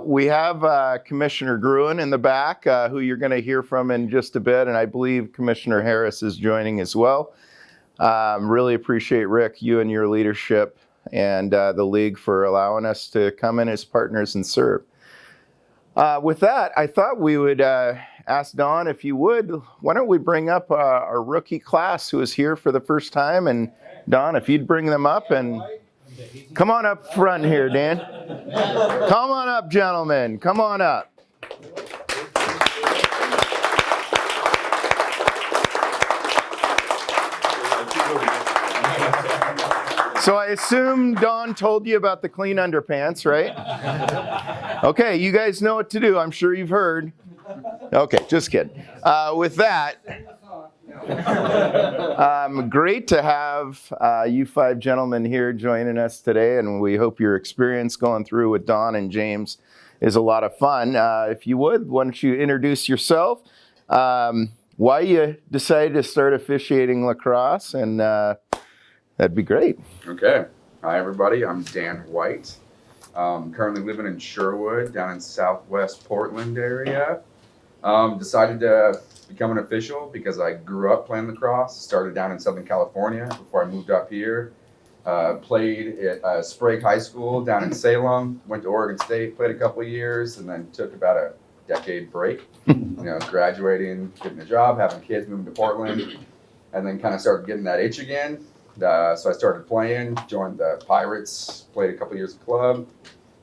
We have Commissioner Gruen in the back, who you're going to hear from in just a bit, and I believe Commissioner Harris is joining as well. Really appreciate, Rick, you and your leadership and the league for allowing us to come in as partners and serve. With that, I thought we would ask Don, if you would, why don't we bring up our rookie class who is here for the first time, and Don, if you'd bring them up, and come on up front here, Dan. Come on up, gentlemen. Come on up. So I assume Don told you about the clean underpants, right? Okay, you guys know what to do. I'm sure you've heard. Okay, just kidding. With that, great to have you five gentlemen here joining us today, and we hope your experience going through with Don and James is a lot of fun. If you would, why don't you introduce yourself, why you decided to start officiating lacrosse, and that'd be great. Okay. Hi, everybody. I'm Dan White. Currently living in Sherwood, down in southwest Portland area. Decided to become an official because I grew up playing lacrosse. Started down in Southern California before I moved up here. Played at Sprague High School down in Salem. Went to Oregon State, played a couple of years, and then took about a decade break. Graduating, getting a job, having kids, moving to Portland, and then kind of started getting that itch again. So I started playing, joined the Pirates, played a couple years of club,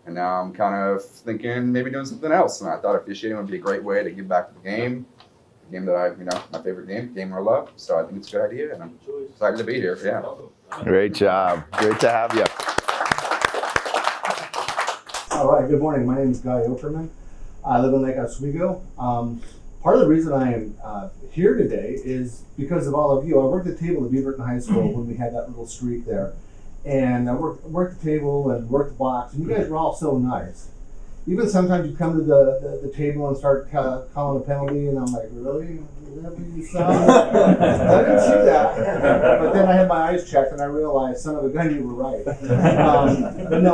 and now I'm kind of thinking maybe doing something else. And I thought officiating would be a great way to give back to the game that my favorite game I love. So I think it's a good idea, and I'm excited to be here. Yeah. Great job. Great to have you. All right. Good morning. My name is Guy Okerman. I live in Lake Oswego. Part of the reason I am here today is because of all of you. I worked the table at Beaverton High School when we had that little streak there. And I worked the table and worked the box, and you guys were all so nice. Even sometimes you come to the table and start calling a penalty, and I'm like, really? Is that what you saw? I didn't see that. But then I had my eyes checked, and I realized, son of a gun, you were right. But no,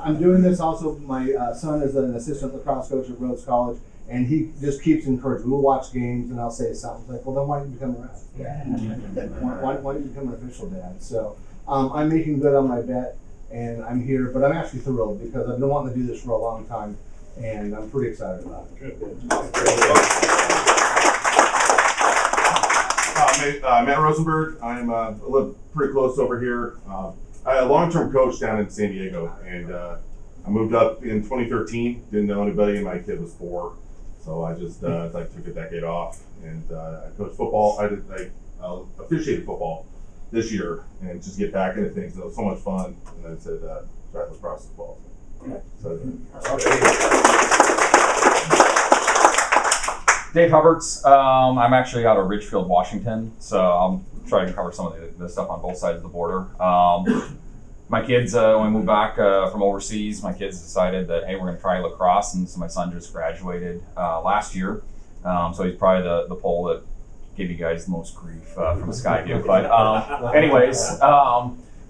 I'm doing this also. My son is an assistant lacrosse coach at Rhodes College. And he just keeps encouraging. We'll watch games, and I'll say something like, "Well, then why don't you become a ref? Why don't you become an official dad?" So I'm making good on my bet, and I'm here. But I'm actually thrilled because I've been wanting to do this for a long time, and I'm pretty excited about it. Matt Rosenberg. I live pretty close over here. I'm a long-term coach down in San Diego, and I moved up in 2013. Didn't know anybody, and my kid was 4. So I just took a decade off, and I coached football. I officiated football this year, and just get back into things. It was so much fun, and I said try lacrosse football. So, Dave Hubbards. I'm actually out of Ridgefield, Washington, so I'm trying to cover some of the stuff on both sides of the border. My kids, when we moved back from overseas, my kids decided that, hey, we're going to try lacrosse, and so my son just graduated last year. So he's probably the pole that gave you guys the most grief from Skyview. But anyways,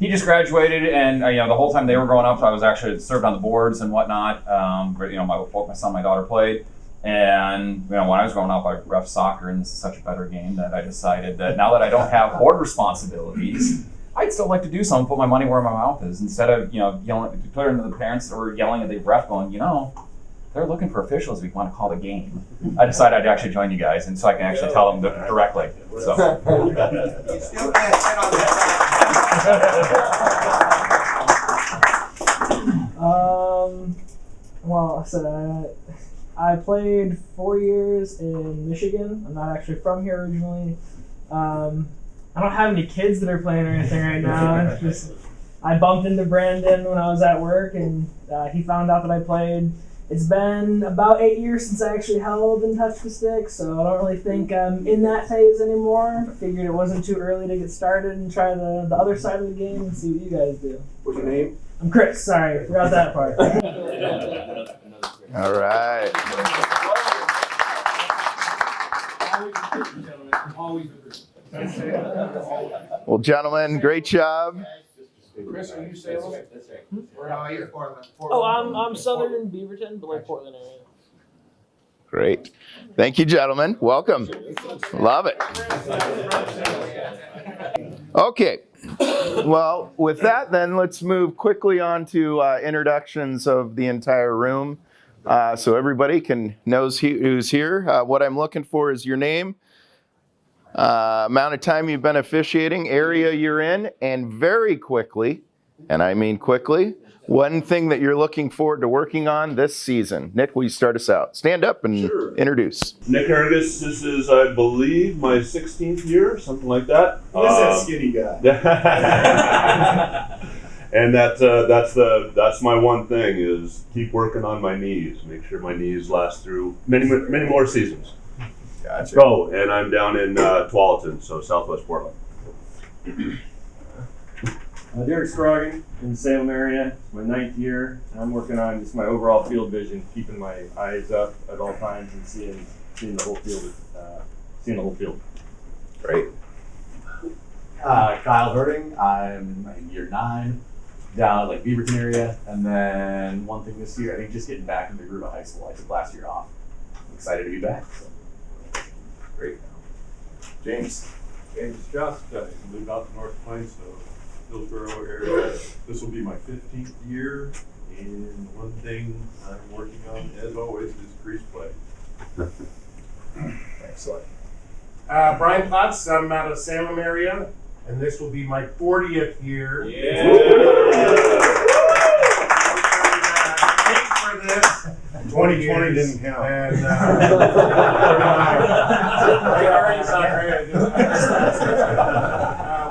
he just graduated, and the whole time they were growing up, I was actually served on the boards and whatnot. My son, my daughter played. And when I was growing up, I ref soccer, and this is such a better game that I decided that now that I don't have board responsibilities, I'd still like to do something, put my money where my mouth is, instead of yelling, declaring to the parents or yelling at the ref, going, they're looking for officials. We want to call the game. I decided I'd actually join you guys, and so I can actually tell them directly. So. You still can't sit on that. I played 4 years in Michigan. I'm not actually from here originally. I don't have any kids that are playing or anything right now. It's just I bumped into Brandon when I was at work, and he found out that I played. It's been about 8 years since I actually held and touched the stick, so I don't really think I'm in that phase anymore. I figured it wasn't too early to get started and try the other side of the game and see what you guys do. What's your name? I'm Chris. Sorry, forgot that part. All right. Well, gentlemen, great job. Chris, are you Salem? That's right. Or no, you're Portland. Oh, I'm southern Beaverton, below Portland area. Great. Thank you, gentlemen. Welcome. Love it. Okay. Well, with that, then let's move quickly on to introductions of the entire room, so everybody knows who's here. What I'm looking for is your name, amount of time you've been officiating, area you're in, and very quickly, and I mean quickly, one thing that you're looking forward to working on this season. Nick, will you start us out? Stand up and introduce. Nick Hargis, this is, I believe, my 16th year, something like that. Who's that skinny guy? And that's my one thing is keep working on my knees. Make sure my knees last through many more seasons. Gotcha. Oh, and I'm down in Tualatin, so Southwest Portland. Derek Scroggin in the Salem area. It's my 9th year, and I'm working on just my overall field vision, keeping my eyes up at all times and seeing the whole field. Great. Kyle Herding, I'm in year 9, down at Beaverton area, and then one thing this year, I think just getting back in the groove of high school. I took last year off. I'm excited to be back. So. Great. James. James Just, I live out in North Plains, so Hillsborough area. This will be my 15th year, and one thing I'm working on, as always, is crease play. Excellent. Brian Potts, I'm out of Salem area, and this will be my 40th year. Yeah. For this. 2020 didn't count. And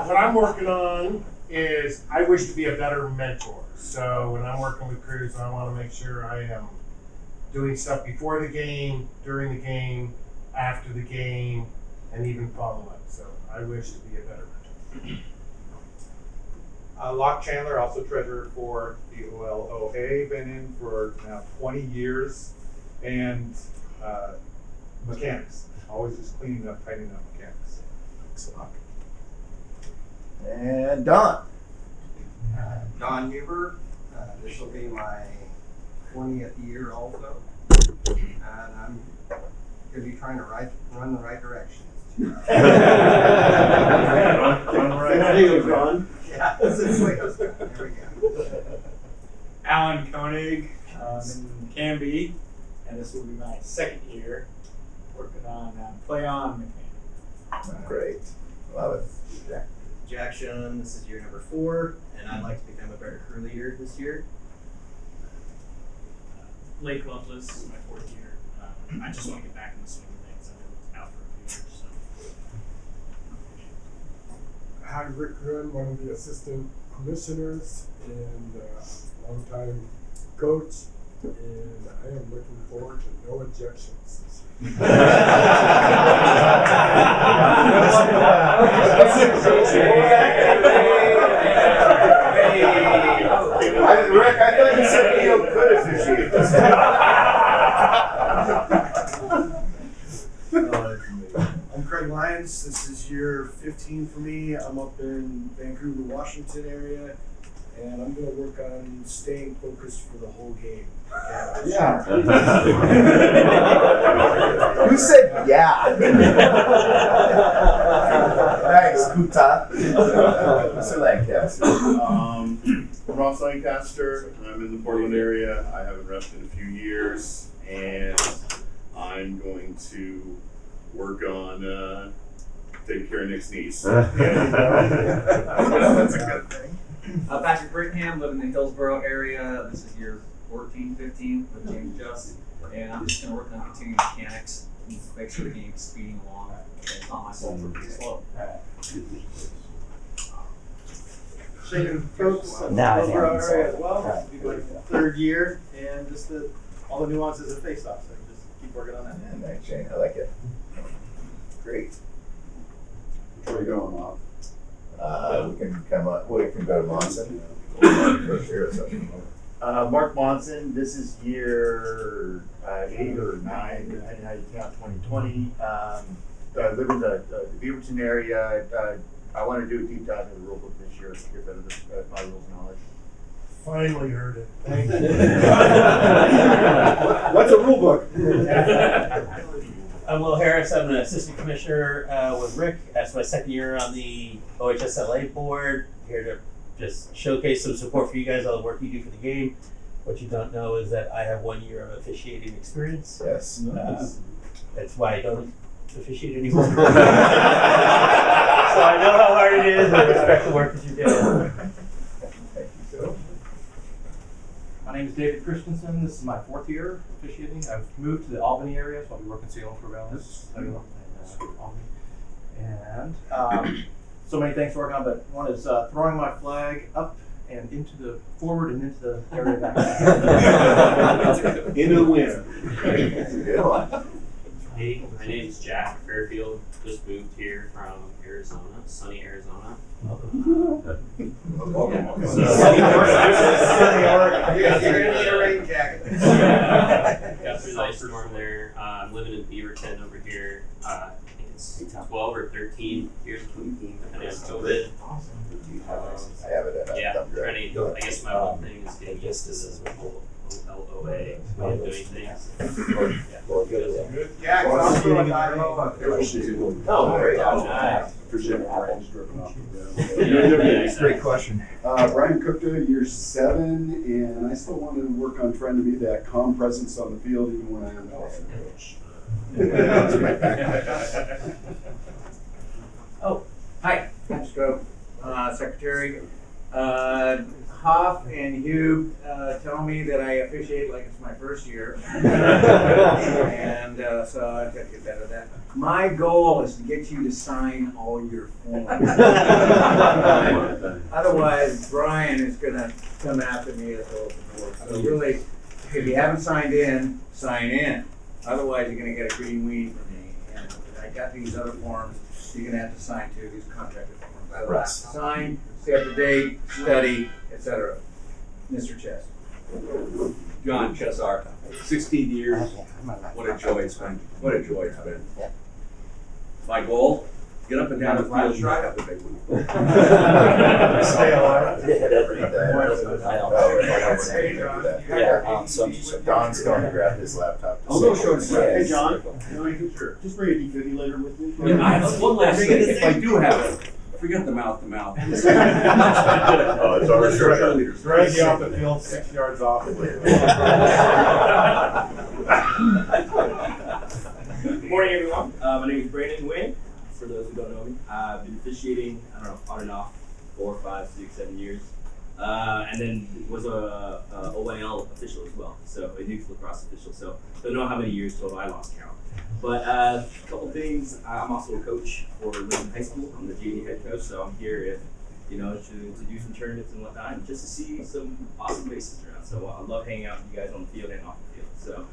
what I'm working on is I wish to be a better mentor. So when I'm working with crews, I want to make sure I am doing stuff before the game, during the game, after the game, and even follow up. So I wish to be a better mentor. Locke Chandler, also treasurer for the OLOA, been in for now 20 years, and mechanics, always just cleaning up, tightening up mechanics. Excellent. And Don. Don Huber. This will be my 20th year also, and I'm going to be trying to run the right direction. Yeah, there we go. Alan Koenig in Canby, and this will be my 2nd year working on play-on mechanics. Great. Love it. Jack Schoen, this is year number 4, and I'd like to become a better crew leader this year. Lake Loveless is my 4th year. I just want to get back in the swing of things. I've been out for a few years, so. Hi, Rick Gruen, one of the assistant commissioners and longtime coach, and I am looking forward to no objections this Rick, I thought you said Neil could officiate this. I'm Craig Lyons. This is year 15 for me. I'm up in Vancouver, Washington area, and I'm going to work on staying focused for the whole game. Yeah. Who said yeah? Thanks, Kuta. So Lancaster. Ross Lancaster. I'm in the Portland area. I haven't rested in a few years, and I'm going to work on taking care of Nick's niece. That's a good thing. Patrick Brittingham, live in the Hillsborough area. This is year 14, 15 with James Just, and I'm just going to work on continuing mechanics and make sure the game's speeding along and not myself for pretty slow. Shaken folks, Now it's Hillsborough happening, area so- as well. This will be my 3rd year, and just all the nuances of face-off. So just keep working on that. Yeah, thanks, Shane. I like it. Great. Where are you going, Mom? We can come up. We can go to Monson. Mark Monson, this is year 8 or 9, depending how you count 2020. I live in the Beaverton area, I want to do a deep dive into the rule book this year to get better at my rules knowledge. Finally heard it. Thank you. What's a rule book? I'm Will Harris. I'm an assistant commissioner with Rick. That's my second year on the OHSLA board. Here to just showcase some support for you guys, all the work you do for the game. What you don't know is that I have 1 year of officiating experience. Yes. That's why I don't officiate anymore. So I know how hard it is, and I respect the work that you do. My name is David Christensen. This is my 4th year officiating. I've moved to the Albany area, so I'll be working Salem for Wellness. And so many things to work on, but one is throwing my flag up and into the forward and into the area back. Into the wind. That's a good one. Hey, my name's Jack Fairfield. Just moved here from Arizona, sunny Arizona. You're gonna need a rain jacket. Got through the ice storm there. I'm living in Beaverton over here. I think it's 12 or 13 years between teams. And it's COVID. I have it at Yeah, trying to, I guess my whole thing is getting used to this whole OLOA way of doing things. Jack, also a dialogue. Oh, great. Great question. Brian Cookta, year 7, and I still want to work on trying to be that calm presence on the field even when I am the coach. Oh, hi, I'm Scope, secretary. Hoff and Hugh tell me that I officiate like it's my first year. And so I got to get better at that. My goal is to get you to sign all your forms. Otherwise, Brian is going to come after me as well. So really, if you haven't signed in, sign in. Otherwise, you're going to get a green weed from me. And I got these other forms you're going to have to sign too, these contracted forms. I will have to sign, stay up to date, study, etc. Mr. Chess. John Chessar, 16 years. What a joy it's been. What a joy it's been. My goal, get up and down the field and try out the big one. Stay alive. So Don's going to grab his laptop. I'll go show it. Hey, John. Sure. Just bring a defibrillator with me. Yeah, I have one last thing. If I do have it, forget the mouth to mouth. Oh, it's already short. Drag you off the field 6 yards off. Good morning, everyone. My name is Brandon Nguyen. For those who don't know me, I've been officiating, on and off, 4, 5, 6, 7 years. And then was a OL official as well, so a youth lacrosse official. So don't know how many years total, I lost count. But a couple things, I'm also a coach for Lincoln High School. I'm the JV head coach, so I'm here to do some tournaments and whatnot, and just to see some awesome faces around. So I love hanging out with you guys on the field and off the field. So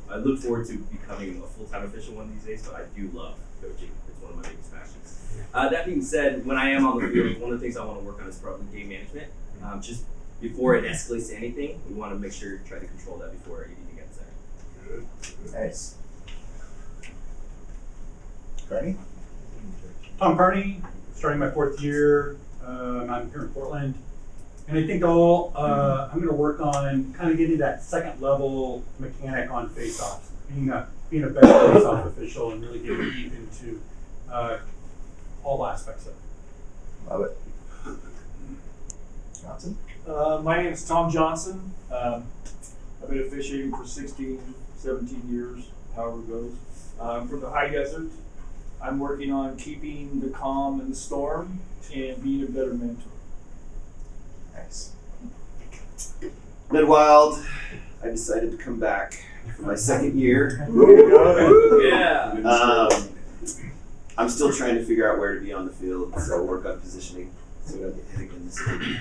I look forward to becoming a full-time official one of these days, but I do love coaching. It's one of my biggest passions. That being said, when I am on the field, one of the things I want to work on is probably game management. Just before it escalates to anything, we want to make sure try to control that before anything gets there. Nice. Carney? Tom Carney, starting my 4th year. I'm here in Portland. And I think I'm going to work on kind of getting that second level mechanic on face-offs, being a better face-off official and really getting deep into all aspects of it. Love it. Johnson? My name is Tom Johnson. I've been officiating for 16, 17 years, however it goes. I'm from the high desert. I'm working on keeping the calm in the storm and being a better mentor. Nice. Midwild, I decided to come back for my 2nd year. Yeah. I'm still trying to figure out where to be on the field, so work on positioning so we don't get hit again this week.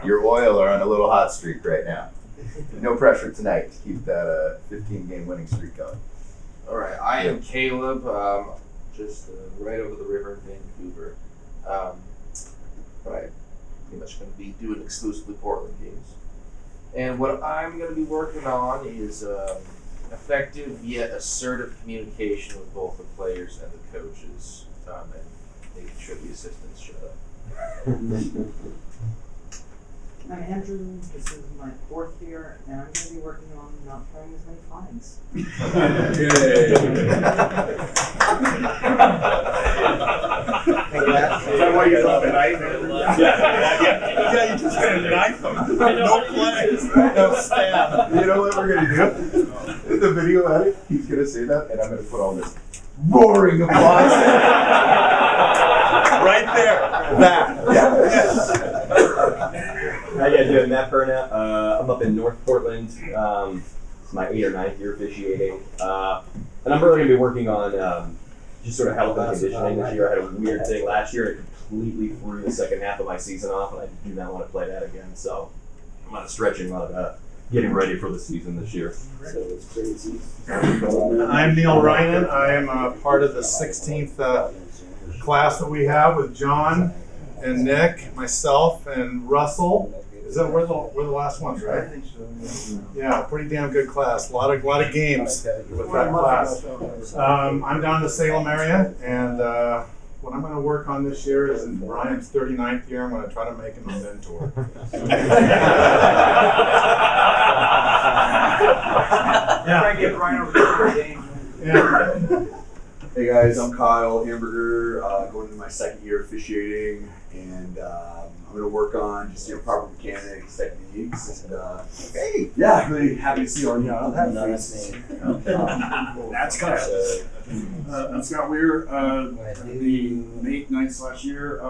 Your Oil are on a little hot streak right now. No pressure tonight to keep that 15-game winning streak going. All right, I am Caleb, just right over the river in Vancouver. But I'm pretty much going to be doing exclusively Portland games. And what I'm going to be working on is effective yet assertive communication with both the players and the coaches, and making sure the assistants shut up. I'm Andrew. This is my 4th year, and I'm going to be working on not throwing as many fines. Yay. Is that why you love it? Yeah, you just gonna knife them. No play. No stab. You know what we're gonna do? In the video edit, he's gonna say that, and I'm gonna put all this roaring applause. Right there. That. Yeah. How you guys doing? Matt Burnett. I'm up in North Portland. It's my 8th or 9th year officiating. And I'm really going to be working on just sort of health and conditioning this year. I had a weird thing last year. It completely threw the second half of my season off, and I do not want to play that again. So I'm on stretching, on getting ready for the season this year. So it's crazy. I'm Neil Ryan. I am part of the 16th class that we have with John and Nick, myself, and Russell. Is that we're the last ones, right? I think so. Yeah, pretty damn good class. A lot of games with that class. I'm down in the Salem area, and what I'm going to work on this year is in Brian's 39th year. I'm going to try to make him a mentor. Try to get Brian over to the game. Yeah. Hey guys, I'm Kyle Hamburger, going into my 2nd year officiating, and I'm going to work on just proper mechanics, techniques, and hey, yeah, really happy to see you on here. That's Kyle. I'm Scott Weir. The 8th, 9th last year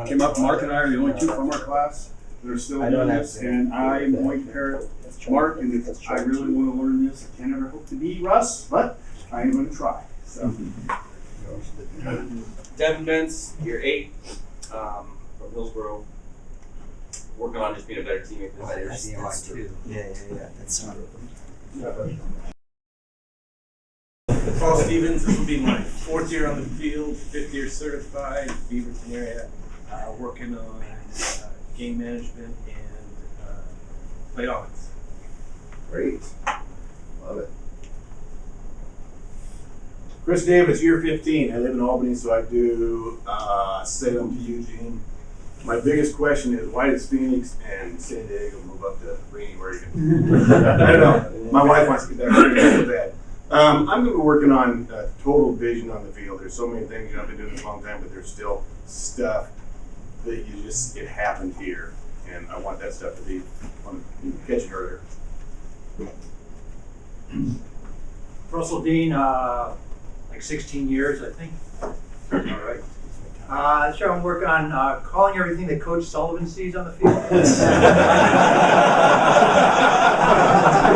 came up. Mark and I are the only 2 from our class that are still doing this, and I'm going to pair it with Mark. And if I really want to learn this, I can't ever hope to be Russ, but I am going to try. So. Devin Bentz, year 8, from Hillsborough. Working on just being a better teammate for the players. Yeah. That's Paul Stevens, this will be my 4th year on the field, 5th year certified, Beaverton area, working on game management and play offense. Great. Love it. Chris Davis, year 15. I live in Albany, so I do Salem to Eugene. My biggest question is, why does Phoenix and San Diego move up to Rainy, Oregon? I don't know. My wife wants to get that so bad. I'm going to be working on total vision on the field. There's so many things, I've been doing this a long time, but there's still stuff that it happened here. And I want that stuff to be, catch it earlier. Russell Dean, like 16 years, I think. All right. So I'm working on calling everything that Coach Sullivan sees on the field. Good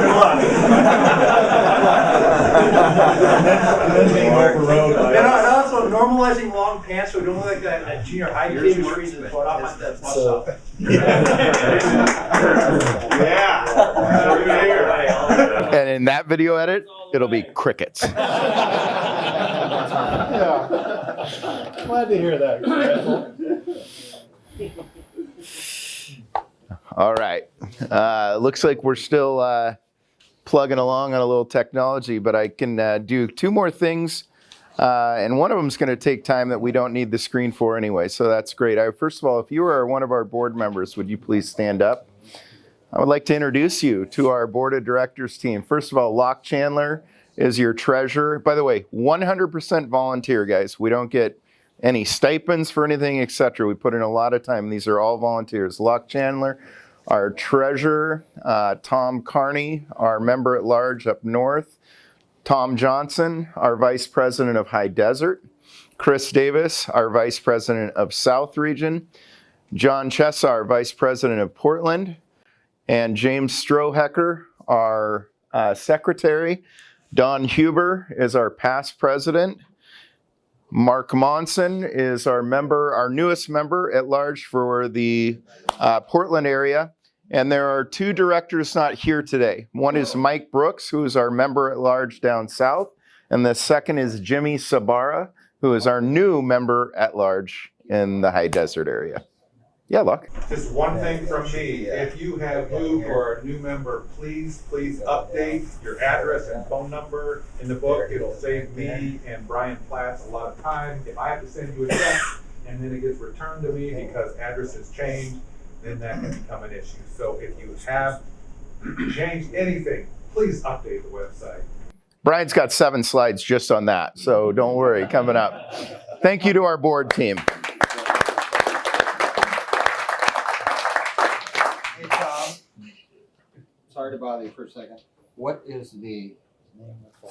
luck. And also normalizing long pants so we don't look like a junior high kid who's freezing his butt off on the bus stop. Yeah. And in that video edit, it'll be crickets. Yeah. Glad to hear that. All right. Looks like we're still plugging along on a little technology, but I can do 2 more things. And one of them is going to take time that we don't need the screen for anyway, so that's great. First of all, if you are one of our board members, would you please stand up? I would like to introduce you to our board of directors team. First of all, Locke Chandler is your treasurer. By the way, 100% volunteer, guys. We don't get any stipends for anything, etc. We put in a lot of time. These are all volunteers. Locke Chandler, our treasurer. Tom Carney, our member at large up north. Tom Johnson, our vice president of High Desert. Chris Davis, our vice president of South Region. John Chessar, vice president of Portland. And James Strohecker, our secretary. Don Huber is our past president. Mark Monson is our newest member at large for the Portland area. And there are 2 directors not here today. One is Mike Brooks, who is our member at large down south. And the second is Jimmy Sabara, who is our new member at large in the High Desert area. Yeah, Luck. Just one thing from me, if you have moved or are a new member, please update your address and phone number in the book. It'll save me and Brian Platts a lot of time. If I have to send you a check and then it gets returned to me because address has changed, then that can become an issue. So if you have changed anything, please update the website. Brian's got 7 slides just on that, so don't worry, coming up. Thank you to our board team. Hey, Tom. Sorry to bother you for a second. What is the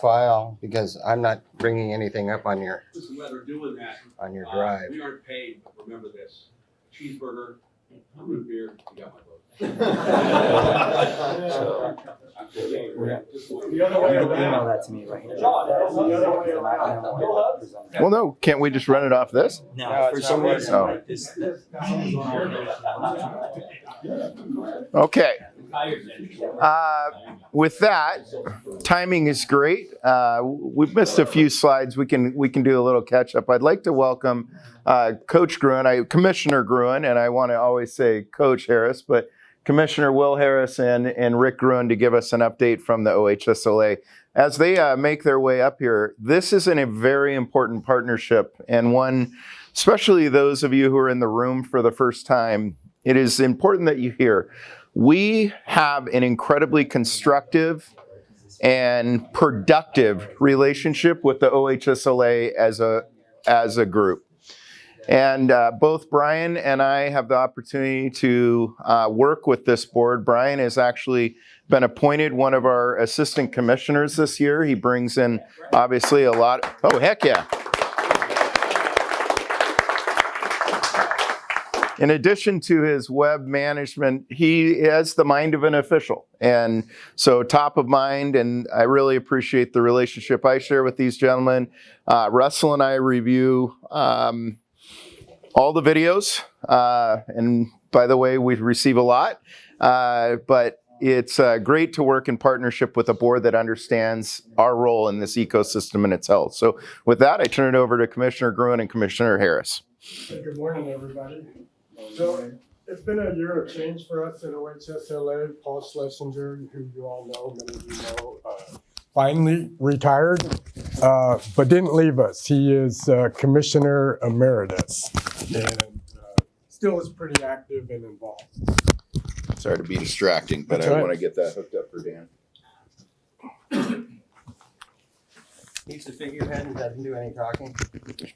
file? Because I'm not bringing anything up on your Just a matter of doing that. on your drive. We aren't paid, but remember this. Cheeseburger, a root beer, you got my vote. The other way around. Email that to me right here. The other way around. Well, no, can't we just run it off this? No, for some reason. Oh. Okay. With that, timing is great. We've missed a few slides. We can do a little catch up. I'd like to welcome Coach Gruen, Commissioner Gruen, and I want to always say Coach Harris, but Commissioner Will Harris and Rick Gruen to give us an update from the OHSLA. As they make their way up here, this is a very important partnership, and one, especially those of you who are in the room for the first time, it is important that you hear. We have an incredibly constructive and productive relationship with the OHSLA as a group. And both Brian and I have the opportunity to work with this board. Brian has actually been appointed one of our assistant commissioners this year. He brings in obviously a lot. Oh, heck yeah. In addition to his web management, he has the mind of an official. And so top of mind, and I really appreciate the relationship I share with these gentlemen. Russell and I review all the videos, and by the way, we receive a lot, but it's great to work in partnership with a board that understands our role in this ecosystem and its health. So with that, I turn it over to Commissioner Gruen and Commissioner Harris. Good morning, everybody. So it's been a year of change for us at OHSLA. Paul Schlesinger, who you all know, many of you know, finally retired, but didn't leave us. He is Commissioner Emeritus and still is pretty active and involved. Sorry to be distracting, but I want to get that hooked up for Dan. He's the figurehead and doesn't do any talking.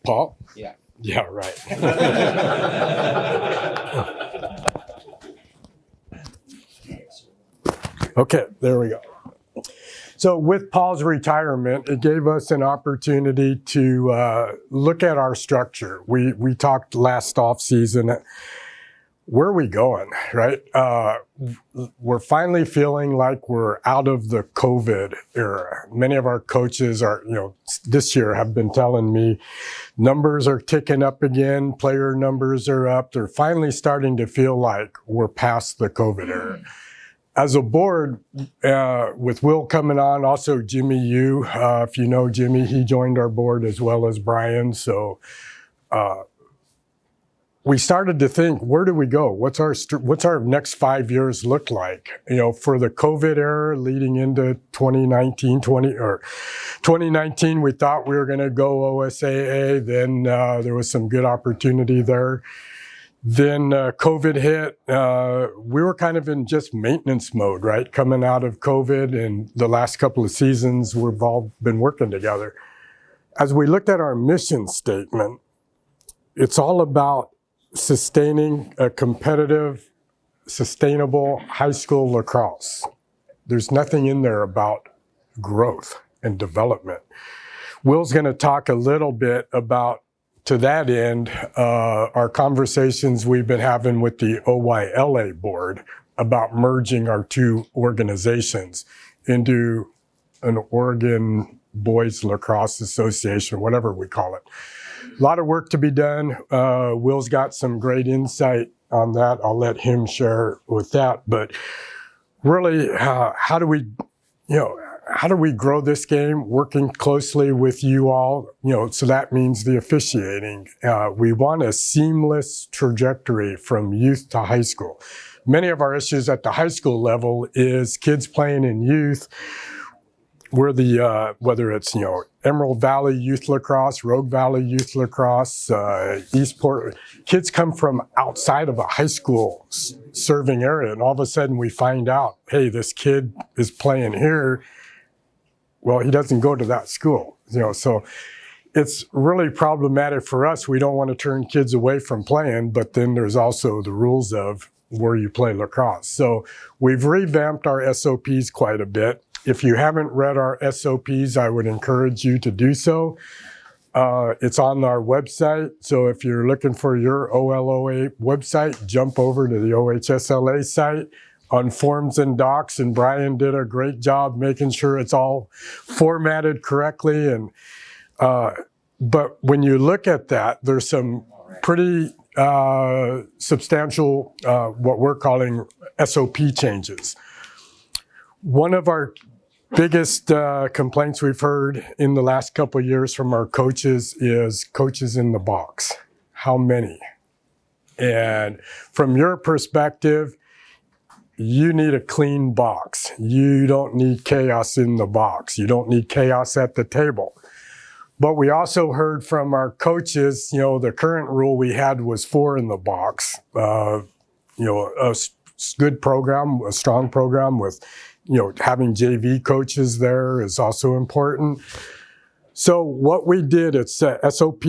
Paul? Yeah. Yeah, right. Okay, there we go. So with Paul's retirement, it gave us an opportunity to look at our structure. We talked last off season. Where are we going, right? We're finally feeling like we're out of the COVID era. Many of our coaches are, this year have been telling me numbers are ticking up again, player numbers are up. They're finally starting to feel like we're past the COVID era. As a board, with Will coming on, also Jimmy Yu, if you know Jimmy, he joined our board as well as Brian. So we started to think, where do we go? What's our next 5 years look like? For the COVID era leading into 2019, we thought we were going to go OSAA. Then there was some good opportunity there. Then COVID hit. We were kind of in just maintenance mode, right? Coming out of COVID, and the last couple of seasons, we've all been working together. As we looked at our mission statement, it's all about sustaining a competitive, sustainable high school lacrosse. There's nothing in there about growth and development. Will's going to talk a little bit about, to that end, our conversations we've been having with the OYLA board about merging our two organizations into an Oregon Boys Lacrosse Association, whatever we call it. A lot of work to be done. Will's got some great insight on that. I'll let him share with that. But really, how do we how do we grow this game? Working closely with you all, so that means the officiating. We want a seamless trajectory from youth to high school. Many of our issues at the high school level is kids playing in youth. We're the, whether it's, Emerald Valley Youth Lacrosse, Rogue Valley Youth Lacrosse, Eastport, kids come from outside of a high school serving area, and all of a sudden we find out, hey, this kid is playing here. Well, he doesn't go to that school, so it's really problematic for us. We don't want to turn kids away from playing, but then there's also the rules of where you play lacrosse. So we've revamped our SOPs quite a bit. If you haven't read our SOPs, I would encourage you to do so. It's on our website. So if you're looking for your OLOA website, jump over to the OHSLA site on forms and docs. And Brian did a great job making sure it's all formatted correctly. And but when you look at that, there's some pretty substantial, what we're calling SOP changes. One of our biggest complaints we've heard in the last couple of years from our coaches is coaches in the box. How many? And from your perspective, you need a clean box. You don't need chaos in the box. You don't need chaos at the table. But we also heard from our coaches, the current rule we had was 4 in the box. A good program, a strong program with having JV coaches there is also important. So what we did, it's SOP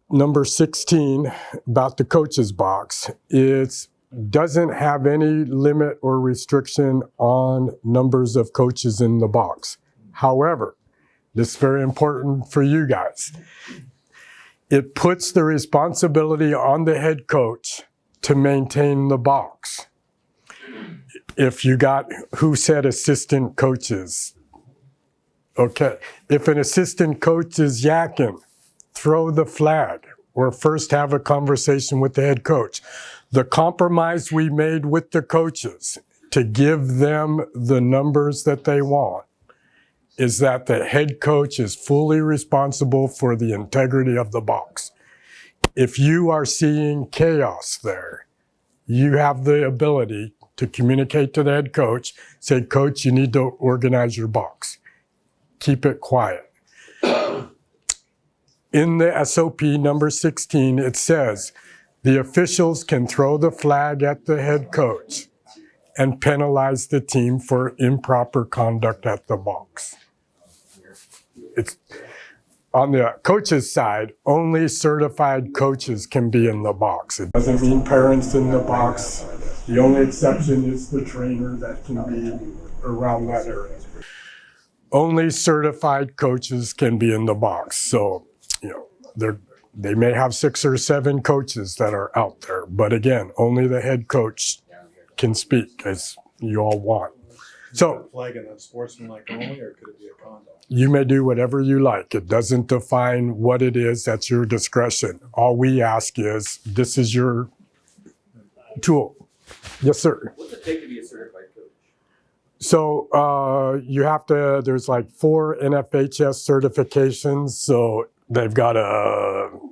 number 16 about the coaches box. It doesn't have any limit or restriction on numbers of coaches in the box. However, this is very important for you guys. It puts the responsibility on the head coach to maintain the box. If you got, who said assistant coaches? Okay, if an assistant coach is yakking, throw the flag or first have a conversation with the head coach. The compromise we made with the coaches to give them the numbers that they want is that the head coach is fully responsible for the integrity of the box. If you are seeing chaos there, you have the ability to communicate to the head coach, say, Coach, you need to organize your box. Keep it quiet. In the SOP number 16, it says, the officials can throw the flag at the head coach and penalize the team for improper conduct at the box. It's on the coach's side, only certified coaches can be in the box. It doesn't mean parents in the box. The only exception is the trainer that can be around that area. Only certified coaches can be in the box. So, they may have 6 or 7 coaches that are out there. But again, only the head coach can speak as you all want. So, flag and that's sportsmanlike only, or could it be a conduct? You may do whatever you like. It doesn't define what it is. That's your discretion. All we ask is, this is your tool. Yes, sir. What's it take to be a certified coach? So you have to, there's like 4 NFHS certifications. So they've got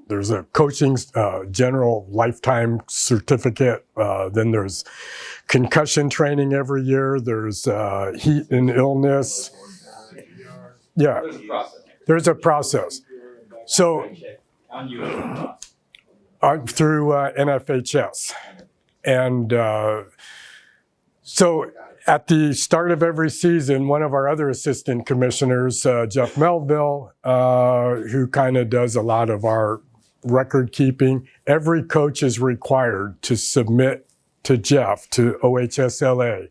there's a coaching general lifetime certificate. Then there's concussion training every year. There's heat and illness. Yeah, there's a process. So through NFHS. And so at the start of every season, one of our other assistant commissioners, Jeff Melville, who kind of does a lot of our record keeping, every coach is required to submit to Jeff, to OHSLA,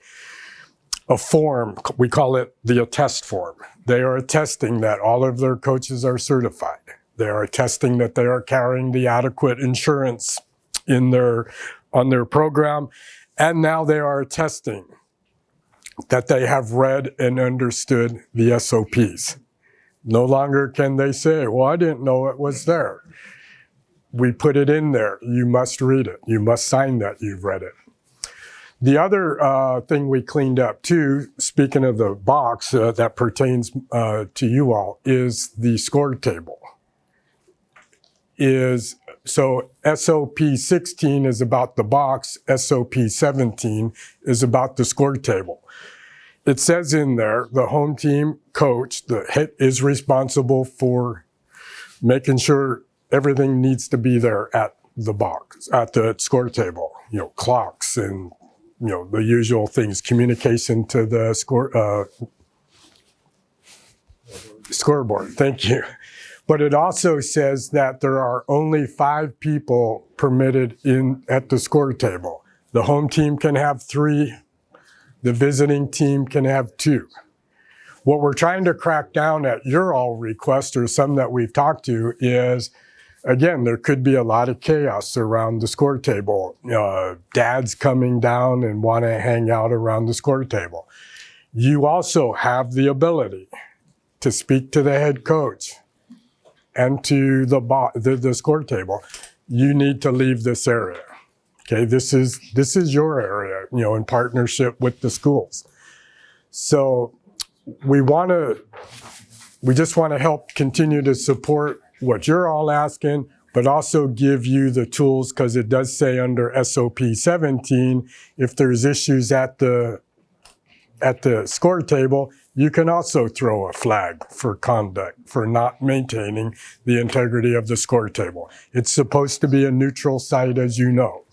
a form. We call it the attest form. They are attesting that all of their coaches are certified. They are attesting that they are carrying the adequate insurance on their program. And now they are attesting that they have read and understood the SOPs. No longer can they say, well, I didn't know it was there. We put it in there. You must read it. You must sign that you've read it. The other thing we cleaned up too, speaking of the box that pertains to you all, is the score table. So SOP 16 is about the box, SOP 17 is about the score table. It says in there, the home team coach is responsible for making sure everything needs to be there at the box, at the score table. You know, clocks and, you know, the usual things, communication to the scoreboard. Thank you. But it also says that there are only 5 people permitted at the score table. The home team can have 3. The visiting team can have 2. What we're trying to crack down at your all request, or some that we've talked to, is, again, there could be a lot of chaos around the score table. Dads coming down and want to hang out around the score table. You also have the ability to speak to the head coach and to the score table. You need to leave this area. Okay, this is your area, you know, in partnership with the schools. So we just want to help continue to support what you're all asking, but also give you the tools, because it does say under SOP 17, if there's issues at the score table, you can also throw a flag for conduct, for not maintaining the integrity of the score table. It's supposed to be a neutral site, as you know.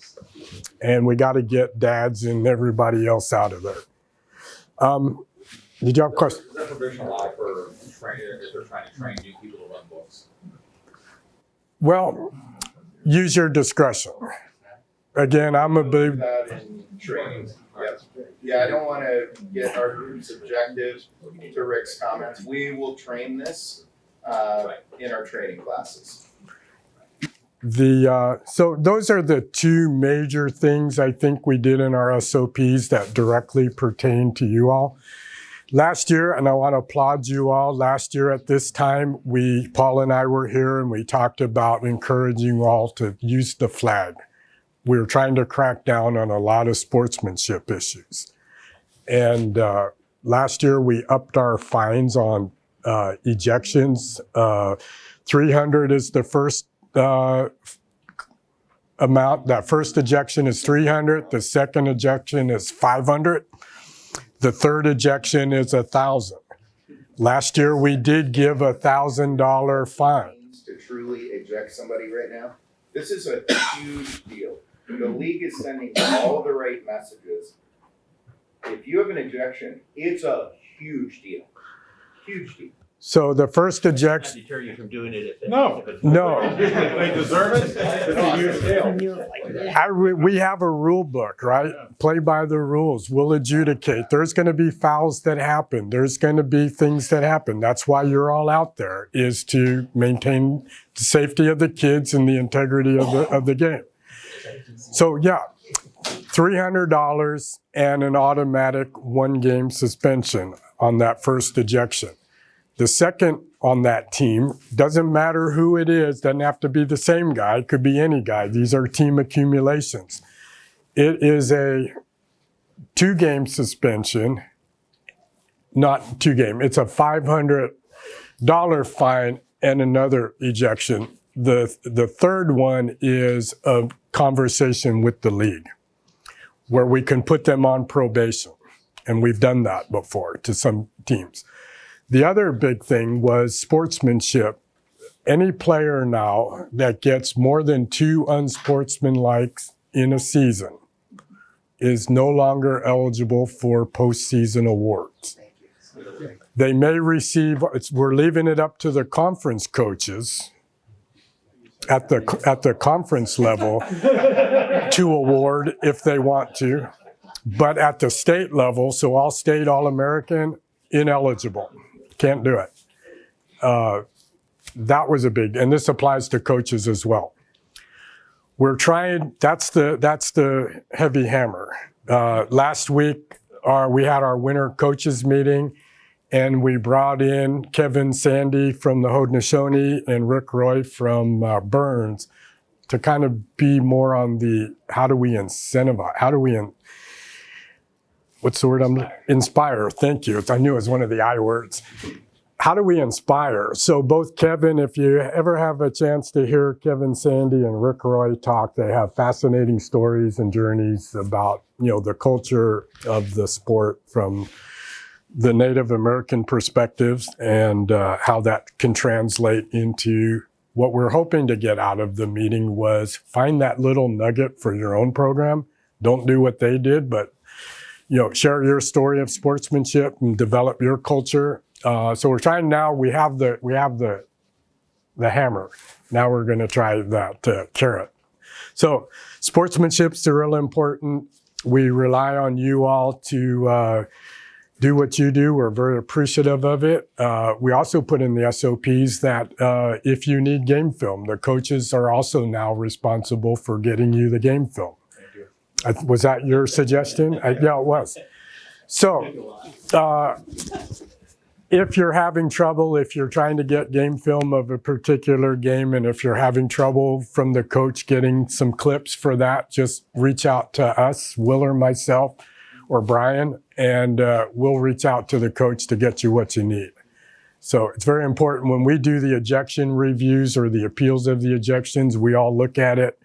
And we got to get dads and everybody else out of there. Did you have a question? Is that provision law for training, if they're trying to train new people to run books? Well, use your discretion. Again, I'm a big... That in training. Yep. Yeah, I don't want to get our group's objectives to Rick's comments. We will train this in our training classes. So those are the 2 major things I think we did in our SOPs that directly pertain to you all. Last year, and I want to applaud you all, last year at this time, Paul and I were here and we talked about encouraging you all to use the flag. We were trying to crack down on a lot of sportsmanship issues. And last year we upped our fines on ejections. 300 is the first amount. That first ejection is 300. The second ejection is 500. The third ejection is 1,000. Last year we did give $1,000 fine. To truly eject somebody right now, this is a huge deal. The league is sending all the right messages. If you have an ejection, it's a huge deal. Huge deal. So the first ejection. Deter you from doing it if No. They deserve it. It's a huge deal. We have a rule book, right? Yeah. Play by the rules. We'll adjudicate. There's going to be fouls that happen. There's going to be things that happen. That's why you're all out there, is to maintain the safety of the kids and the integrity of the game. So yeah, $300 and an automatic 1-game suspension on that first ejection. The second on that team, doesn't matter who it is, doesn't have to be the same guy, it could be any guy. These are team accumulations. It is a 2-game suspension, not 2-game, it's a $500 fine and another ejection. The third one is a conversation with the league, where we can put them on probation. And we've done that before to some teams. The other big thing was sportsmanship. Any player now that gets more than 2 unsportsmanlike in a season is no longer eligible for postseason awards. They may receive, we're leaving it up to the conference coaches at the conference level to award if they want to. But at the state level, so all state, all American, ineligible. Can't do it. That was a big, and this applies to coaches as well. We're trying, that's the heavy hammer. Last week, we had our winter coaches meeting, and we brought in Kevin Sandy from the Haudenosaunee and Rick Roy from Burns to kind of be more on the, how do we incentivize, what's the word? Inspire. Thank you. I knew it was one of the I words. How do we inspire? So both Kevin, if you ever have a chance to hear Kevin Sandy and Rick Roy talk, they have fascinating stories and journeys about, the culture of the sport from the Native American perspectives and how that can translate into what we're hoping to get out of the meeting was find that little nugget for your own program. Don't do what they did, but share your story of sportsmanship and develop your culture. So we're trying now. We have the hammer. Now we're going to try that carrot. So sportsmanship's real important. We rely on you all to do what you do. We're very appreciative of it. We also put in the SOPs that if you need game film, the coaches are also now responsible for getting you the game film. Was that your suggestion? Yeah, it was. So if you're having trouble, if you're trying to get game film of a particular game, and if you're having trouble from the coach getting some clips for that, just reach out to us, Will or myself or Brian, and we'll reach out to the coach to get you what you need. So it's very important when we do the ejection reviews or the appeals of the ejections, we all look at it.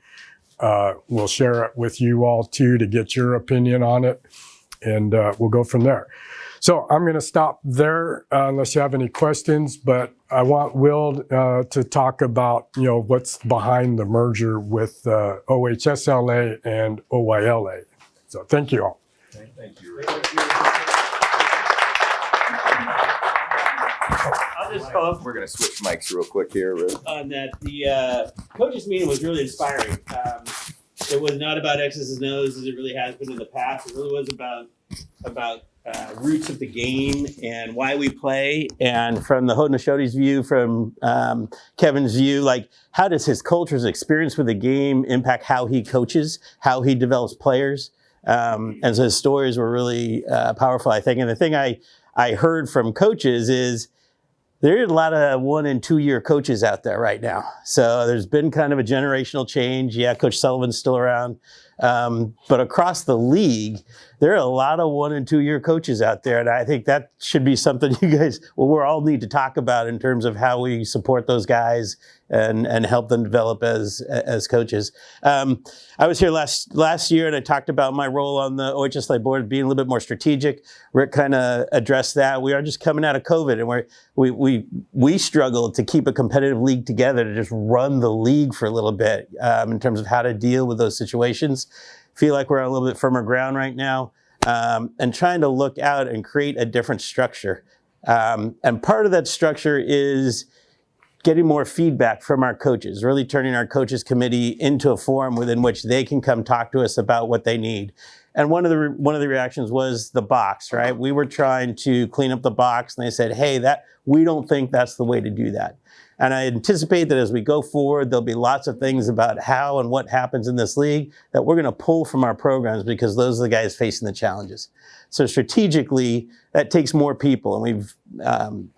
We'll share it with you all too to get your opinion on it, and we'll go from there. So I'm going to stop there unless you have any questions, but I want Will to talk about what's behind the merger with OHSLA and OYLA. So thank you all. Thank you. I'll just follow up We're going to switch mics real quick here, Rick. on that. The coaches meeting was really inspiring. It was not about X's and O's as it really has been in the past. It really was about roots of the game and why we play. And from the Hautenoshote's view, from Kevin's view, like how does his culture's experience with the game impact how he coaches, how he develops players? And so his stories were really powerful, I think. And the thing I heard from coaches is there are a lot of 1 and 2 year coaches out there right now. So there's been kind of a generational change. Yeah, Coach Sullivan's still around. But across the league, there are a lot of 1 and 2 year coaches out there. And I think that should be something you guys, we all need to talk about in terms of how we support those guys and help them develop as coaches. I was here last year and I talked about my role on the OHSLA board being a little bit more strategic. Rick kind of addressed that. We are just coming out of COVID and we struggled to keep a competitive league together, to just run the league for a little bit in terms of how to deal with those situations. Feel like we're on a little bit firmer ground right now and trying to look out and create a different structure. And part of that structure is getting more feedback from our coaches, really turning our coaches committee into a forum within which they can come talk to us about what they need. And one of the reactions was the box, right? We were trying to clean up the box and they said, hey, we don't think that's the way to do that. And I anticipate that as we go forward, there'll be lots of things about how and what happens in this league that we're going to pull from our programs because those are the guys facing the challenges. So strategically, that takes more people. And we've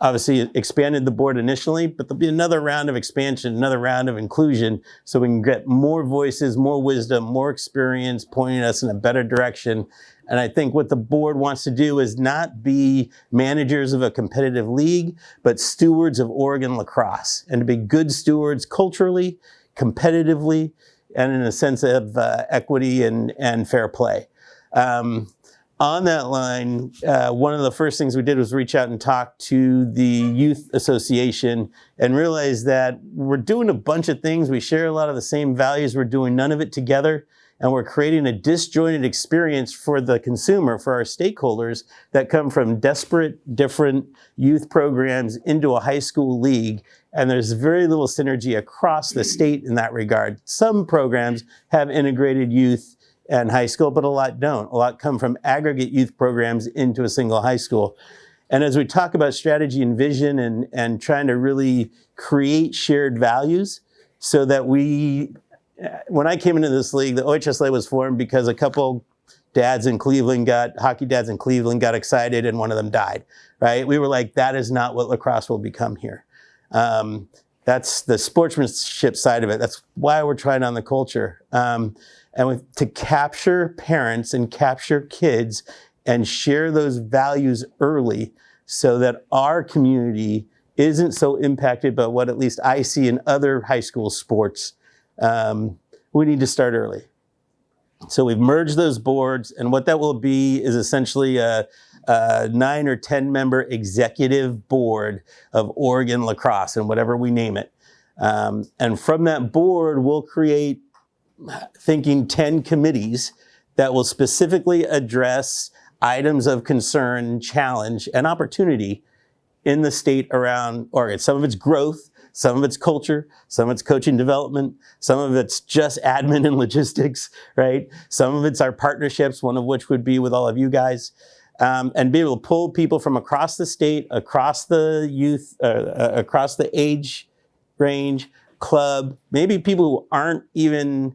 obviously expanded the board initially, but there'll be another round of expansion, another round of inclusion, so we can get more voices, more wisdom, more experience pointing us in a better direction. And I think what the board wants to do is not be managers of a competitive league, but stewards of Oregon lacrosse, and to be good stewards culturally, competitively, and in a sense of equity and fair play. On that line, one of the first things we did was reach out and talk to the Youth Association and realize that we're doing a bunch of things. We share a lot of the same values. We're doing none of it together. And we're creating a disjointed experience for the consumer, for our stakeholders that come from desperate, different youth programs into a high school league. And there's very little synergy across the state in that regard. Some programs have integrated youth and high school, but a lot don't. A lot come from aggregate youth programs into a single high school. And as we talk about strategy and vision and trying to really create shared values so that when I came into this league, the OHSLA was formed because a couple hockey dads in Cleveland got excited and one of them died, right? We were like, that is not what lacrosse will become here. That's the sportsmanship side of it. That's why we're trying on the culture. To capture parents and capture kids and share those values early so that our community isn't so impacted by what at least I see in other high school sports. We need to start early. So we've merged those boards, and what that will be is essentially a 9 or 10 member executive board of Oregon Lacrosse, and whatever we name it. And from that board, we'll create, thinking 10 committees that will specifically address items of concern, challenge, and opportunity in the state around Oregon. Some of it's growth, some of it's culture, some of it's coaching development, some of it's just admin and logistics, right? Some of it's our partnerships, one of which would be with all of you guys. And be able to pull people from across the state, across the youth, across the age range, club, maybe people who aren't even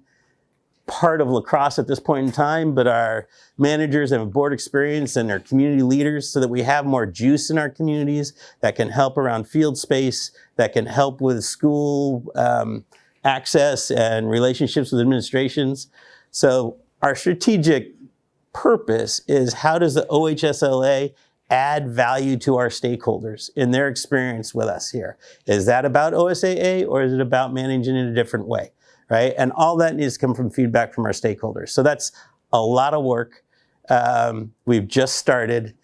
part of lacrosse at this point in time, but are managers and have board experience and are community leaders, so that we have more juice in our communities that can help around field space, that can help with school access and relationships with administrations. So our strategic purpose is, how does the OHSLA add value to our stakeholders in their experience with us here? Is that about OSAA, or is it about managing in a different way? Right? And all that needs to come from feedback from our stakeholders. So that's a lot of work. We've just started.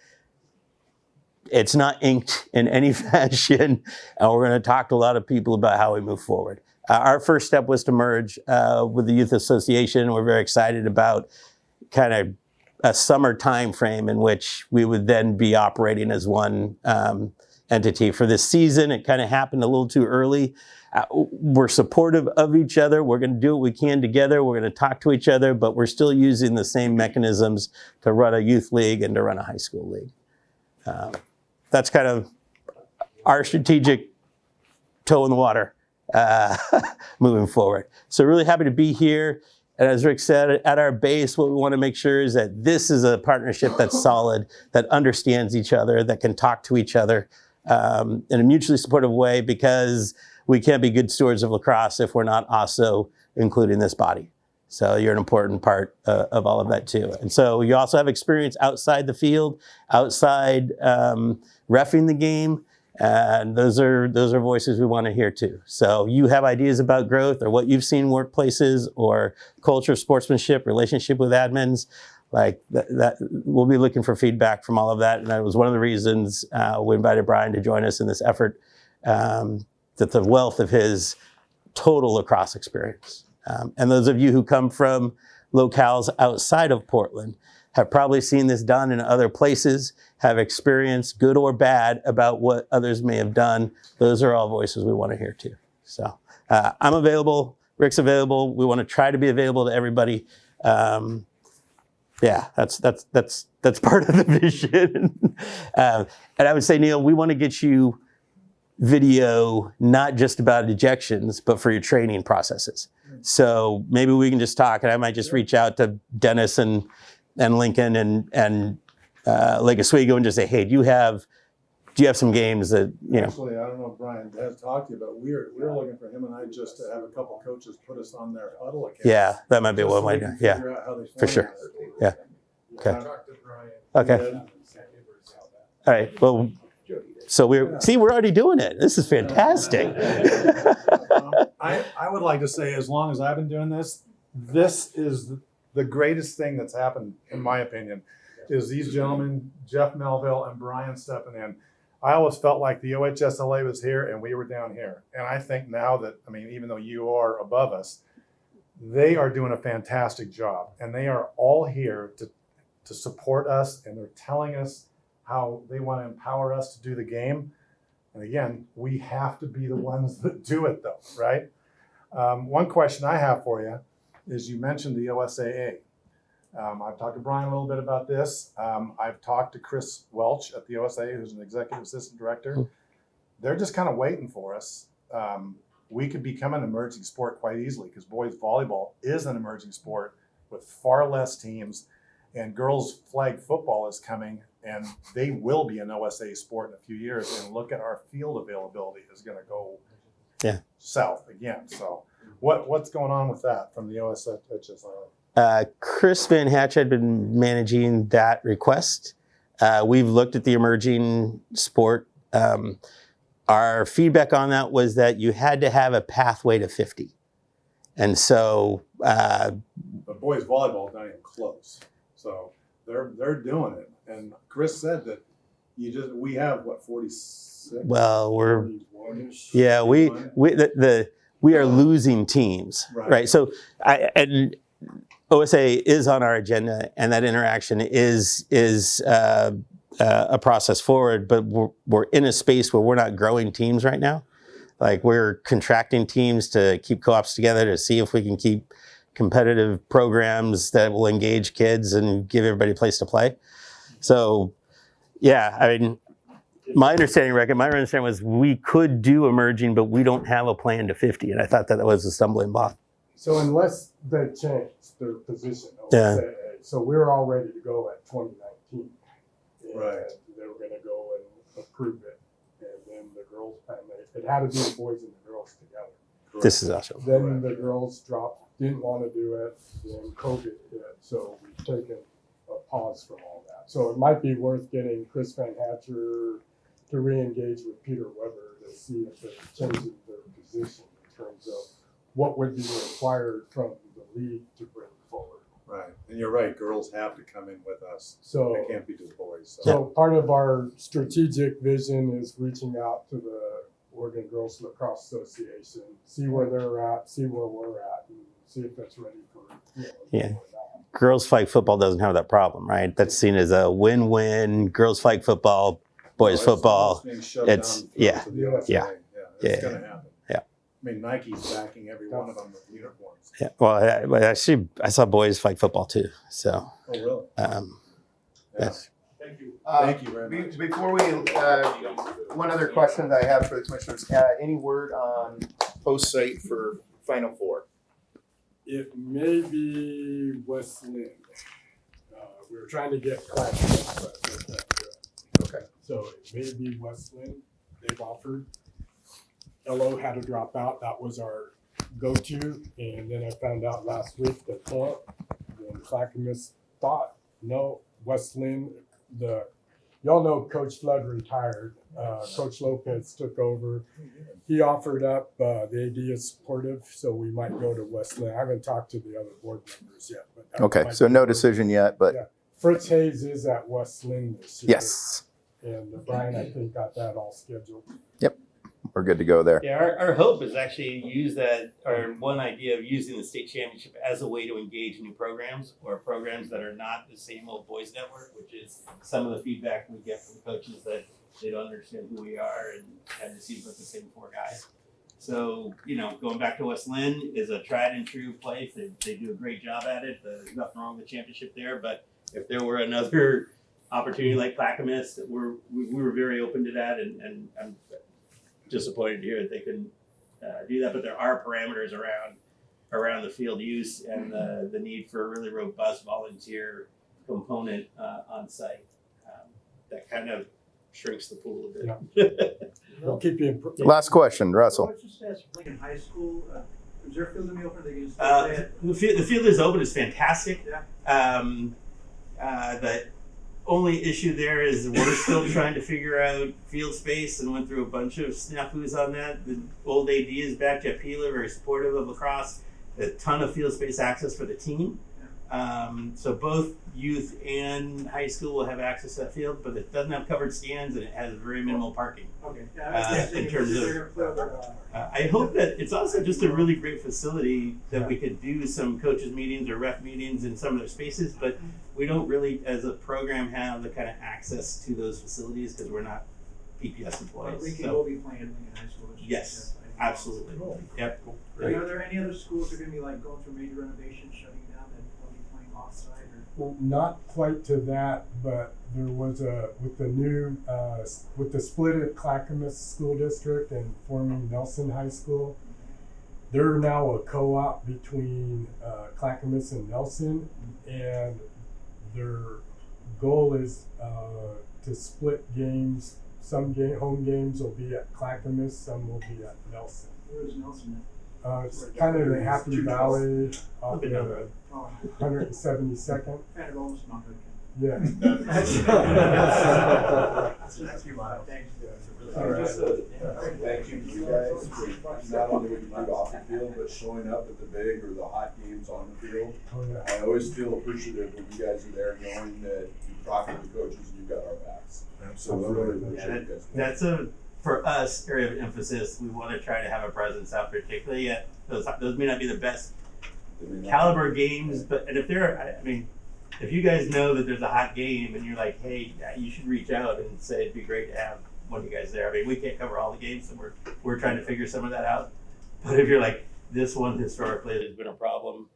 It's not inked in any fashion. And we're going to talk to a lot of people about how we move forward. Our first step was to merge with the Youth Association. We're very excited about kind of a summer time frame in which we would then be operating as one entity. For this season, it kind of happened a little too early. We're supportive of each other. We're going to do what we can together. We're going to talk to each other, but we're still using the same mechanisms to run a youth league and to run a high school league. That's kind of our strategic toe in the water moving forward. So really happy to be here. And as Rick said, at our base, what we want to make sure is that this is a partnership that's solid, that understands each other, that can talk to each other in a mutually supportive way, because we can't be good stewards of lacrosse if we're not also including this body. So you're an important part of all of that too. And so you also have experience outside the field, outside reffing the game, and those are voices we want to hear too. So you have ideas about growth, or what you've seen in workplaces, or culture, sportsmanship, relationship with admins, like that we'll be looking for feedback from all of that. And that was one of the reasons we invited Brian to join us in this effort, that the wealth of his total lacrosse experience. And those of you who come from locales outside of Portland have probably seen this done in other places, have experienced, good or bad, about what others may have done. Those are all voices we want to hear too. So I'm available, Rick's available. We want to try to be available to everybody. Yeah, that's part of the vision. And I would say, Neil, we want to get you video, not just about ejections, but for your training processes. So maybe we can just talk, and I might just reach out to Dennis and Lincoln and Lake Oswego and just say, hey, do you have some games that, you know? Actually, I don't know if Brian has talked to you, but we're looking for him and I just to have a couple coaches put us on their huddle account. Yeah, that might be one way to, yeah, for sure. Yeah. Okay. Okay. All right. Well, so we're already doing it. This is fantastic. I would like to say, as long as I've been doing this, this is the greatest thing that's happened, in my opinion, is these gentlemen, Jeff Melville and Brian, stepping in. I always felt like the OHSLA was here and we were down here. And I think now that, I mean, even though you are above us, they are doing a fantastic job. And they are all here to support us, and they're telling us how they want to empower us to do the game. And again, we have to be the ones that do it though, right? One question I have for you is, you mentioned the OSAA. I've talked to Brian a little bit about this. I've talked to Chris Welch at the OSAA, who's an executive assistant director. They're just kind of waiting for us. We could become an emerging sport quite easily, because boys volleyball is an emerging sport with far less teams, and girls flag football is coming, and they will be an OSA sport in a few years. And look at our field availability is going to go south again. So what's going on with that from the OHSLA? Chris Van Hatch had been managing that request. We've looked at the emerging sport. Our feedback on that was that you had to have a pathway to 50. And so... but boys volleyball is not even close. So they're doing it. And Chris said that we have, what, 46? Well, we're... 41-ish? Yeah, we are losing teams, right? So, and OSA is on our agenda, and that interaction is a process forward. But we're in a space where we're not growing teams right now. Like, we're contracting teams to keep co-ops together to see if we can keep competitive programs that will engage kids and give everybody a place to play. So, yeah, I mean, my understanding was we could do emerging, but we don't have a plan to 50, and I thought that was a stumbling block. So unless they change their position, Yeah. so we're all ready to go at 2019. Right. And they were going to go and approve it, and then the girls, it had to be the boys and the girls together. This is awesome. Then the girls didn't want to do it, then COVID hit, so we've taken a pause from all that. So it might be worth getting Chris Van Hatcher to re-engage with Peter Weber to see if they're changing their position in terms of what would be required from the league to bring forward. Right. And you're right, girls have to come in with us. So they can't be just boys. So part of our strategic vision is reaching out to the Oregon Girls Lacrosse Association, see where they're at, see where we're at, and see if that's ready for, Yeah. Girls flag football doesn't have that problem, right? That's seen as a win-win. Girls flag football, boys football. It's yeah. It's going to happen. Yeah. I mean, Nike's backing every one of them with uniforms. Yeah. Well, actually, I saw boys flag football too. So. Oh, really? Yes. Thank you. Thank you very much. Before we, one other question that I have for the commissioners, any word on post site for Final Four? It may be West Lynn. We were trying to get Clackamas, but they can't do it. Okay. So it may be West Lynn. They've offered. LO had to drop out. That was our go-to. And then I found out last week they can't. Then Clackamas thought, no, West Lynn, y'all know Coach Flood retired. Coach Lopez took over. He offered up, the AD is supportive, so we might go to West Lynn. I haven't talked to the other board members yet. But Okay, so no decision yet, but. Yeah. Fritz Hayes is at West Lynn this year. Yes. And Brian, I think, got that all scheduled. Yep, we're good to go there. Yeah, our hope is actually use that, or one idea of using the state championship as a way to engage new programs or programs that are not the same old boys network, which is some of the feedback we get from coaches that they don't understand who we are and kind of seems like the same four guys. So, going back to West Lynn is a tried and true place. They do a great job at it. There's nothing wrong with the championship there, but if there were another opportunity like Clackamas, we were very open to that, and I'm disappointed to hear that they couldn't do that. But there are parameters around the field use and the need for a really robust volunteer component on site. That kind of shrinks the pool a bit. Yeah. We'll keep you Last question, Russell. What's the status of Lincoln High School? Is their field going to be open? Are they going to stay The field is open. It's fantastic. Yeah. The only issue there is we're still trying to figure out field space and went through a bunch of snafus on that. The old AD is back, Jeff Peeler, very supportive of lacrosse. A ton of field space access for the team. So both youth and high school will have access to that field, but it doesn't have covered stands and it has very minimal parking. Okay. In terms of, I hope that it's also just a really great facility that we could do some coaches meetings or ref meetings in some of their spaces, but we don't really, as a program, have the kind of access to those facilities because we're not PPS employees. Lincoln will be playing Lincoln High School. Yes, absolutely. Yep. Are there any other schools that are going to be going through major renovations, shutting down, that will be playing offside? Well, not quite to that, but there was with the split at Clackamas School District and forming Nelson High School, they're now a co-op between Clackamas and Nelson, and their goal is to split games. Some home games will be at Clackamas, some will be at Nelson. Where is Nelson It's kind of in the Happy Valley off the 172nd. Kind of almost not good. Yeah. That's your motto. Thanks. All right. Thank you to you guys for not only what you do off the field, but showing up at the big or the hot games on the field. Oh, yeah. I always feel appreciative when you guys are there, knowing that you talk to the coaches and you've got our backs. So we really appreciate you guys. That's a, for us, area of emphasis. We want to try to have a presence out, particularly at those may not be the best caliber games, but and if they're, I mean, if you guys know that there's a hot game and you're like, hey, you should reach out and say it'd be great to have one of you guys there. I mean, we can't cover all the games, so we're trying to figure some of that out. But if you're like, this one historically has been a problem,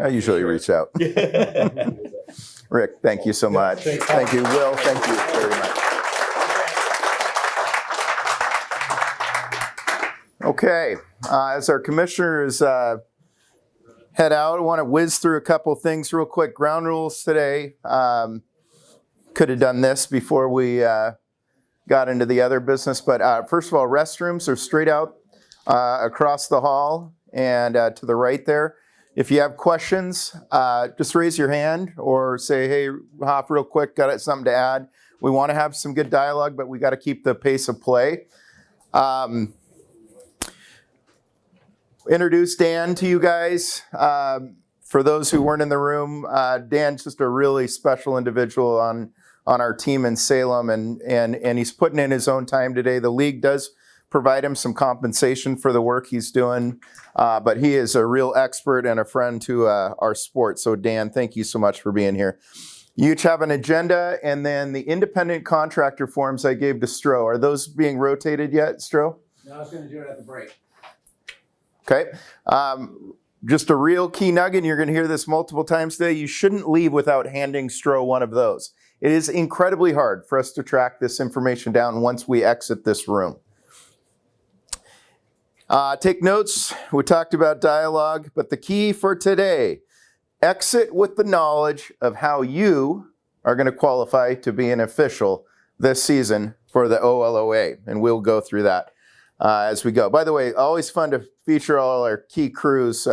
I usually reach out. Rick, thank you so much. Thank you, Will. Thank you very much. Okay, as our commissioners head out, I want to whiz through a couple things real quick. Ground rules today. Could have done this before we got into the other business, but first of all, restrooms are straight out across the hall and to the right there. If you have questions, just raise your hand or say, hey, Hoff, real quick, got something to add. We want to have some good dialogue, but we got to keep the pace of play. Introduce Dan to you guys. For those who weren't in the room, Dan's just a really special individual on our team in Salem, and he's putting in his own time today. The league does provide him some compensation for the work he's doing, but he is a real expert and a friend to our sport. So Dan, thank you so much for being here. You each have an agenda, and then the independent contractor forms I gave to Stro. Are those being rotated yet, Stro? No, I was going to do it at the break. Okay. Just a real key nugget, and you're going to hear this multiple times today. You shouldn't leave without handing Stro one of those. It is incredibly hard for us to track this information down once we exit this room. Take notes. We talked about dialogue, but the key for today, exit with the knowledge of how you are going to qualify to be an official this season for the OLOA, and we'll go through that as we go. By the way, always fun to feature all our key crews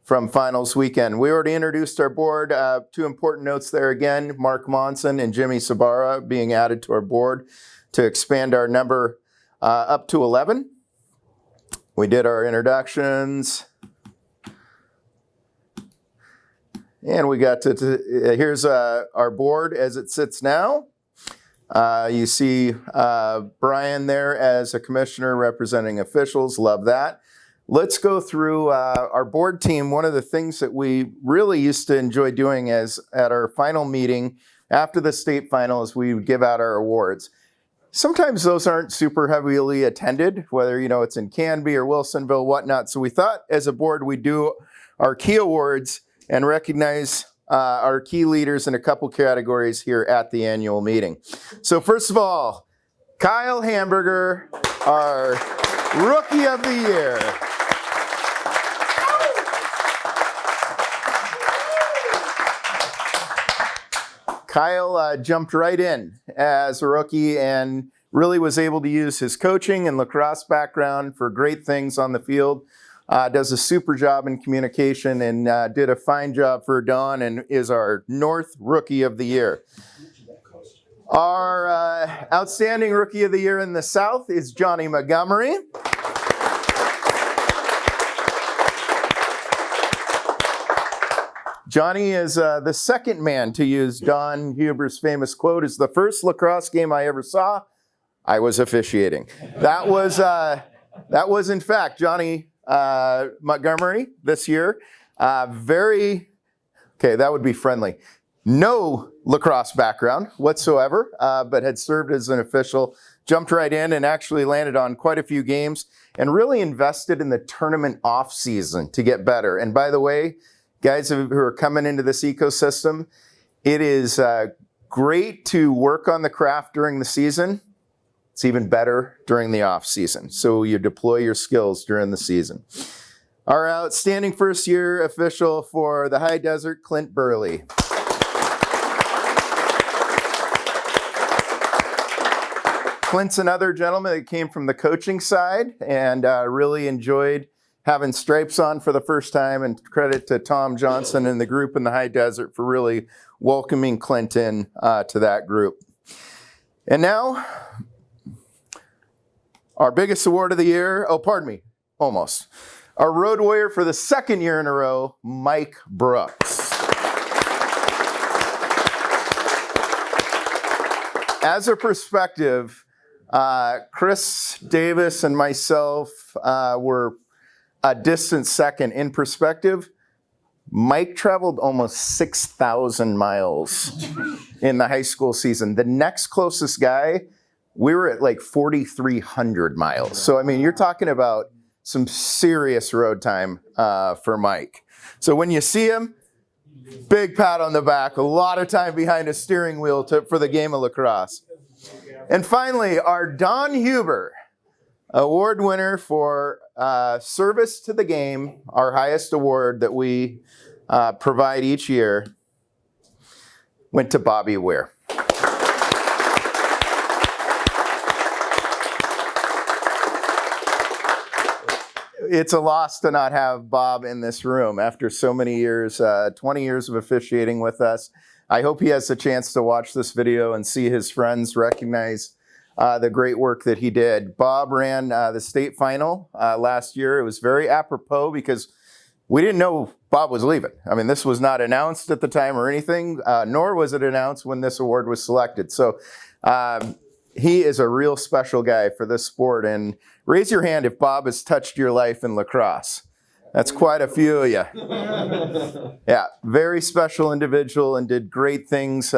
from finals weekend. We already introduced our board. Two important notes there again, Mark Monson and Jimmy Sabara being added to our board to expand our number up to 11. We did our introductions. And we got to here's our board as it sits now. You see Brian there as a commissioner representing officials. Love that. Let's go through our board team. One of the things that we really used to enjoy doing is at our final meeting after the state final is we would give out our awards. Sometimes those aren't super heavily attended, whether it's in Canby or Wilsonville, whatnot. So we thought as a board we'd do our key awards and recognize our key leaders in a couple categories here at the annual meeting. So first of all, Kyle Hamburger, our Rookie of the Year. Kyle jumped right in as a rookie and really was able to use his coaching and lacrosse background for great things on the field. Does a super job in communication and did a fine job for Dawn and is our North Rookie of the Year. Our outstanding Rookie of the Year in the South is Johnny Montgomery. Johnny is the second man to use Don Huber's famous quote, "Is the first lacrosse game I ever saw, I was officiating." That was in fact Johnny Montgomery this year. That would be friendly. No lacrosse background whatsoever, but had served as an official, jumped right in and actually landed on quite a few games and really invested in the tournament off season to get better. And by the way, guys who are coming into this ecosystem, it is great to work on the craft during the season. It's even better during the off season. So you deploy your skills during the season. Our outstanding first year official for the High Desert, Clint Burley. Clint's another gentleman that came from the coaching side and really enjoyed having stripes on for the first time, and credit to Tom Johnson and the group in the high desert for really welcoming Clint in to that group. And now, our biggest award of the year, almost. Our road warrior for the second year in a row, Mike Brooks. As a perspective, Chris Davis and myself were a distant second. In perspective, Mike traveled almost 6,000 miles in the high school season. The next closest guy, we were at like 4,300 miles. So, I mean, you're talking about some serious road time for Mike. So when you see him, big pat on the back, a lot of time behind a steering wheel for the game of lacrosse. And finally, our Don Huber, award winner for service to the game, our highest award that we provide each year, went to Bobby Weir. It's a loss to not have Bob in this room after so many years, 20 years of officiating with us. I hope he has a chance to watch this video and see his friends recognize the great work that he did. Bob ran the state final last year. It was very apropos because we didn't know Bob was leaving. I mean, this was not announced at the time or anything, nor was it announced when this award was selected. So he is a real special guy for this sport. And raise your hand if Bob has touched your life in lacrosse. That's quite a few of you. Yeah, very special individual and did great things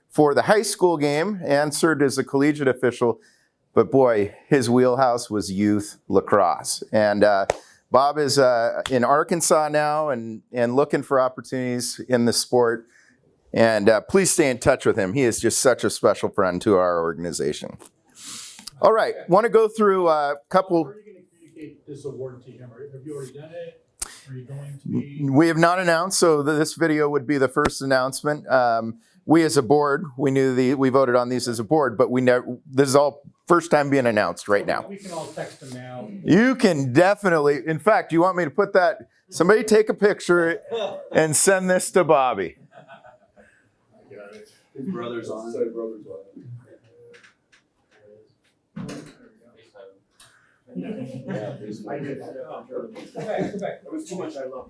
for the high school game and served as a collegiate official. But boy, his wheelhouse was youth lacrosse. And Bob is in Arkansas now and looking for opportunities in the sport. And please stay in touch with him. He is just such a special friend to our organization. All right, want to go through a couple. How are you going to communicate this award to him? Have you already done it? Are you going to be? We have not announced, so this video would be the first announcement. We as a board, we voted on these as a board, but this is all first time being announced right now. We can all text him now. You can definitely, in fact, you want me to put that, somebody take a picture and send this to Bobby. His brother's on it.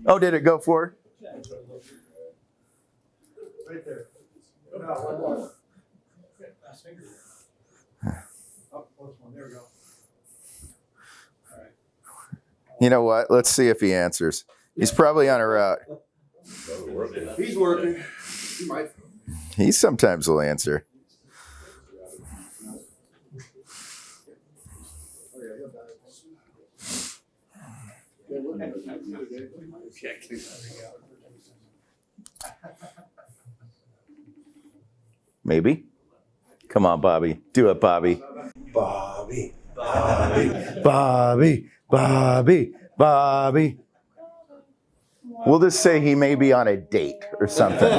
Oh, did it go forward? Right there. No, one more. Last finger. Oh, close one. There we go. All right. You know what? Let's see if he answers. He's probably on a route. He's working. He might. He sometimes will answer. Maybe. Come on, Bobby. Do it, Bobby. Bobby, Bobby, Bobby, Bobby, Bobby. We'll just say he may be on a date or something. With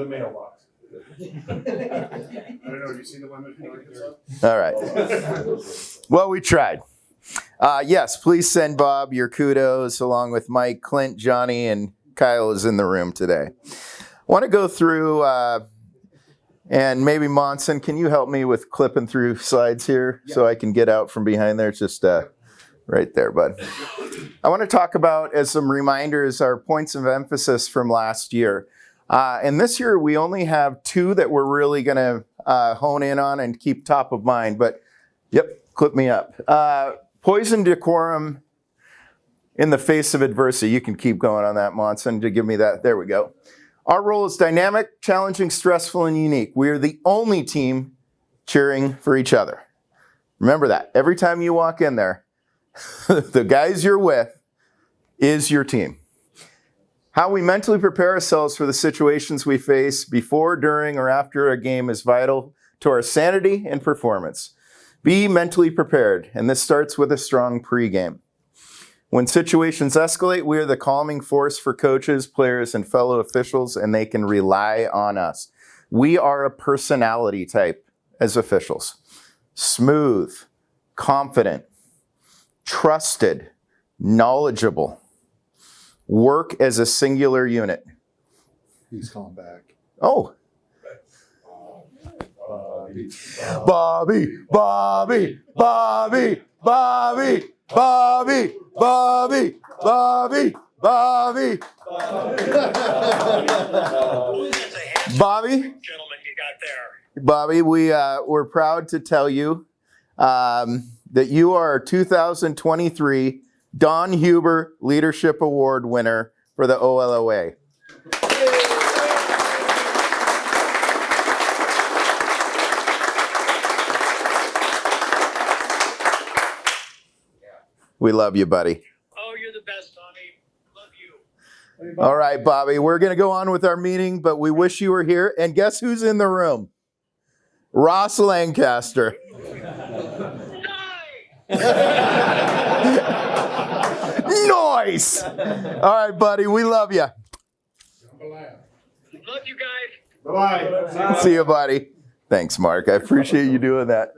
a mailbox. I don't know. Have you seen the women in Arkansas? All right. Well, we tried. Yes, please send Bob your kudos along with Mike, Clint, Johnny, and Kyle is in the room today. I want to go through, and maybe Monson, can you help me with clipping through slides here so I can get out from behind there? It's just right there, bud. I want to talk about, as some reminders, our points of emphasis from last year. And this year, we only have two that we're really going to hone in on and keep top of mind. But, yep, clip me up. Poise and decorum in the face of adversity. You can keep going on that, Monson, to give me that. There we go. Our role is dynamic, challenging, stressful, and unique. We are the only team cheering for each other. Remember that. Every time you walk in there, the guys you're with is your team. How we mentally prepare ourselves for the situations we face before, during, or after a game is vital to our sanity and performance. Be mentally prepared, and this starts with a strong pregame. When situations escalate, we are the calming force for coaches, players, and fellow officials, and they can rely on us. We are a personality type as officials. Smooth, confident, trusted, knowledgeable, work as a singular unit. He's calling back. Oh. Bobby, Bobby, Bobby, Bobby, Bobby, Bobby, Bobby, Bobby. Bobby, Bobby, we're proud to tell you that you are our 2023 Don Huber Leadership Award winner for the OLOA. We love you, buddy. Oh, you're the best, Tommy. Love you. All right, Bobby, we're going to go on with our meeting, but we wish you were here. And guess who's in the room? Ross Lancaster. Nice. All right, buddy, we love you. Love you guys. Bye-bye. See you, buddy. Thanks, Mark. I appreciate you doing that.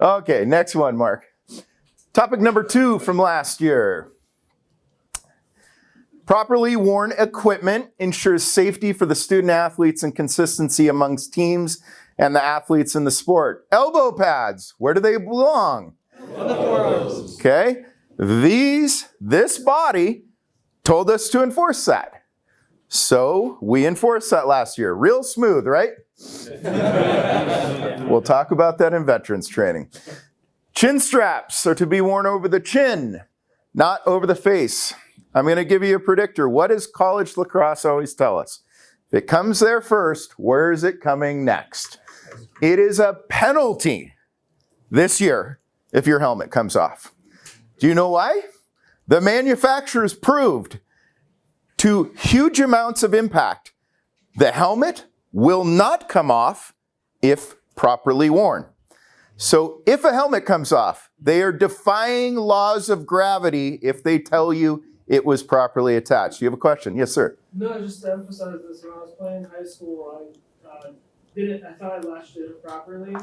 Okay, next one, Mark. Topic number 2 from last year. Properly worn equipment ensures safety for the student athletes and consistency amongst teams and the athletes in the sport. Elbow pads, where do they belong? On the forearms. Okay, this body told us to enforce that. So we enforced that last year. Real smooth, right? We'll talk about that in veterans training. Chin straps are to be worn over the chin, not over the face. I'm going to give you a predictor. What does college lacrosse always tell us? If it comes there first, where is it coming next? It is a penalty this year if your helmet comes off. Do you know why? The manufacturers proved to huge amounts of impact, the helmet will not come off if properly worn. So if a helmet comes off, they are defying laws of gravity if they tell you it was properly attached. You have a question? Yes, sir. No, just to emphasize this, when I was playing high school, I thought I latched it properly,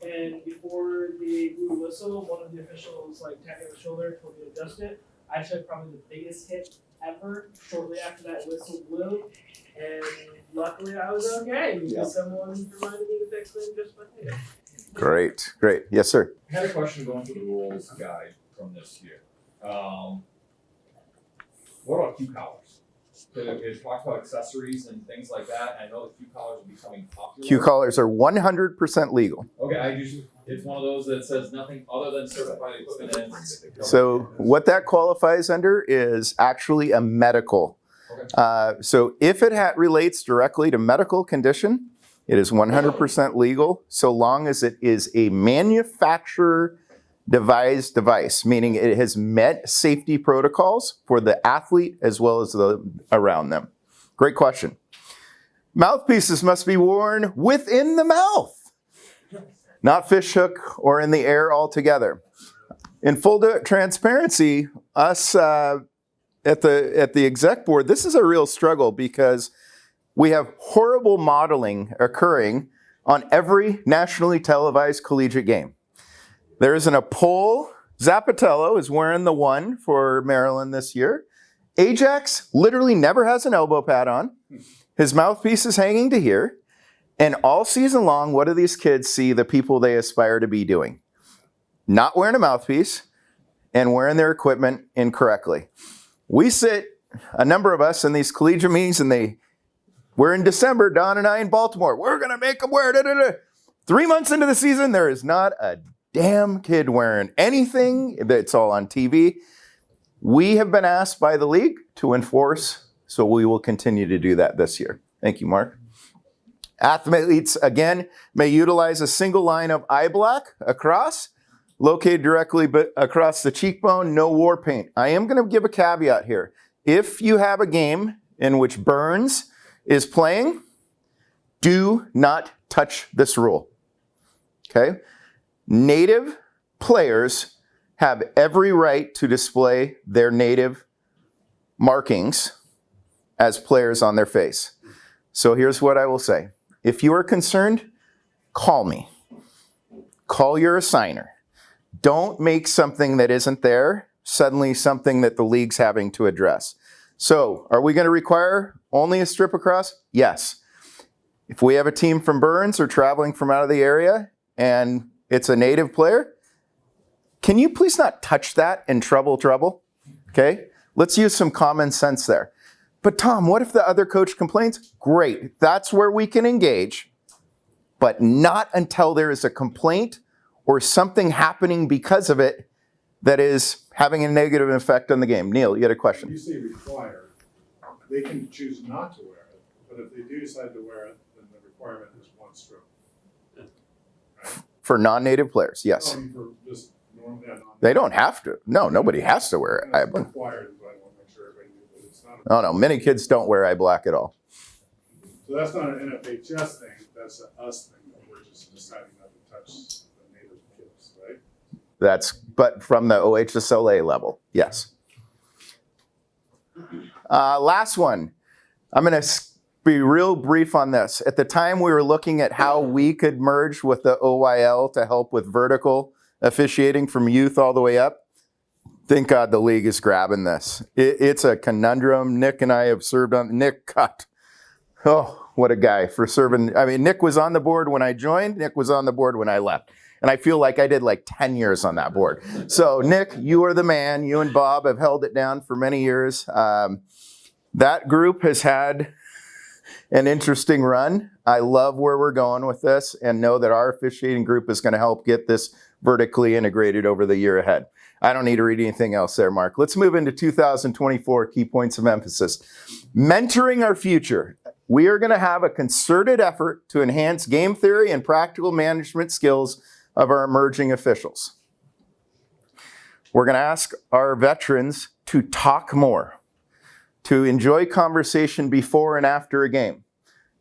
and before the blew whistle, one of the officials tapped me on the shoulder, told me to adjust it. I took probably the biggest hit ever shortly after that whistle blew, and luckily I was okay because someone reminded me to fix it just by hand. Great. Yes, sir. I had a question going through the rules guide from this year. What about cue collars? It talks about accessories and things like that. I know the cue collars are becoming popular. Cue collars are 100% legal. Okay, it's one of those that says nothing other than certified equipment. So what that qualifies under is actually a medical. Okay. So if it relates directly to medical condition, it is 100% legal so long as it is a manufacturer devised device, meaning it has met safety protocols for the athlete as well as the around them. Great question. Mouthpieces must be worn within the mouth, not fishhook or in the air altogether. In full transparency, us at the exec board, this is a real struggle because we have horrible modeling occurring on every nationally televised collegiate game. There isn't a poll. Zappatello is wearing the one for Maryland this year. Ajax literally never has an elbow pad on. His mouthpiece is hanging to here. And all season long, what do these kids see the people they aspire to be doing? Not wearing a mouthpiece and wearing their equipment incorrectly. We sit, a number of us, in these collegiate meetings, and we're in December, Don and I in Baltimore. We're going to make them wear da-da-da. 3 months into the season, there is not a damn kid wearing anything. That's all on TV. We have been asked by the league to enforce, so we will continue to do that this year. Thank you, Mark. Athletes, again, may utilize a single line of eye black across, located directly across the cheekbone, no war paint. I am going to give a caveat here. If you have a game in which Burns is playing, do not touch this rule. Okay? Native players have every right to display their native markings as players on their face. So here's what I will say. If you are concerned, call me. Call your assigner. Don't make something that isn't there suddenly something that the league's having to address. So, are we going to require only a strip across? Yes. If we have a team from Burns or traveling from out of the area and it's a native player, can you please not touch that in trouble? Okay? Let's use some common sense there. But Tom, what if the other coach complains? Great. That's where we can engage, but not until there is a complaint or something happening because of it that is having a negative effect on the game. Neil, you had a question. When you say required, they can choose not to wear it, but if they do decide to wear it, then the requirement is one strip. For non-native players, yes. I mean, for just normal, They don't have to. No, nobody has to wear it. It's required, but I want to make sure everybody knew that it's not. Oh no, many kids don't wear eye black at all. So that's not an NFHS thing, that's an us thing, that we're just deciding not to touch the native kids, right? But from the OHSLA level, yes. Last one. I'm going to be real brief on this. At the time, we were looking at how we could merge with the OYL to help with vertical officiating from youth all the way up. Thank God the league is grabbing this. It's a conundrum. Nick and I have served on. Nick cut. Oh, what a guy for serving. I mean, Nick was on the board when I joined. Nick was on the board when I left. And I feel like I did like 10 years on that board. So, Nick, you are the man. You and Bob have held it down for many years. That group has had an interesting run. I love where we're going with this and know that our officiating group is going to help get this vertically integrated over the year ahead. I don't need to read anything else there, Mark. Let's move into 2024 key points of emphasis. Mentoring our future. We are going to have a concerted effort to enhance game theory and practical management skills of our emerging officials. We're going to ask our veterans to talk more, to enjoy conversation before and after a game,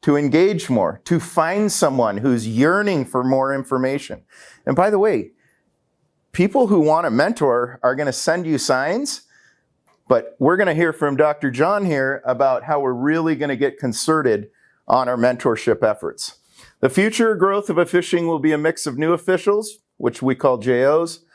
to engage more, to find someone who's yearning for more information. And by the way, people who want a mentor are going to send you signs, but we're going to hear from Dr. John here about how we're really going to get concerted on our mentorship efforts. The future growth of officiating will be a mix of new officials, which we call JOs,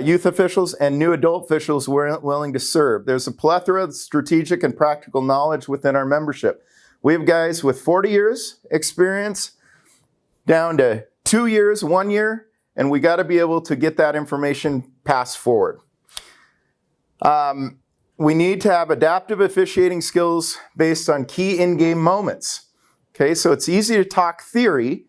youth officials, and new adult officials willing to serve. There's a plethora of strategic and practical knowledge within our membership. We have guys with 40 years experience down to 2 years, 1 year, and we got to be able to get that information passed forward. We need to have adaptive officiating skills based on key in-game moments. Okay, so it's easy to talk theory,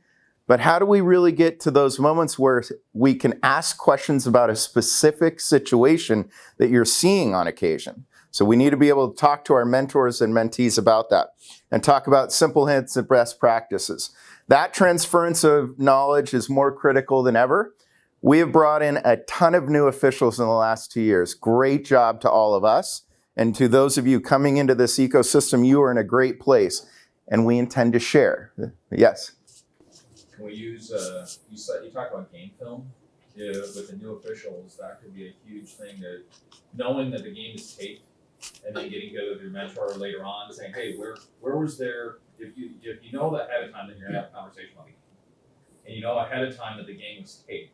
but how do we really get to those moments where we can ask questions about a specific situation that you're seeing on occasion? So we need to be able to talk to our mentors and mentees about that and talk about simple hints and best practices. That transference of knowledge is more critical than ever. We have brought in a ton of new officials in the last 2 years. Great job to all of us. And to those of you coming into this ecosystem, you are in a great place. And we intend to share. Yes? Can we use, you talked about game film with the new officials, that could be a huge thing, that knowing that the game is taped and then getting together with your mentor later on saying, hey, where was there, if you know that ahead of time that you're gonna have a conversation about the game, and you know ahead of time that the game was taped,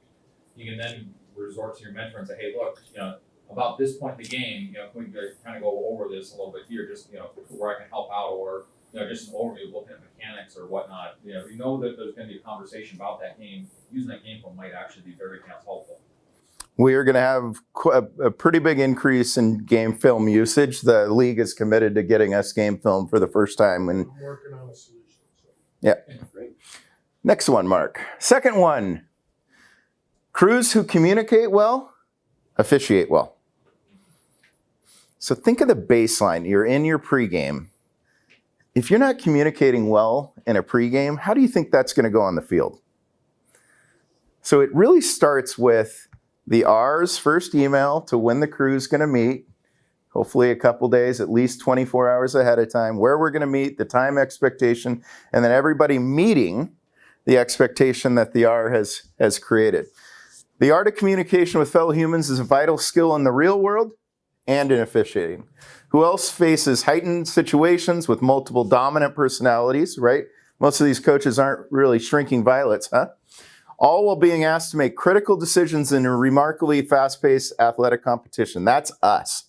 you can then resort to your mentor and say, hey, look, about this point in the game, can we kind of go over this a little bit here, just, where I can help out, or just an overview, looking at mechanics or whatnot. If you know that there's going to be a conversation about that game, using that game film might actually be very helpful. We are going to have a pretty big increase in game film usage. The league is committed to getting us game film for the first time. And I'm working on a solution. So. Yeah. Great. Next one, Mark. Second one. Crews who communicate well, officiate well. So think of the baseline. You're in your pregame. If you're not communicating well in a pregame, how do you think that's going to go on the field? So it really starts with the R's first email to when the crew's going to meet, hopefully a couple days, at least 24 hours ahead of time, where we're going to meet, the time expectation, and then everybody meeting the expectation that the R has created. The art of communication with fellow humans is a vital skill in the real world and in officiating. Who else faces heightened situations with multiple dominant personalities, right? Most of these coaches aren't really shrinking violets, huh? all while being asked to make critical decisions in a remarkably fast-paced athletic competition. That's us.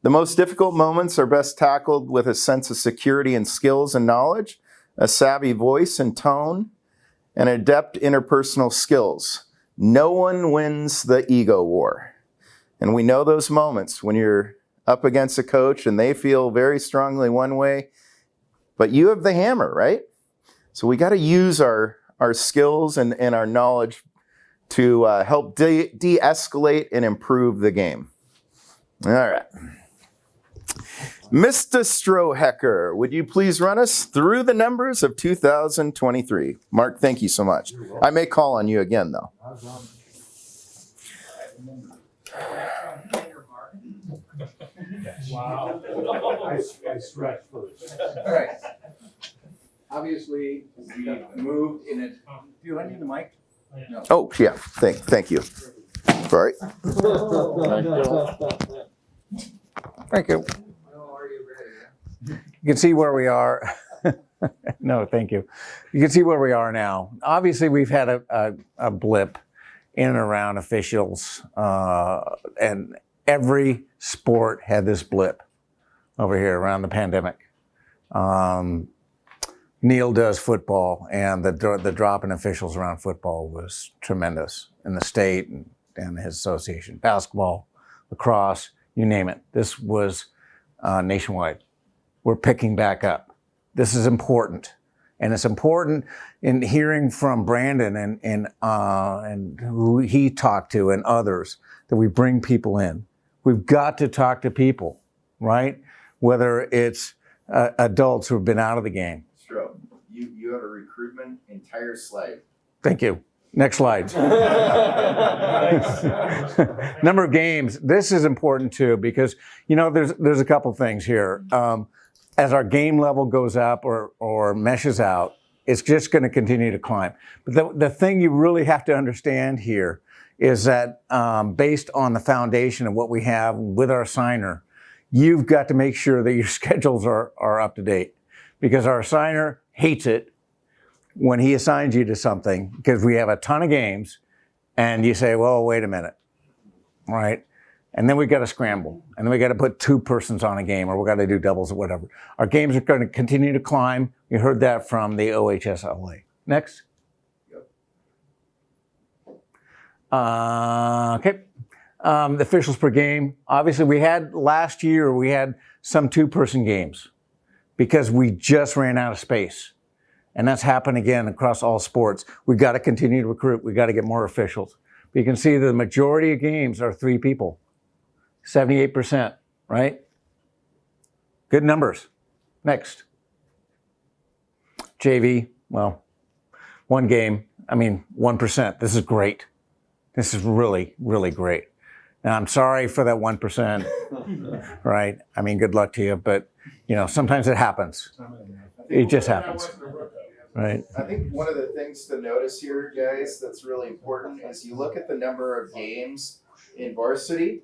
The most difficult moments are best tackled with a sense of security and skills and knowledge, a savvy voice and tone, and adept interpersonal skills. No one wins the ego war. And we know those moments when you're up against a coach and they feel very strongly one way, but you have the hammer, right? So we got to use our skills and our knowledge to help de-escalate and improve the game. All right. Mr. Strohecker, would you please run us through the numbers of 2023? Mark, thank you so much. I may call on you again, though. Wow. I stretched first. All right. Obviously, we moved in it. Do I need the mic? No. Oh, yeah. Thank you. Sorry. Thank you. You can see where we are. No, thank you. You can see where we are now. Obviously, we've had a blip in and around officials, and every sport had this blip over here around the pandemic. Neil does football, and the drop in officials around football was tremendous in the state and his association. Basketball, lacrosse, you name it. This was nationwide. We're picking back up. This is important. And it's important in hearing from Brandon and who he talked to and others that we bring people in. We've got to talk to people, right? Whether it's adults who have been out of the game. Stroh, you have a recruitment entire slide. Thank you. Next slide. Number of games. This is important too because, you know, there's a couple things here. As our game level goes up or meshes out, it's just going to continue to climb. But the thing you really have to understand here is that based on the foundation of what we have with our signer, you've got to make sure that your schedules are up to date because our signer hates it when he assigns you to something because we have a ton of games and you say, well, wait a minute, right? And then we got to scramble and then we got to put two persons on a game or we got to do doubles or whatever. Our games are going to continue to climb. You heard that from the OHSLA. Next. Okay. The officials per game. Obviously, last year, we had some two-person games because we just ran out of space. And that's happened again across all sports. We've got to continue to recruit. We've got to get more officials. But you can see the majority of games are 3 people. 78%, right? Good numbers. Next. JV, well, 1 game. I mean, 1%. This is great. This is really, really great. Now, I'm sorry for that 1%, right? I mean, good luck to you, but, you know, sometimes it happens. It just happens, right? I think one of the things to notice here, guys, that's really important is you look at the number of games in varsity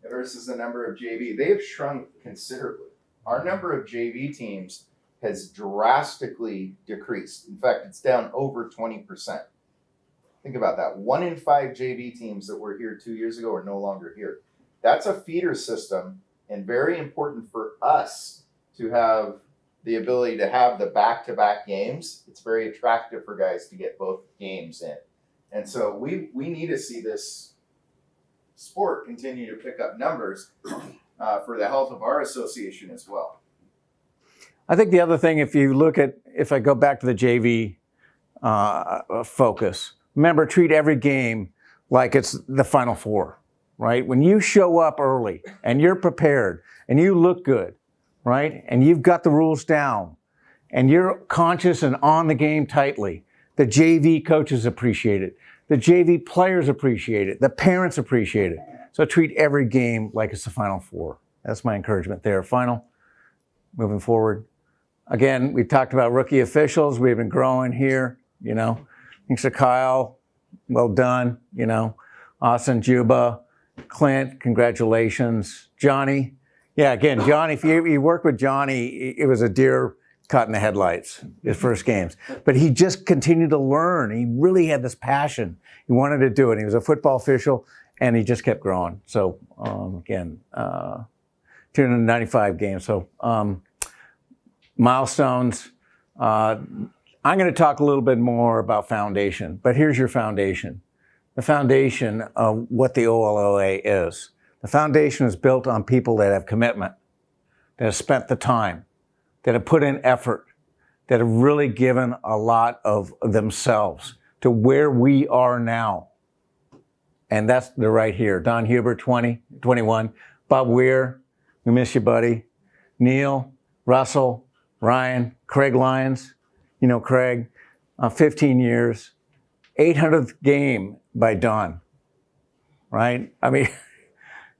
versus the number of JV. They have shrunk considerably. Our number of JV teams has drastically decreased. In fact, it's down over 20%. Think about that. 1 in 5 JV teams that were here 2 years ago are no longer here. That's a feeder system and very important for us to have the ability to have the back-to-back games. It's very attractive for guys to get both games in. And so we need to see this sport continue to pick up numbers for the health of our association as well. I think the other thing, if I go back to the JV focus, remember, treat every game like it's the Final Four, right? When you show up early and you're prepared and you look good, right? And you've got the rules down and you're conscious and on the game tightly, the JV coaches appreciate it. The JV players appreciate it. The parents appreciate it. So treat every game like it's the Final Four. That's my encouragement there. Final, moving forward. Again, we talked about rookie officials. We've been growing here, you know. Thanks to Kyle, well done, you know. Austin, Juba, Clint, congratulations. Johnny, yeah, again, Johnny, if you work with Johnny, it was a dear caught in the headlights, his first games. But he just continued to learn. He really had this passion. He wanted to do it. He was a football official, and he just kept growing. So, again, 295 games. So, milestones. I'm going to talk a little bit more about foundation, but here's your foundation. The foundation of what the OLOA is. The foundation is built on people that have commitment, that have spent the time, that have put in effort, that have really given a lot of themselves to where we are now. And they're right here. Don Huber, 20, 21. Bob Weir, we miss you, buddy. Neil, Russell, Ryan, Craig Lyons, you know Craig, 15 years, 800th game by Don, right? I mean,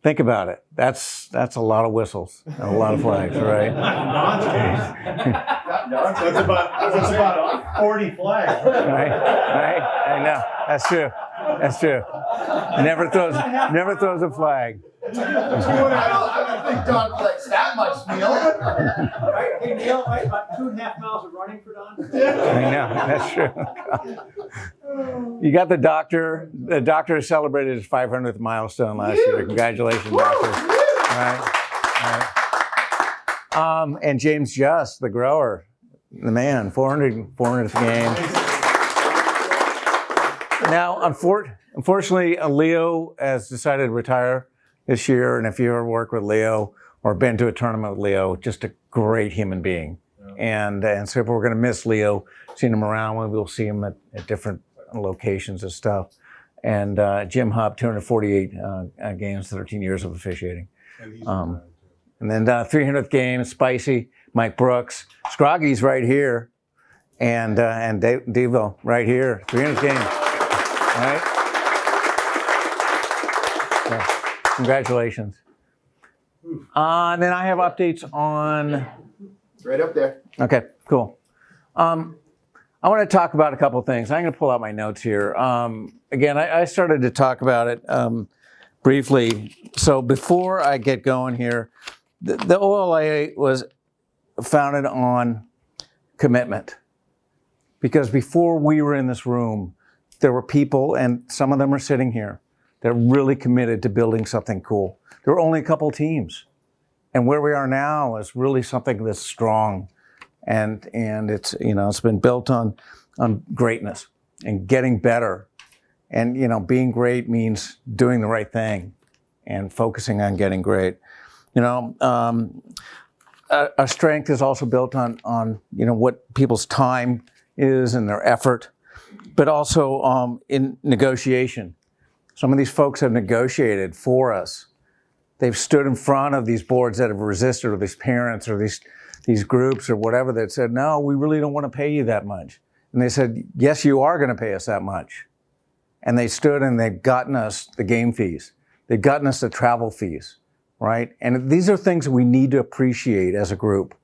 think about it. That's a lot of whistles and a lot of flags, right? Don's case. That's about 40 flags. Right? I know. That's true. That's true. Never throws a flag. I don't think Don plays that much, Neil. Hey, Neil, about 2.5 miles of running for Don? I know. That's true. You got the doctor. The doctor celebrated his 500th milestone last year. Congratulations, doctor. Right. And James Just, the grower, the man, 400th game. Now, unfortunately, Leo has decided to retire this year. And if you ever work with Leo or been to a tournament with Leo, just a great human being. Yeah. And so we're going to miss Leo, seeing him around. We'll see him at different locations and stuff. And Jim Hupp, 248 games, 13 years of officiating. And then 300th game, Spicy, Mike Brooks, Scroggy's right here, and Devo right here, 300th game. Right? Yeah. Congratulations. And then I have updates on. It's right up there. Okay, cool. I want to talk about a couple of things. I'm going to pull out my notes here. Again, I started to talk about it briefly. So before I get going here, the OLA was founded on commitment. Because before we were in this room, there were people, and some of them are sitting here, that are really committed to building something cool. There were only a couple teams. And where we are now is really something that's strong. And it's, it's been built on greatness and getting better. And, being great means doing the right thing and focusing on getting great. Our strength is also built on what people's time is and their effort, but also in negotiation. Some of these folks have negotiated for us. They've stood in front of these boards that have resisted, or these parents, or these groups, or whatever, that said, no, we really don't want to pay you that much. And they said, yes, you are going to pay us that much. And they stood and they've gotten us the game fees. They've gotten us the travel fees, right? And these are things that we need to appreciate as a group,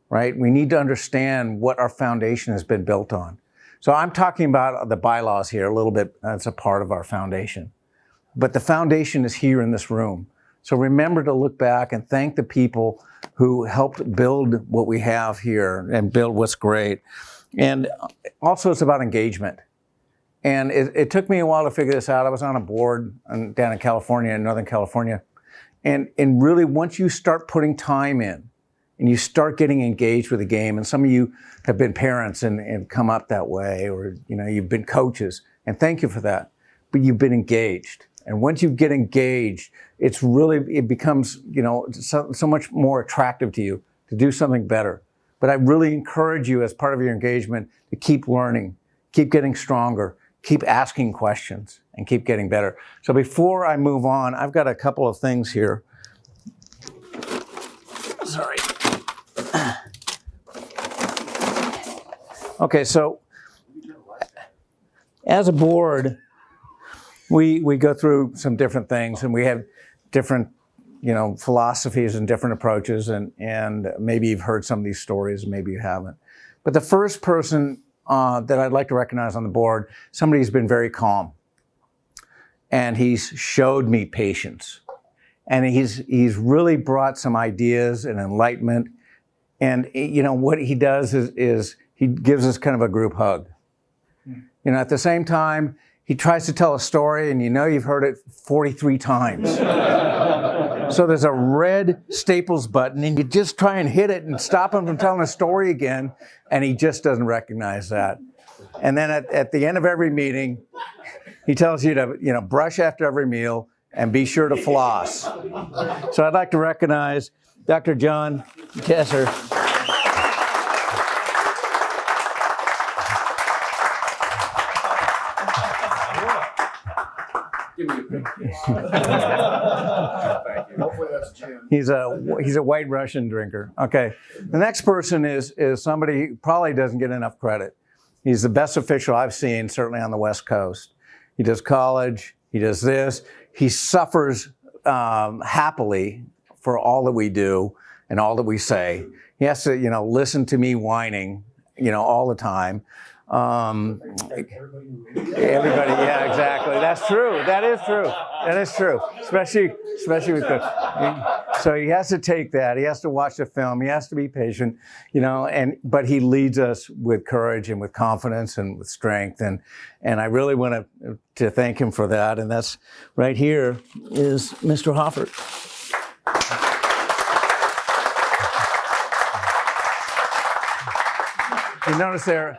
right? We need to understand what our foundation has been built on. So I'm talking about the bylaws here a little bit. That's a part of our foundation. But the foundation is here in this room. So remember to look back and thank the people who helped build what we have here and build what's great. And also it's about engagement. And it took me a while to figure this out. I was on a board down in California, in Northern California. And really, once you start putting time in and you start getting engaged with the game, and some of you have been parents and come up that way, or you've been coaches, and thank you for that. But you've been engaged. And once you get engaged, it becomes, so much more attractive to you to do something better. But I really encourage you, as part of your engagement, to keep learning, keep getting stronger, keep asking questions, and keep getting better. So before I move on, I've got a couple of things here. Sorry. Okay, so as a board, we go through some different things, and we have different, philosophies and different approaches, and maybe you've heard some of these stories, maybe you haven't. But the first person that I'd like to recognize on the board, somebody who's been very calm, and he's showed me patience, and he's really brought some ideas and enlightenment And you know what he does is he gives us kind of a group hug. You know, at the same time, he tries to tell a story, and you know you've heard it 43 times. So there's a red Staples button, and you just try and hit it and stop him from telling a story again, and he just doesn't recognize that. And then at the end of every meeting, he tells you to, you know, brush after every meal and be sure to floss. So I'd like to recognize Dr. John Kesser. Give me a picture. Hopefully that's Jim. He's a white Russian drinker. Okay. The next person is somebody who probably doesn't get enough credit. He's the best official I've seen, certainly on the West Coast. He does college. He does this. He suffers happily for all that we do and all that we say. He has to, you know, listen to me whining, you know, all the time. Everybody, yeah, exactly. That's true. That is true. That is true. Especially with so he has to take that. He has to watch the film. He has to be patient, you know. But he leads us with courage and with confidence and with strength. And I really want to thank him for that. And that's right here is Mr. Hoffert. You notice there.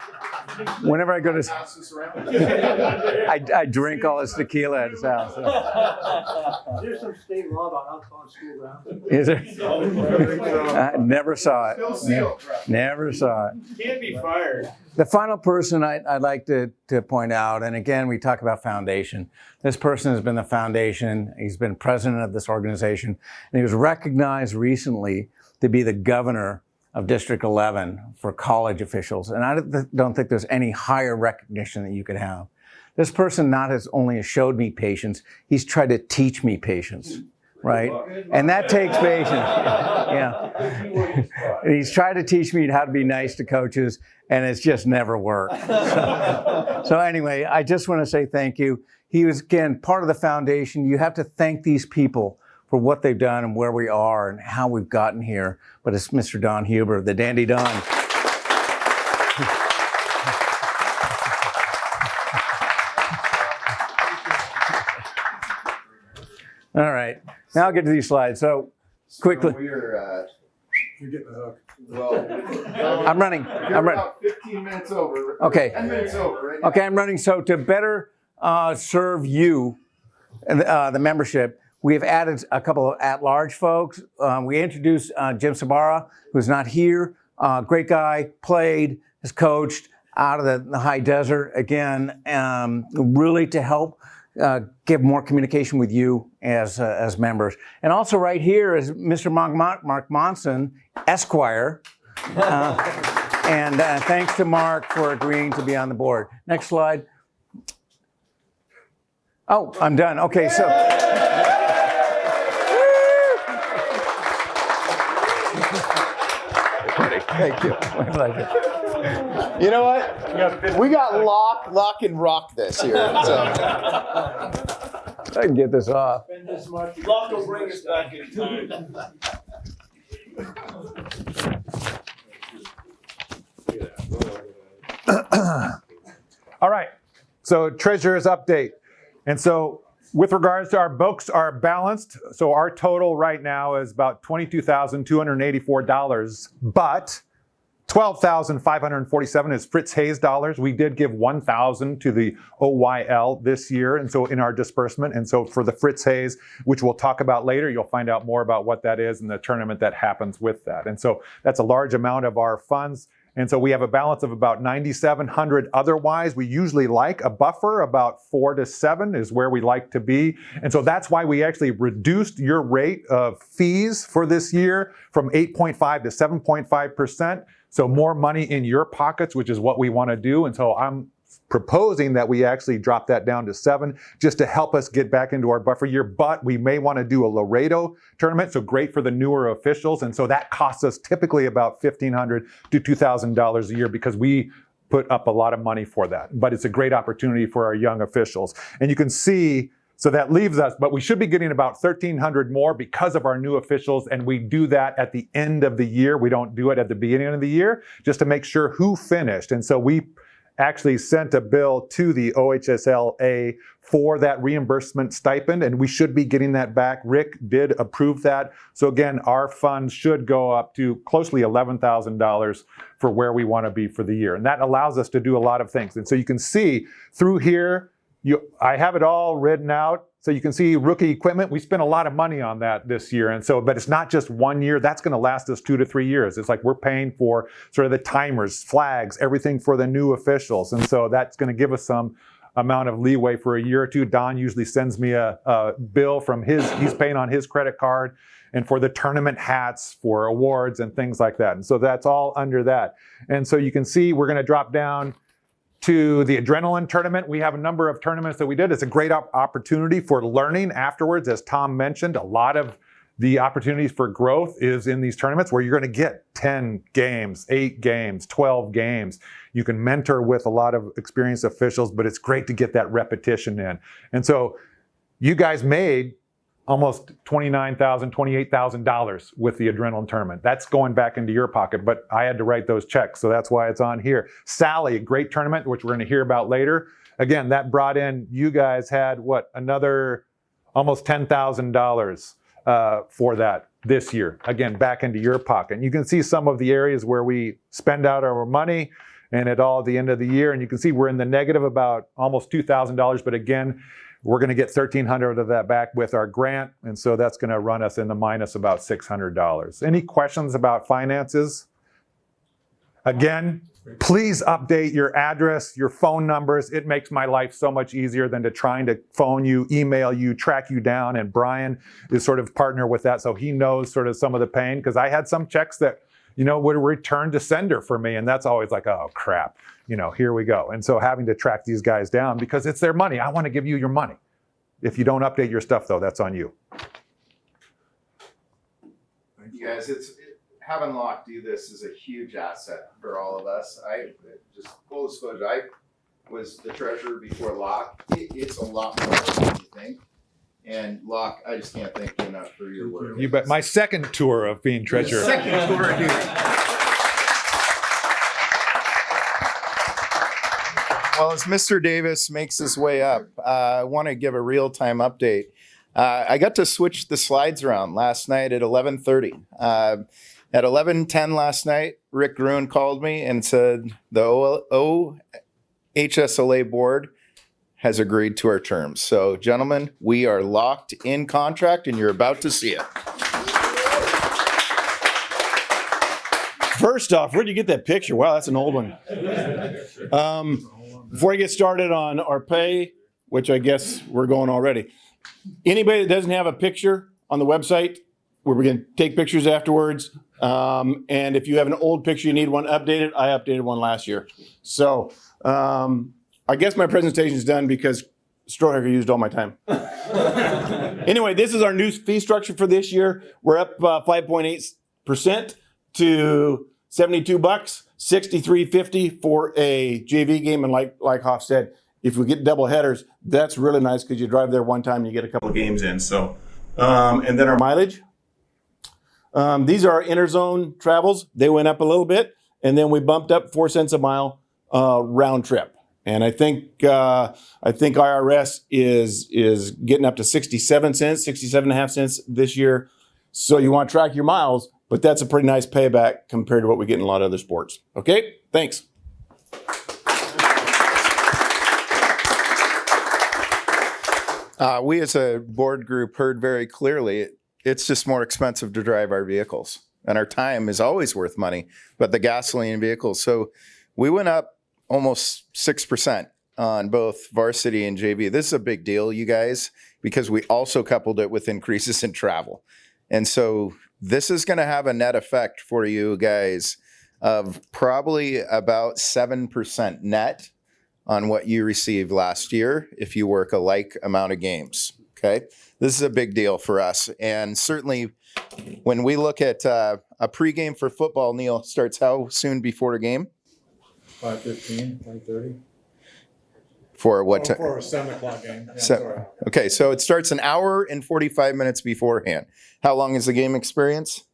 Whenever I go to, I drink all this tequila at his house. So. There's some state law about alcohol on school grounds. Is there? I never saw it. Never saw it. Can't be fired. The final person I'd like to point out, and again, we talk about foundation. This person has been the foundation. He's been president of this organization, and he was recognized recently to be the governor of District 11 for college officials. And I don't think there's any higher recognition that you could have. This person not has only showed me patience, he's tried to teach me patience, right? And that takes patience. Yeah. And he's tried to teach me how to be nice to coaches, and it's just never worked. So anyway, I just want to say thank you. He was, again, part of the foundation. You have to thank these people for what they've done and where we are and how we've gotten here. But it's Mr. Don Huber, the Dandy Don. All right, now I'll get to these slides. So quickly. You're getting the hook. Well, I'm running. About 15 minutes over. Okay. 10 minutes over. Right now. Okay, I'm running. So to better serve you, the membership, we have added a couple of at-large folks. We introduced Jim Sabara, who's not here. Great guy, played, has coached out of the high desert again, really to help give more communication with you as members. And also right here is Mr. Mark Monson, Esquire. And thanks to Mark for agreeing to be on the board. Next slide. Oh, I'm done. Okay, so. Thank you. My pleasure. You know what? We got lock and rock this here. So. I can get this off. Lock will bring us back in time. All right, so treasurer's update. And so with regards to our books are balanced. So our total right now is about $22,284, but $12,547 is Fritz Hayes dollars. We did give $1,000 to the OYL this year, and so in our disbursement. And so for the Fritz Hayes, which we'll talk about later, you'll find out more about what that is and the tournament that happens with that. And so that's a large amount of our funds. And so we have a balance of about 9,700 otherwise. We usually like a buffer, about 4 to 7 is where we like to be. And so that's why we actually reduced your rate of fees for this year from 8.5 to 7.5%. So more money in your pockets, which is what we want to do. And so I'm proposing that we actually drop that down to 7 just to help us get back into our buffer year. But we may want to do a Laredo tournament, so great for the newer officials. And so that costs us typically about $1,500 to $2,000 a year because we put up a lot of money for that. But it's a great opportunity for our young officials. And you can see So that leaves us, but we should be getting about 1,300 more because of our new officials, and we do that at the end of the year. We don't do it at the beginning of the year, just to make sure who finished. And so we actually sent a bill to the OHSLA for that reimbursement stipend, and we should be getting that back. Rick did approve that. So again, our funds should go up to closely $11,000 for where we want to be for the year. And that allows us to do a lot of things. And so you can see through here, I have it all written out. So you can see rookie equipment. We spent a lot of money on that this year. And so, but it's not just 1 year. That's going to last us 2 to 3 years. It's like we're paying for sort of the timers, flags, everything for the new officials. And so that's going to give us some amount of leeway for a year or two. Don usually sends me a bill from he's paying on his credit card, and for the tournament hats, for awards and things like that. And so that's all under that. And so you can see we're going to drop down to the adrenaline tournament. We have a number of tournaments that we did. It's a great opportunity for learning afterwards. As Tom mentioned, a lot of the opportunities for growth is in these tournaments where you're going to get 10 games, 8 games, 12 games. You can mentor with a lot of experienced officials, but it's great to get that repetition in. And so you guys made almost $29,000, $28,000 with the adrenaline tournament. That's going back into your pocket, but I had to write those checks, so that's why it's on here. Sally, a great tournament, which we're going to hear about later. Again, that brought in, you guys had another almost $10,000 for that this year. Again, back into your pocket. And you can see some of the areas where we spend out our money and at all at the end of the year. And you can see we're in the negative about almost $2,000, but again, we're going to get $1,300 of that back with our grant, and so that's going to run us in the minus about $600. Any questions about finances? Again, please update your address, your phone numbers. It makes my life so much easier than trying to phone you, email you, track you down, and Brian is sort of partner with that, so he knows sort of some of the pain, because I had some checks that would return to sender for me, and that's always like, oh crap. Here we go. And so having to track these guys down because it's their money. I want to give you your money. If you don't update your stuff, though, that's on you. You guys, having Locke do this is a huge asset for all of us. Just full disclosure, I was the treasurer before Locke. It's a lot more than you think. And Locke, I just can't thank you enough for your work. You bet. My second tour of being treasurer. Second tour of duty. Well, as Mr. Davis makes his way up, I want to give a real-time update. I got to switch the slides around last night at 11:30. At 11:10 last night, Rick Gruen called me and said the OHSLA board has agreed to our terms. So, gentlemen, we are locked in contract, and you're about to see it. First off, where'd you get that picture? Wow, that's an old one. Before I get started on our pay, which I guess we're going already, anybody that doesn't have a picture on the website, we're going to take pictures afterwards. And if you have an old picture, you need one updated, I updated one last year. So I guess my presentation is done because Strohacker used all my time. Anyway, this is our new fee structure for this year. We're up 5.8% to $72, $63.50 for a JV game. And like Hoff said, if we get double headers, that's really nice because you drive there one time and you get a couple of games in. So, and then our mileage. These are our interzone travels. They went up a little bit, and then we bumped up 4 cents a mile round trip. And I think IRS is getting up to 67 cents, 67.5 cents this year. So you want to track your miles, but that's a pretty nice payback compared to what we get in a lot of other sports. Okay, thanks. We as a board group heard very clearly, it's just more expensive to drive our vehicles. And our time is always worth money, but the gasoline vehicles. So we went up almost 6% on both varsity and JV. This is a big deal, you guys, because we also coupled it with increases in travel. And so this is going to have a net effect for you guys of probably about 7% net on what you received last year if you work a like amount of games. Okay, this is a big deal for us. And certainly when we look at a pregame for football, Neil, starts how soon before a game? 5:15, 5:30. For what time? For a 7 o'clock game. Yeah, So, sorry. okay, so it starts an hour and 45 minutes beforehand. How long is the game experience?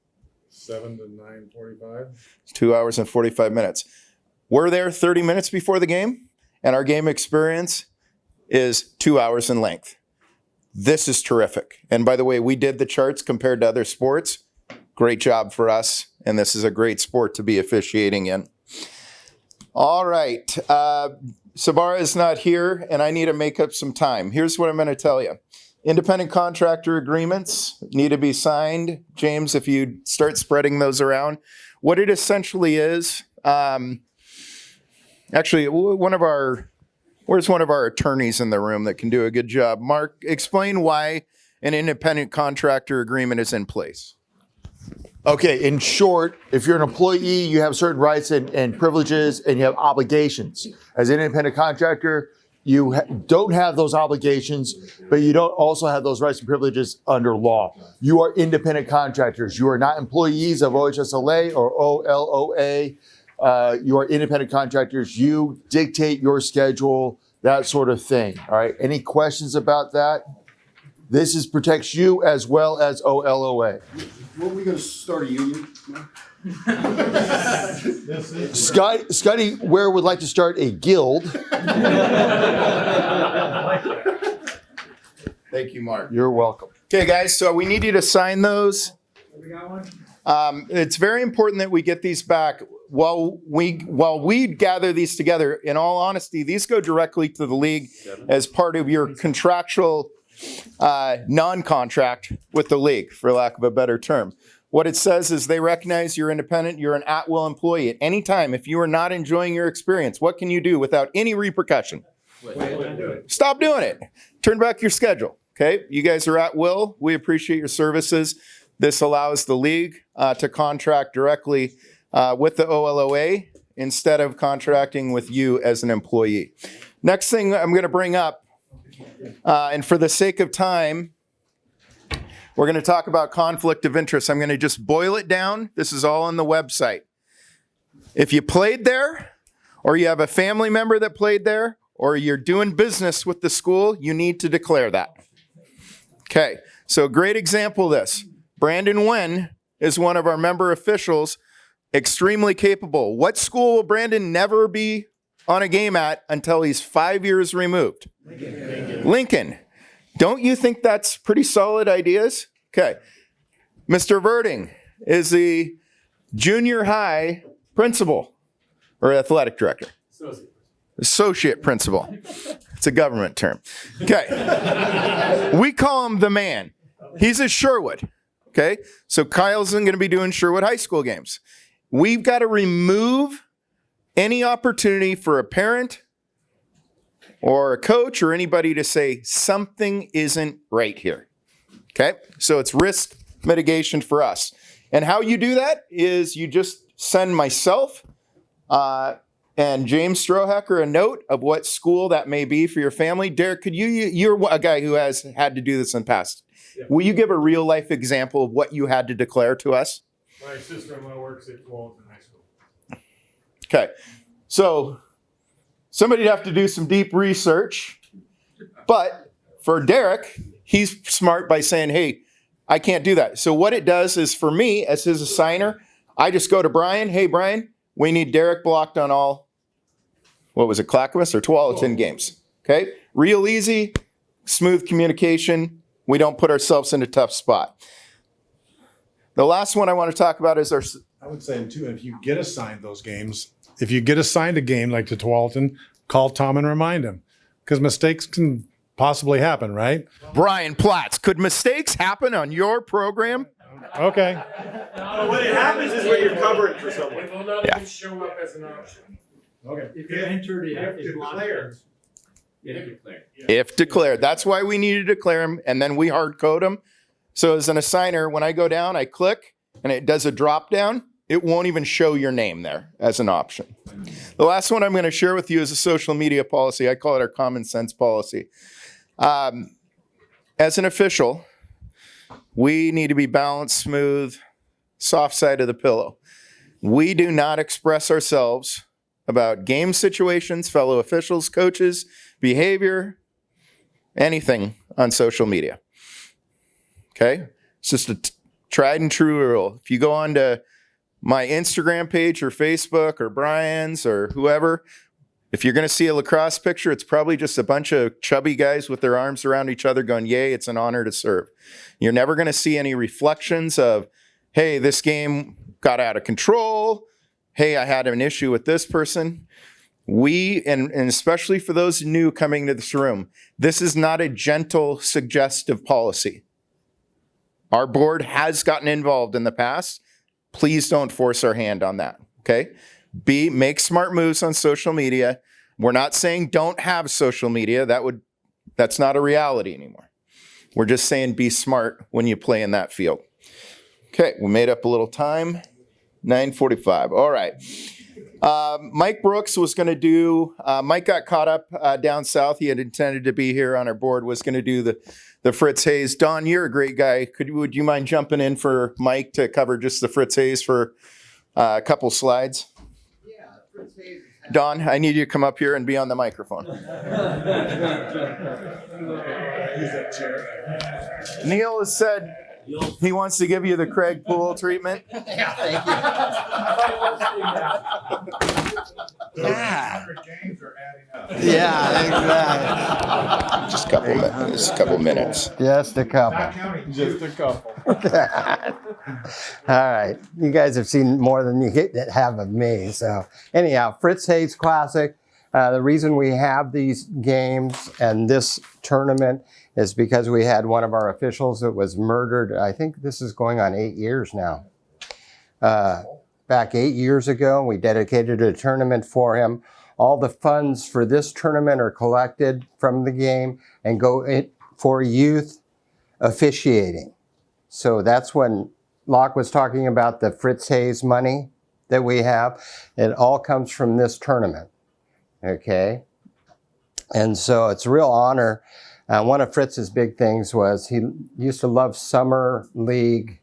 7 to 9:45. 2 hours and 45 minutes. We're there 30 minutes before the game, and our game experience is 2 hours in length. This is terrific. And by the way, we did the charts compared to other sports. Great job for us, and this is a great sport to be officiating in. All right. Sabara is not here, and I need to make up some time. Here's what I'm going to tell you. Independent contractor agreements need to be signed. James, if you start spreading those around. What it essentially is, actually, where's one of our attorneys in the room that can do a good job? Mark, explain why an independent contractor agreement is in place. Okay, in short, if you're an employee, you have certain rights and privileges, and you have obligations. As an independent contractor, you don't have those obligations, but you don't also have those rights and privileges under law. You are independent contractors. You are not employees of OHSLA or OLOA. You are independent contractors. You dictate your schedule, that sort of thing. All right. Any questions about that? This protects you as well as OLOA. What are we going to start a union? Scotty Ware would like to start a guild. Thank you, Mark. You're welcome. Okay, guys, so we need you to sign those. We got one? It's very important that we get these back. While we gather these together, in all honesty, these go directly to the league as part of your contractual non-contract with the league, for lack of a better term. What it says is they recognize you're independent, you're an at-will employee. At any time, if you are not enjoying your experience, what can you do without any repercussion? Stop doing it. Turn back your schedule, okay? You guys are at will. We appreciate your services. This allows the league to contract directly with the OLOA instead of contracting with you as an employee. Next thing I'm going to bring up, and for the sake of time, we're going to talk about conflict of interest. I'm going to just boil it down. This is all on the website. If you played there, or you have a family member that played there, or you're doing business with the school, you need to declare that. Okay, so a great example of this. Brandon Nguyen is one of our member officials, extremely capable. What school will Brandon never be on a game at until he's 5 years removed? Lincoln. Don't you think that's pretty solid ideas? Okay. Mr. Verding is the junior high principal or athletic director. Associate principal. It's a government term. Okay. We call him the man. He's at Sherwood. Okay. So Kyle's going to be doing Sherwood High School games. We've got to remove any opportunity for a parent or a coach or anybody to say something isn't right here. Okay? So it's risk mitigation for us. And how you do that is you just send myself and James Strohacker a note of what school that may be for your family. Derek, could you're a guy who has had to do this in the past. Yeah. Will you give a real life example of what you had to declare to us? My sister-in-law works at Walton High School. Okay. So somebody'd have to do some deep research, but for Derek, he's smart by saying, hey, I can't do that. So what it does is for me, as his assigner, I just go to Brian, hey, Brian, we need Derek blocked on all, what was it, Clackamas or Tualatin games. Okay? Real easy, smooth communication. We don't put ourselves in a tough spot. The last one I want to talk about is I would say, too, if you get assigned those games, if you get assigned a game like to Tualatin, call Tom and remind him, because mistakes can possibly happen, right? Brian Platts, could mistakes happen on your program? Okay. What happens is when you're covering for someone. It will not even show up as an option. Okay. If you're entered, If declared. If declared. That's why we need to declare them, and then we hard code them. So as an assigner, when I go down, I click, and it does a drop down. It won't even show your name there as an option. The last one I'm going to share with you is a social media policy. I call it our common sense policy. As an official, we need to be balanced, smooth, soft side of the pillow. We do not express ourselves about game situations, fellow officials, coaches, behavior, anything on social media. Okay? It's just a tried and true rule. If you go on to my Instagram page or Facebook or Brian's or whoever, if you're going to see a lacrosse picture, it's probably just a bunch of chubby guys with their arms around each other going, yay, it's an honor to serve. You're never going to see any reflections of, hey, this game got out of control. Hey, I had an issue with this person. And especially for those new coming to this room, this is not a gentle, suggestive policy. Our board has gotten involved in the past. Please don't force our hand on that, okay? Make smart moves on social media. We're not saying don't have social media. That's not a reality anymore. We're just saying be smart when you play in that field. Okay, we made up a little time. 9:45. All right. Mike Brooks was going to do, Mike got caught up down south. He had intended to be here on our board, was going to do the Fritz Hayes. Don, you're a great guy. Would you mind jumping in for Mike to cover just the Fritz Hayes for a couple slides? Yeah, Fritz Hayes. Don, I need you to come up here and be on the microphone. Neil has said he wants to give you the Craig Poole treatment. Yeah, thank you. Yeah. Games are adding up. Yeah, exactly. Just a couple minutes. Just a couple. Not counting. Just a couple. All right. You guys have seen more than you have of me. So anyhow, Fritz Hayes Classic. The reason we have these games and this tournament is because we had one of our officials that was murdered. I think this is going on 8 years now. Back 8 years ago, we dedicated a tournament for him. All the funds for this tournament are collected from the game and go for youth officiating. So that's when Locke was talking about the Fritz Hayes money that we have. It all comes from this tournament, okay? And so it's a real honor. One of Fritz's big things was he used to love summer league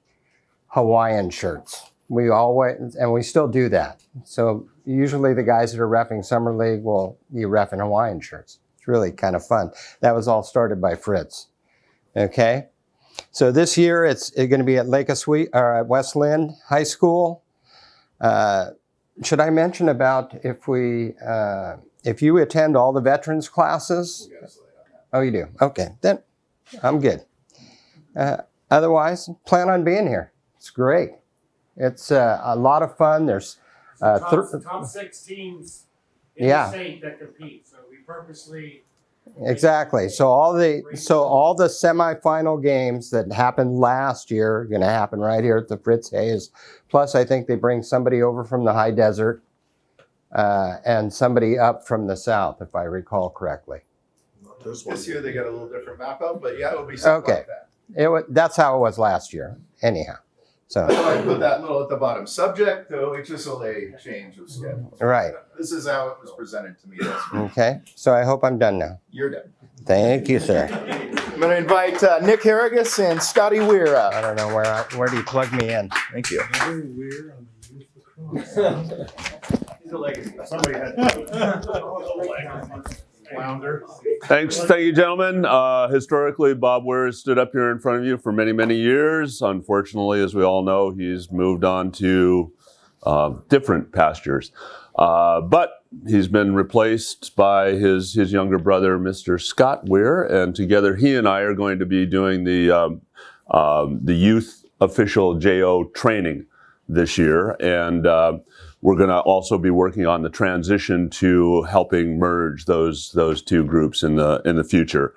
Hawaiian shirts. We always, and we still do that. So usually the guys that are reffing summer league will be reffing Hawaiian shirts. It's really kind of fun. That was all started by Fritz. Okay. So this year it's going to be at Lake Oswego or at West Lynn High School. Should I mention about if you attend all the veterans classes? Oh, you do? Okay, then I'm good. Otherwise, plan on being here. It's great. It's a lot of fun. There's top 6 teams in the state that compete. So we purposely exactly. So all the semifinal games that happened last year are going to happen right here at the Fritz Hayes. Plus, I think they bring somebody over from the high desert and somebody up from the south, if I recall correctly. This year they got a little different map up, but yeah, it'll be something like that. That's how it was last year. Anyhow. So I put that little at the bottom. Subject to OHSLA change of schedule. Right. This is how it was presented to me. Okay. So I hope I'm done now. You're done. Thank you, sir. I'm going to invite Nick Harrigus and Scotty Weir up. I don't know where do you plug me in? Thank you. Weir on the youth lacrosse. He's a legacy. Somebody had flounder. Thank you, gentlemen. Historically, Bob Weir stood up here in front of you for many, many years. Unfortunately, as we all know, he's moved on to different pastures. But he's been replaced by his younger brother, Mr. Scott Weir, and together he and I are going to be doing the youth official JO training this year. And we're going to also be working on the transition to helping merge those two groups in the future.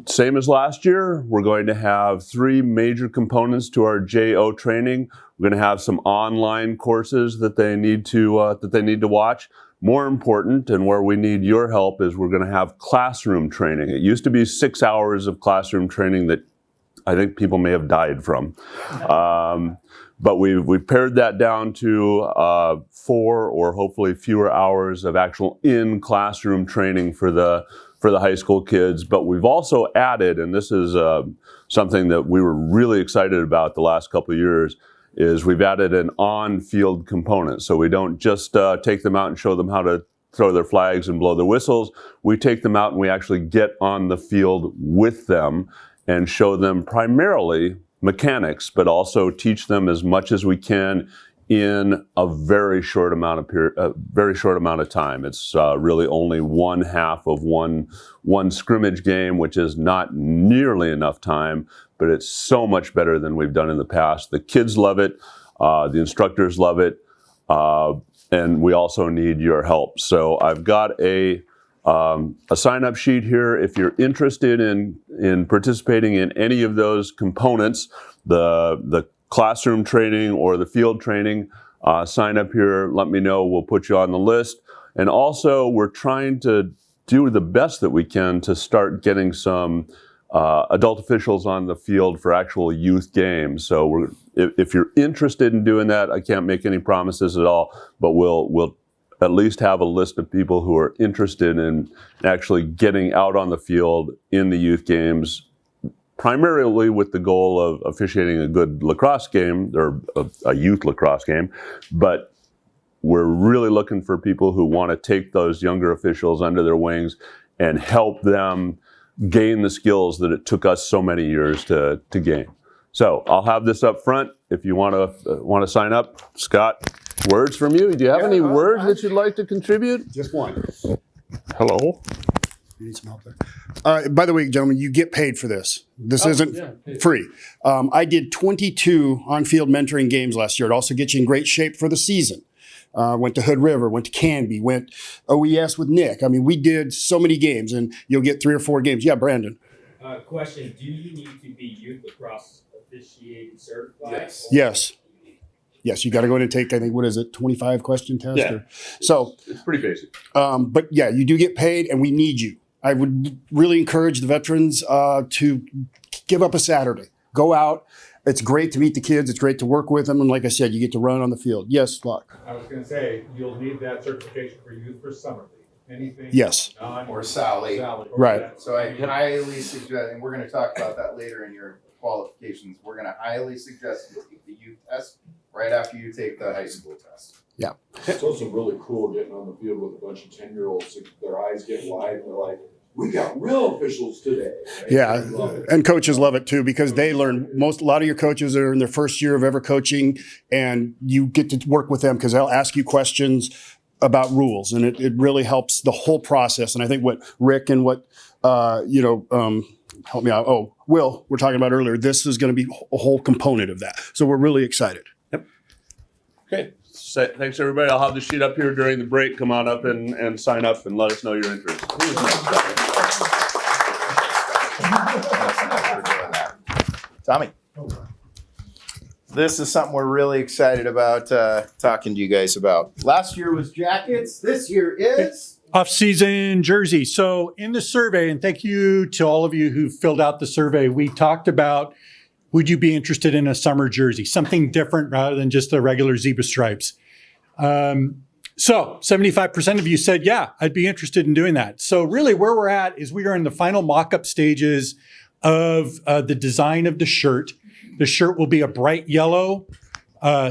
Same as last year, we're going to have 3 major components to our JO training. We're going to have some online courses that they need to watch. More important, and where we need your help, is we're going to have classroom training. It used to be 6 hours of classroom training that I think people may have died from. But we've pared that down to 4 or hopefully fewer hours of actual in-classroom training for the high school kids. But we've also added, and this is something that we were really excited about the last couple of years, is we've added an on-field component. So we don't just take them out and show them how to throw their flags and blow their whistles. We take them out and we actually get on the field with them and show them primarily mechanics, but also teach them as much as we can in a very short amount of time. It's really only one half of one scrimmage game, which is not nearly enough time, but it's so much better than we've done in the past. The kids love it, the instructors love it, and we also need your help. So I've got a sign-up sheet here. If you're interested in participating in any of those components, the classroom training or the field training, sign up here, let me know, we'll put you on the list. And also, we're trying to do the best that we can to start getting some adult officials on the field for actual youth games. So if you're interested in doing that, I can't make any promises at all, but we'll at least have a list of people who are interested in actually getting out on the field in the youth games, primarily with the goal of officiating a good lacrosse game or a youth lacrosse game. But we're really looking for people who want to take those younger officials under their wings and help them gain the skills that it took us so many years to gain. So I'll have this up front if you want to sign up. Scott, words from you? Do you have any words that you'd like to contribute? Just one. Hello. You need some help there. By the way, gentlemen, you get paid for this. This isn't free. I did 22 on-field mentoring games last year. It also gets you in great shape for the season. Went to Hood River, went to Canby, went OES with Nick. I mean, we did so many games, and you'll get 3 or 4 games. Yeah, Brandon. Question, do you need to be youth lacrosse officiated certified? Yes. Yes. Yes, you got to go in and take, I think, 25 question test? Yeah. So it's pretty basic. But yeah, you do get paid, and we need you. I would really encourage the veterans to give up a Saturday. Go out. It's great to meet the kids. It's great to work with them. And like I said, you get to run on the field. Yes, Locke. I was going to say, you'll need that certification for youth for summer league. Anything? Yes. Or Sally. Right. So I highly suggest, and we're going to talk about that later in your qualifications, we're going to highly suggest you take the youth test right after you take the high school test. Yeah. It's also really cool getting on the field with a bunch of 10-year-olds. Their eyes get wide and they're like, we got real officials today. Yeah, and coaches love it too because they learn. A lot of your coaches are in their first year of ever coaching, and you get to work with them because they'll ask you questions about rules, and it really helps the whole process. And I think what Rick and what help me out. Oh, Will, we're talking about earlier. This is going to be a whole component of that. So we're really excited. Yep. Okay. Thanks, everybody. I'll have the sheet up here during the break. Come on up and sign up and let us know your interest. Tommy. This is something we're really excited about talking to you guys about. Last year was jackets. This year is off-season jersey. So in the survey, and thank you to all of you who filled out the survey, we talked about, would you be interested in a summer jersey, something different rather than just the regular zebra stripes? So 75% of you said, yeah, I'd be interested in doing that. So really where we're at is we are in the final mock-up stages of the design of the shirt. The shirt will be a bright yellow,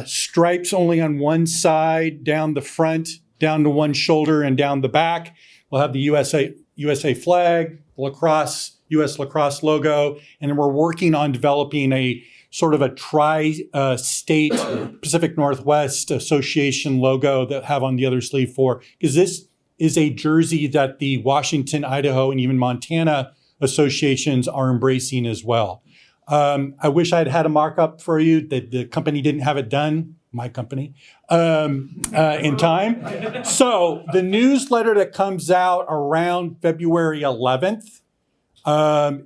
stripes only on one side, down the front, down to one shoulder, and down the back. We'll have the USA flag, US lacrosse logo, and then we're working on developing a sort of a tri-state Pacific Northwest Association logo that have on the other sleeve because this is a jersey that the Washington, Idaho, and even Montana associations are embracing as well. I wish I'd had a markup for you. The company didn't have it done, my company, in time. So the newsletter that comes out around February 11th,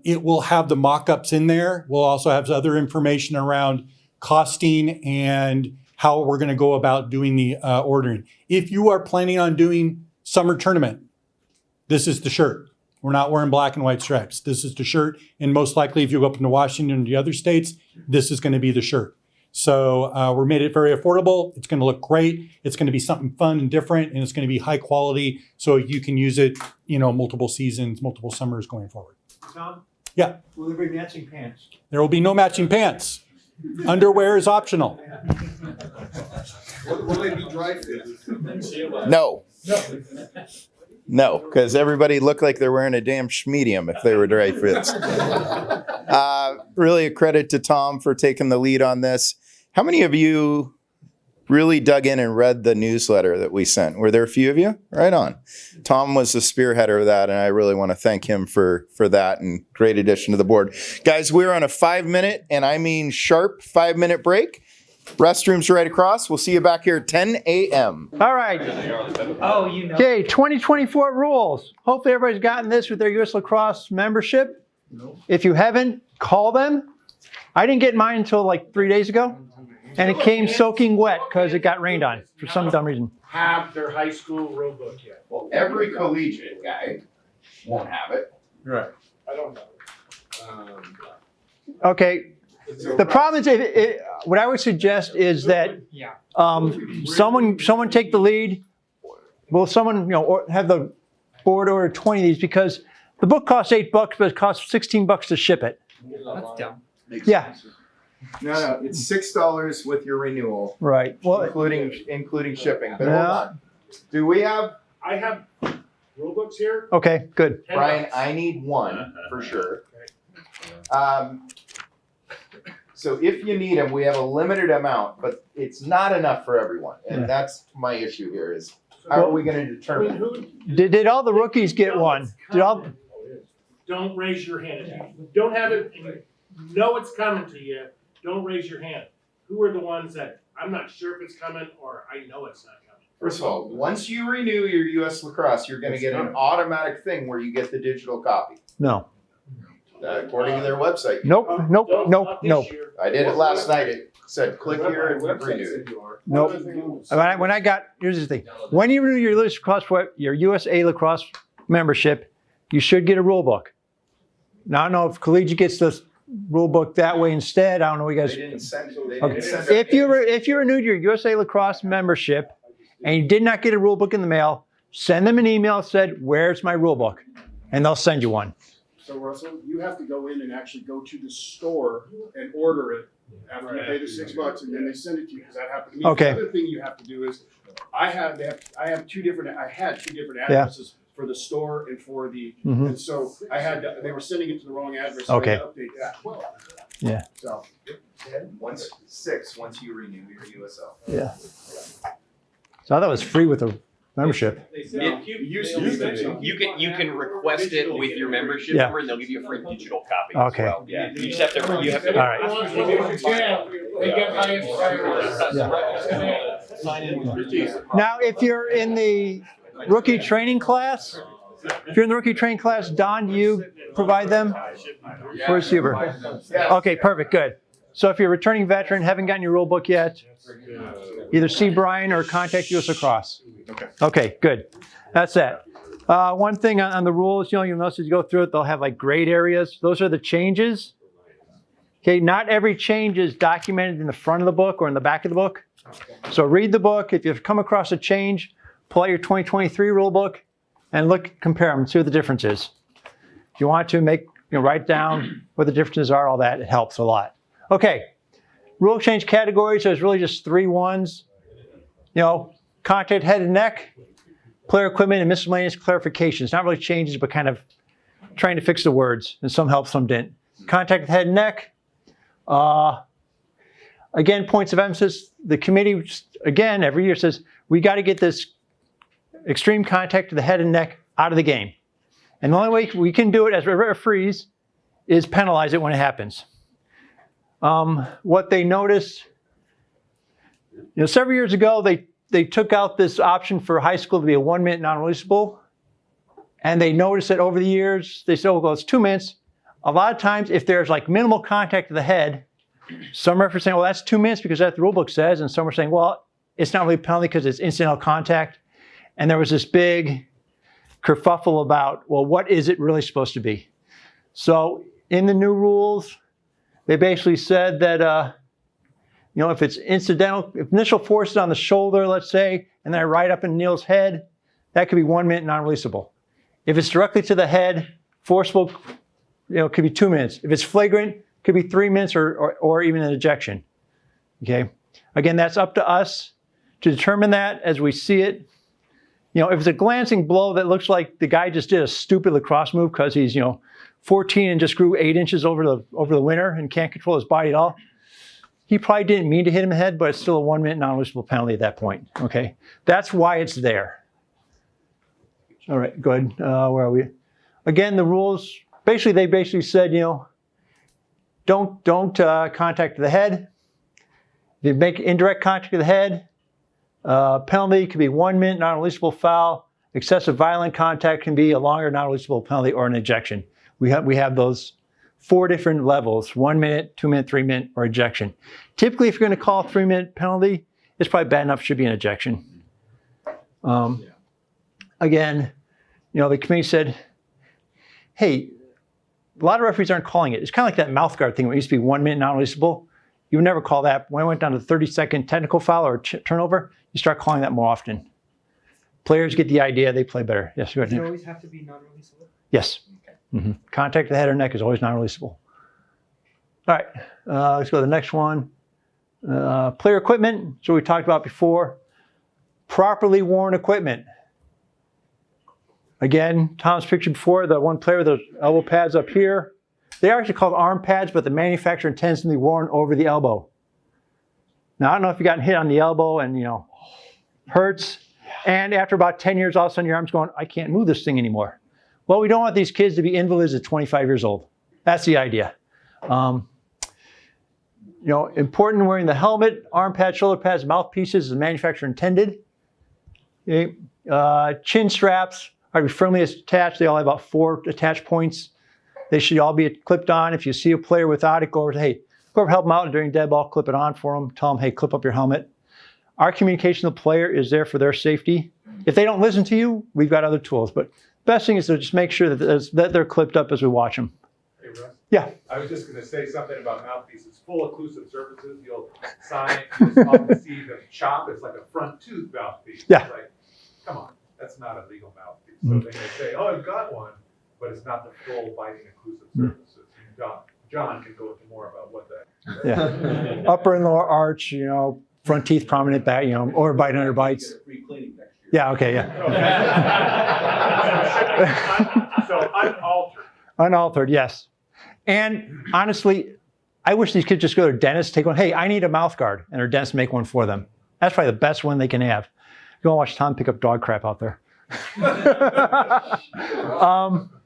it will have the mock-ups in there. We'll also have other information around costing and how we're going to go about doing the ordering. If you are planning on doing summer tournament, this is the shirt. We're not wearing black and white stripes. This is the shirt. And most likely, if you go up into Washington and the other states, this is going to be the shirt. So we made it very affordable. It's going to look great. It's going to be something fun and different, and it's going to be high quality so you can use it, multiple seasons, multiple summers going forward. Tom? Yeah. Will there be matching pants? There will be no matching pants. Underwear is optional. Will they be dry fit? No. No, because everybody looked like they're wearing a damn medium if they were dry fits. Really a credit to Tom for taking the lead on this. How many of you really dug in and read the newsletter that we sent? Were there a few of you? Right on. Tom was the spearheader of that, and I really want to thank him for that, and great addition to the board. Guys, we're on a 5-minute, and I mean sharp 5-minute break. Restrooms right across. We'll see you back here at 10 a.m. All right. Oh, you know. Okay, 2024 rules. Hopefully everybody's gotten this with their U.S. Lacrosse membership. If you haven't, call them. I didn't get mine until like 3 days ago, and it came soaking wet because it got rained on for some dumb reason. Have their high school rule book yet? Well, every collegiate guy won't have it. Right. I don't know. Okay. The problem is, what I would suggest is that someone take the lead. Will someone or have the board order 20 of these, because the book costs $8, but it costs $16 to ship it. That's dumb. Yeah. No, it's $6 with your renewal. Right. Well, including shipping. But hold on. Do we have? I have rule books here. Okay, good. Brian, I need one for sure. So if you need them, we have a limited amount, but it's not enough for everyone. And that's my issue here is, how are we going to determine? Did all the rookies get one? Did all? Don't raise your hand. If you don't have it, and you know it's coming to you, don't raise your hand. Who are the ones that, I'm not sure if it's coming, or I know it's not coming? First of all, once you renew your U.S. Lacrosse, you're going to get an automatic thing where you get the digital copy. No. According to their website. Nope. I did it last night. It said click here and renew it. Nope. Here's the thing. When you renew your USA Lacrosse membership, you should get a rule book. Now, I don't know if collegiate gets the rule book that way instead. I don't know what you guys. They didn't send it. Okay. If you renewed your USA Lacrosse membership and you did not get a rule book in the mail, send them an email that said, "Where's my rule book?" And they'll send you one. So Russell, you have to go in and actually go to the store and order it after you pay the $6, and then they send it to you, because that happened to me. Okay. The other thing you have to do is, I had two different addresses for the store and for the, and so they were sending it to the wrong address. So Okay. I had to update that. Yeah. So. Once you renew your USL. Yeah. So I thought it was free with a membership. You can request it with your membership number, and they'll give you a free digital copy Okay. as well. Yeah. You just have to. All right. Now, if you're in the rookie training class, Don, do you provide them? Where's Huber? Okay, perfect, good. So if you're a returning veteran, haven't gotten your rule book yet, either see Brian or contact US Lacrosse. Okay, good. That's that. One thing on the rules, you'll notice as you go through it, they'll have like grayed areas. Those are the changes. Okay, not every change is documented in the front of the book or in the back of the book. So read the book. If you've come across a change, pull out your 2023 rule book and compare them, see what the difference is. If you want to write down what the differences are, all that, it helps a lot. Okay, rule change categories, there's really just 3 ones. Contact head and neck, player equipment, and miscellaneous clarifications. Not really changes, but kind of trying to fix the words, and some helped, some didn't. Contact head and neck. Again, points of emphasis. The committee, again, every year says, we got to get this extreme contact to the head and neck out of the game. And the only way we can do it as referees is penalize it when it happens. What they noticed, several years ago, they took out this option for high school to be a 1-minute non-releasable. And they noticed that over the years, they said, well, it's 2 minutes. A lot of times, if there's like minimal contact to the head, some referees saying, well, that's 2 minutes because that's what the rule book says. And some are saying, well, it's not really a penalty because it's incidental contact. And there was this big kerfuffle about, well, what is it really supposed to be? So in the new rules, they basically said that, if it's incidental, if initial force is on the shoulder, let's say, and then I right up in Neil's head, that could be 1 minute non-releasable. If it's directly to the head, forceful, could be 2 minutes. If it's flagrant, could be 3 minutes or even an ejection. Okay. Again, that's up to us to determine that as we see it. if it's a glancing blow that looks like the guy just did a stupid lacrosse move because he's, 14 and just grew 8 inches over the winter and can't control his body at all, he probably didn't mean to hit him in the head, but it's still a 1 minute non-releasable penalty at that point. Okay, that's why it's there. All right, go ahead. Where are we? Again, the rules. They basically said, don't contact the head. If you make indirect contact with the head, penalty could be 1 minute non-releasable foul. Excessive violent contact can be a longer non-releasable penalty or an ejection. We have those 4 different levels: 1 minute, 2 minute, 3 minute, or ejection. Typically, if you're going to call a 3 minute penalty, it's probably bad enough. It should be an ejection. Again, the committee said, hey, a lot of referees aren't calling it. It's kind of like that mouth guard thing where it used to be 1 minute non-releasable. You would never call that. When I went down to 30-second technical foul or turnover, you start calling that more often. Players get the idea, they play better. Yes, go ahead. Does it always have to be non-releasable? Yes. Okay. Contact to the head or neck is always non-releasable. All right, let's go to the next one. Player equipment, so we talked about before. Properly worn equipment. Again, Tom's picture before, the one player with those elbow pads up here. They are actually called arm pads, but the manufacturer intends them to be worn over the elbow. Now, I don't know if you've gotten hit on the elbow and, hurts. And after about 10 years, all of a sudden your arm's going, I can't move this thing anymore. Well, we don't want these kids to be invalids at 25 years old. That's the idea. Important wearing the helmet, arm pads, shoulder pads, mouthpieces as the manufacturer intended. Okay. Chin straps are firmly attached. They all have about 4 attach points. They should all be clipped on. If you see a player without it, go over to, help them out during dead ball, clip it on for them. Tell them, hey, clip up your helmet. Our communication to the player is there for their safety. If they don't listen to you, we've got other tools. But best thing is to just make sure that they're clipped up as we watch them. Hey, Russ? Yeah. I was just going to say something about mouthpieces. Full occlusive surfaces, you'll sign, you'll often see the chop. It's like a front tooth mouthpiece. Yeah. It's like, come on, that's not a legal mouthpiece. So they may say, oh, I've got one, but it's not the full biting occlusive surfaces. John can go into more about what that is. Yeah. Upper and lower arch, front teeth prominent back, or bite under bites. Yeah, okay, yeah. So unaltered. Unaltered, yes. And honestly, I wish these kids just go to their dentist, take one. Hey, I need a mouth guard, and their dentist make one for them. That's probably the best one they can have. You want to watch Tom pick up dog crap out there.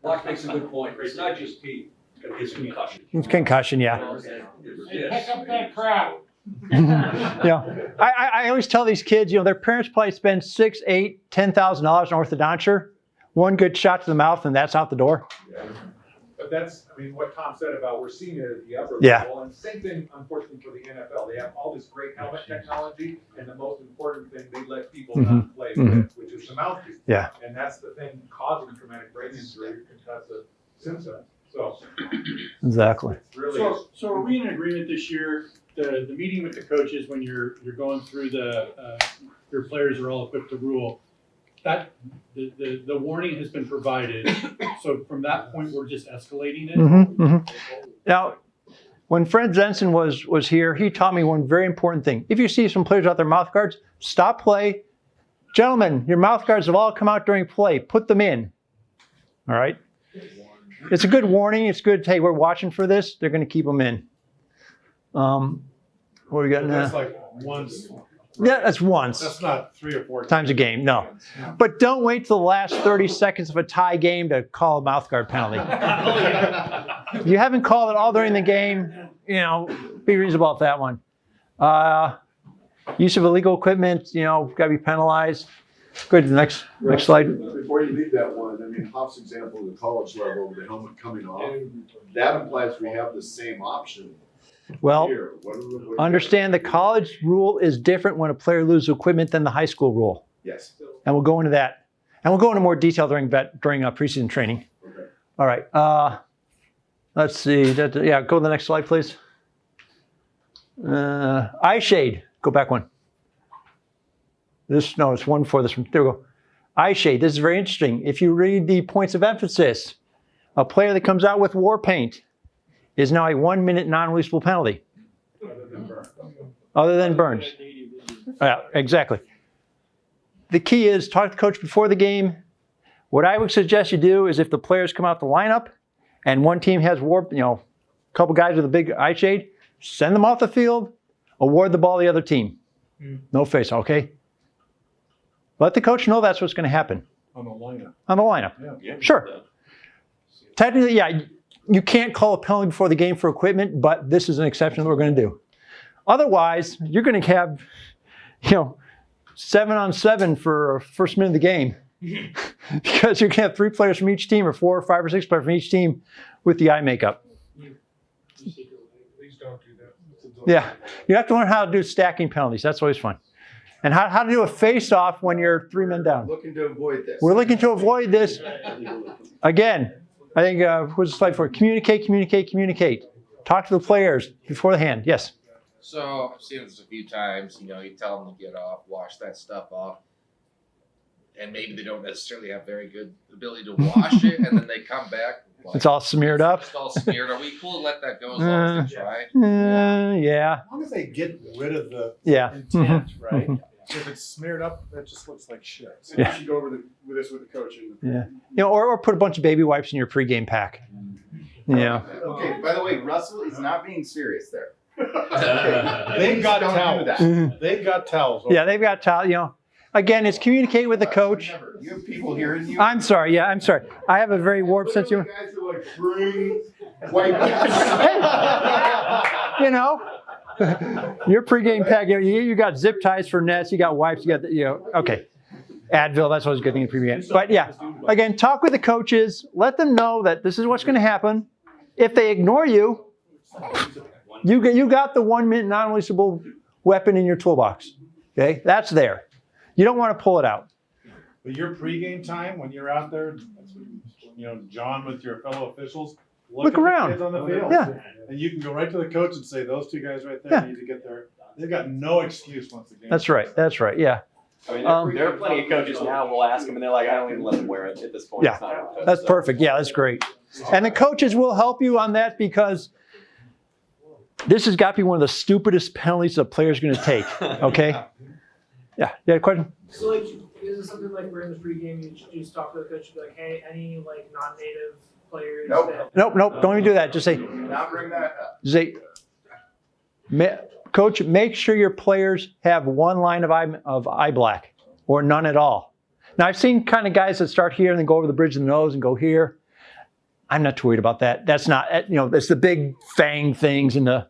Locke makes a good point. It's not just teeth. It's concussion. It's concussion, yeah. Hey, pick up that crap. I always tell these kids, their parents probably spend $6,000, $8,000, $10,000 on orthodonture. One good shot to the mouth, and that's out the door. Yeah. But that's, what Tom said about we're seeing it at the upper level. And same thing, unfortunately, for the NFL. They have all this great helmet technology, and the most important thing, they let people not play with, which is the mouthpiece. Yeah. And that's the thing causing traumatic brain injury, concussive symptoms. So exactly. Really so are we in agreement this year? The meeting with the coaches when you're going through your players are all equipped to rule. That the warning has been provided. So from that point, we're just escalating it. Now, when Fred Zenson was here, he taught me one very important thing. If you see some players without their mouth guards, stop play. Gentlemen, your mouth guards have all come out during play. Put them in. All right. It's a good warning. It's good. Hey, we're watching for this. They're going to keep them in. What do we got now? That's like once. Yeah, that's once. That's not 3 or 4 times a game. No, but don't wait till the last 30 seconds of a tie game to call a mouth guard penalty. If you haven't called it all during the game, be reasonable about that one. Use of illegal equipment, got to be penalized. Go to the next slide. Before you leave that one, Hoff's example of the college level with the helmet coming off, that implies we have the same option. Well, here. Understand the college rule is different when a player loses equipment than the high school rule. Yes. And we'll go into that. And we'll go into more detail during preseason training. Okay. All right. Let's see. Go to the next slide, please. Eye shade. Go back one. It's one before this one. There we go. Eye shade. This is very interesting. If you read the points of emphasis, a player that comes out with war paint is now a 1 minute non-releasable penalty. Other than burns. Yeah, exactly. the key is talk to the coach before the game. What I would suggest you do is if the players come out the lineup and one team has a couple guys with a big eye shade, send them off the field, award the ball to the other team. No face, okay? Let the coach know that's what's going to happen. On the lineup. On the lineup. Yeah. Sure. Technically, yeah, you can't call a penalty before the game for equipment, but this is an exception that we're going to do. Otherwise, you're going to have, 7-on-7 for first minute of the game because you're going to have 3 players from each team or 4 or 5 or 6 players from each team with the eye makeup. Please don't do that. Yeah, you have to learn how to do stacking penalties. That's always fun. And how to do a face-off when you're 3 men down. Looking to avoid this. We're looking to avoid this. Again, I think, what's the slide for? Communicate, communicate, communicate. Talk to the players before the hand. Yes? So I've seen this a few times. You tell them to get off, wash that stuff off. And maybe they don't necessarily have very good ability to wash it. And then they come back. It's all smeared up. It's all smeared. Are we cool to let that go as long as they try? Yeah. As long as they get rid of the Yeah. intent, right? If it's smeared up, that just looks like shit. So you should go over with this with the coach. Yeah. Or put a bunch of baby wipes in your pregame pack. Yeah. Okay, by the way, Russell is not being serious there. They've got Don't do towels. that. They've got towels. Yeah, they've got towels, Again, it's communicate with the coach. You have people hearing you. I'm sorry. Yeah, I'm sorry. I have a very warped sense of humor. Guys are like, bring white Your pregame pack, you got zip ties for nets, you got wipes, you got, okay. Advil, that's always a good thing in pregame. But yeah, again, talk with the coaches. Let them know that this is what's going to happen. If they ignore you, you got the 1 minute non-releasable weapon in your toolbox. Okay, that's there. You don't want to pull it out. But your pregame time when you're out there, John with your fellow officials, Look at around. the kids on the field. Yeah. And you can go right to the coach and say, those 2 guys right there need to get there. They've got no excuse once the game. That's right. That's right. Yeah. I mean, there are plenty of coaches now will ask them, and they're like, I don't even let them wear it at this point. Yeah, It's not that's perfect. Yeah, that's great. And the coaches will help you on that because this has got to be one of the stupidest penalties a player's going to take. Okay? Yeah. You had a question? So, is it something like we're in the pregame, you just talk to the coach and be like, hey, any non-native players? Nope. Don't even do that. Just say, Not bring that up. say, Coach, make sure your players have 1 line of eye black or none at all. Now, I've seen kind of guys that start here and then go over the bridge of the nose and go here. I'm not too worried about that. That's not, it's the big fang things and the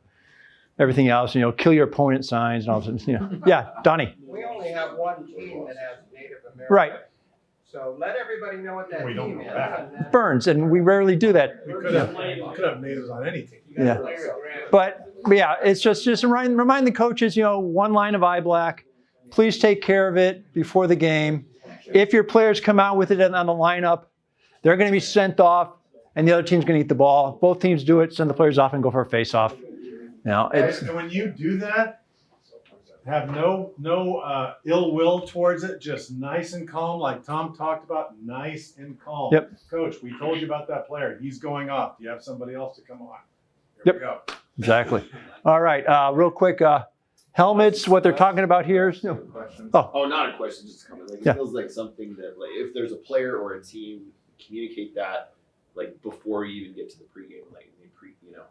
everything else, kill your opponent signs and all this. Yeah, Donnie. We only have 1 team that has Native American. Right. So let everybody know what that team is. Burns, and we rarely do that. We could have natives on any team. Yeah. But yeah, it's just remind the coaches, 1 line of eye black. Please take care of it before the game. If your players come out with it on the lineup, they're going to be sent off, and the other team's going to eat the ball. Both teams do it, send the players off and go for a face-off. And when you do that, have no ill will towards it, just nice and calm, like Tom talked about, nice and calm. Yep. Coach, we told you about that player. He's going off. Do you have somebody else to come on? Yep. We go. Exactly. All right, real quick, helmets, what they're talking about here is, Oh, not a question, just a comment. It Yeah. feels like something that, if there's a player or a team, communicate that, before you even get to the pregame, your pregame.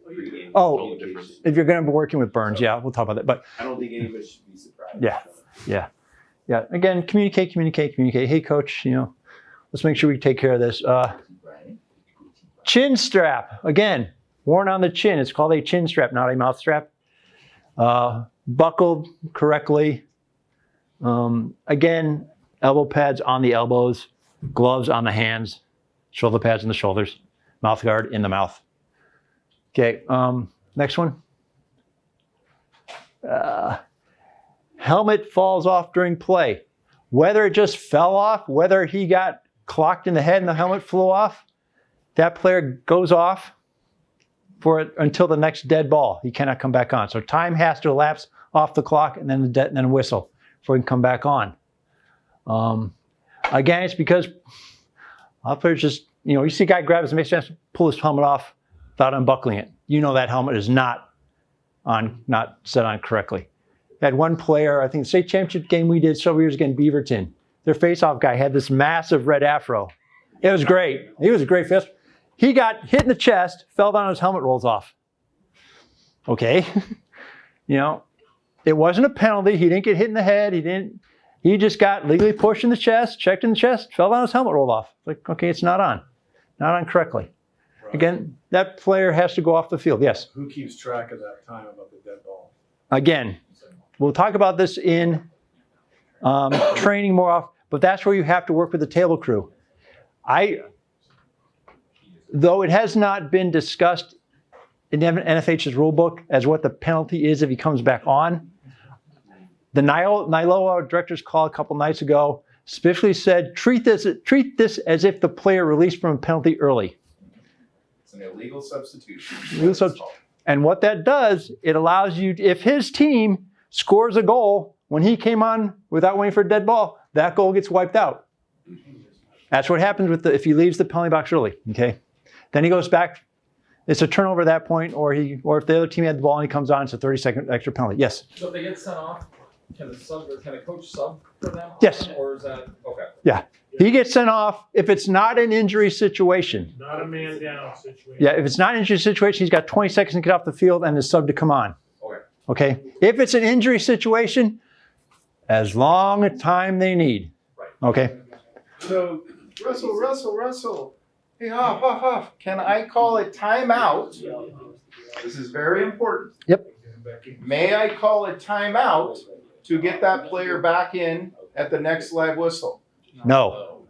communication. if you're going to be working with Burns, yeah, we'll talk about that. But I don't think anybody should be surprised. yeah. Again, communicate. Hey, coach, let's make sure we take care of this. Chin strap, again, worn on the chin. It's called a chin strap, not a mouth strap. Buckled correctly. Again, elbow pads on the elbows, gloves on the hands, shoulder pads on the shoulders, mouth guard in the mouth. Okay, next one. Helmet falls off during play. Whether it just fell off, whether he got clocked in the head and the helmet flew off, that player goes off for it until the next dead ball. He cannot come back on. So time has to elapse off the clock and then then whistle before he can come back on. Again, it's because players just, you see a guy grab his makes pull his helmet off without unbuckling it. That helmet is not set on correctly. Had one player, I think the state championship game we did several years ago in Beaverton. Their face-off guy had this massive red afro. It was great. He was a great fist. He got hit in the chest, fell down, his helmet rolls off. Okay. You know, it wasn't a penalty. He didn't get hit in the head. He just got legally pushed in the chest, checked in the chest, fell down, his helmet rolled off. Like, okay, it's not on correctly. Right. Again, that player has to go off the field. Yes. Who keeps track of that time about the dead ball? Again, we'll talk about this in training more often, but that's where you have to work with the table crew. Though it has not been discussed in NFH's rule book as what the penalty is if he comes back on, the NILOA director's call a couple nights ago specifically said, treat this as if the player released from a penalty early. It's an illegal substitution. And what that does, it allows you, if his team scores a goal when he came on without waiting for a dead ball, that goal gets wiped out. That's what happens if he leaves the penalty box early. Okay, then he goes back. It's a turnover at that point, or if the other team had the ball and he comes on, it's a 30-second extra penalty. Yes. So if they get sent off, can a coach sub for them? Yes. Or is that okay? Yeah. He gets sent off if it's not an injury situation. Not a man down situation. Yeah, if it's not an injury situation, he's got 20 seconds to get off the field and his sub to come on. Okay. Okay. If it's an injury situation, as long a time they need. Right. Okay. So, Russell. Hey, Hoff. Can I call a timeout? This is very important. Yep. May I call a timeout to get that player back in at the next live whistle? No.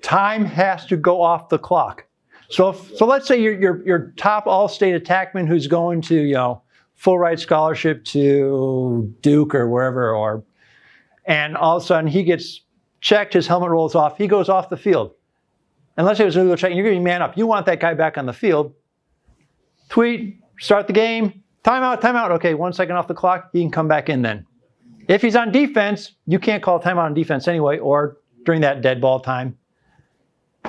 Time has to go off the clock. So let's say your top all-state attackman who's going to full ride scholarship to Duke or wherever, and all of a sudden he gets checked, his helmet rolls off, he goes off the field. And let's say it was a legal check, and you're going to be man up. You want that guy back on the field. Tweet, start the game, timeout. Okay, 1 second off the clock, he can come back in then. If he's on defense, you can't call a timeout on defense anyway, or during that dead ball time.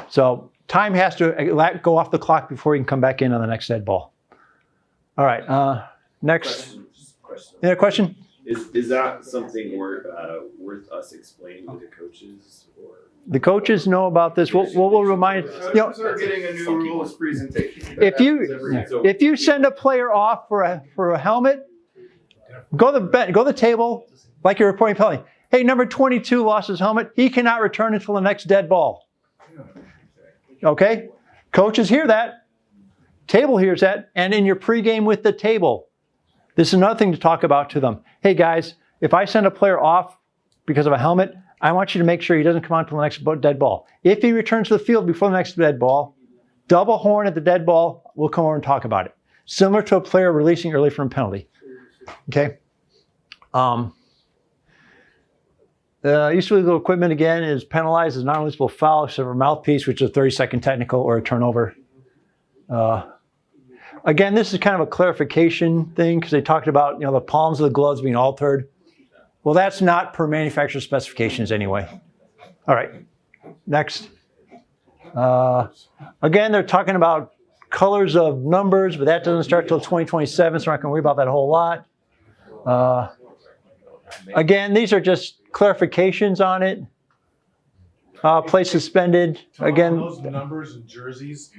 So time has to go off the clock before he can come back in on the next dead ball. All right, next. Any other question? Is that something worth us explaining to the coaches? Or? The coaches know about this. We'll remind. Coaches are getting a new rules presentation. If you send a player off for a helmet, go to the table like you're reporting penalty. Hey, number 22 lost his helmet. He cannot return until the next dead ball. Okay, coaches hear that. Table hears that, and in your pregame with the table, this is another thing to talk about to them. Hey guys, if I send a player off because of a helmet, I want you to make sure he doesn't come on until the next dead ball. If he returns to the field before the next dead ball, double horn at the dead ball, we'll come over and talk about it. Similar to a player releasing early from a penalty. Okay. Use of illegal equipment, again, is penalized as non-releasable foul except for mouthpiece, which is a 30-second technical or a turnover. Again, this is kind of a clarification thing because they talked about the palms of the gloves being altered. Well, that's not per manufacturer specifications anyway. All right, next. Again, they're talking about colors of numbers, but that doesn't start till 2027, so we're not going to worry about that a whole lot. Again, these are just clarifications on it. Play suspended. Again, those numbers and jerseys,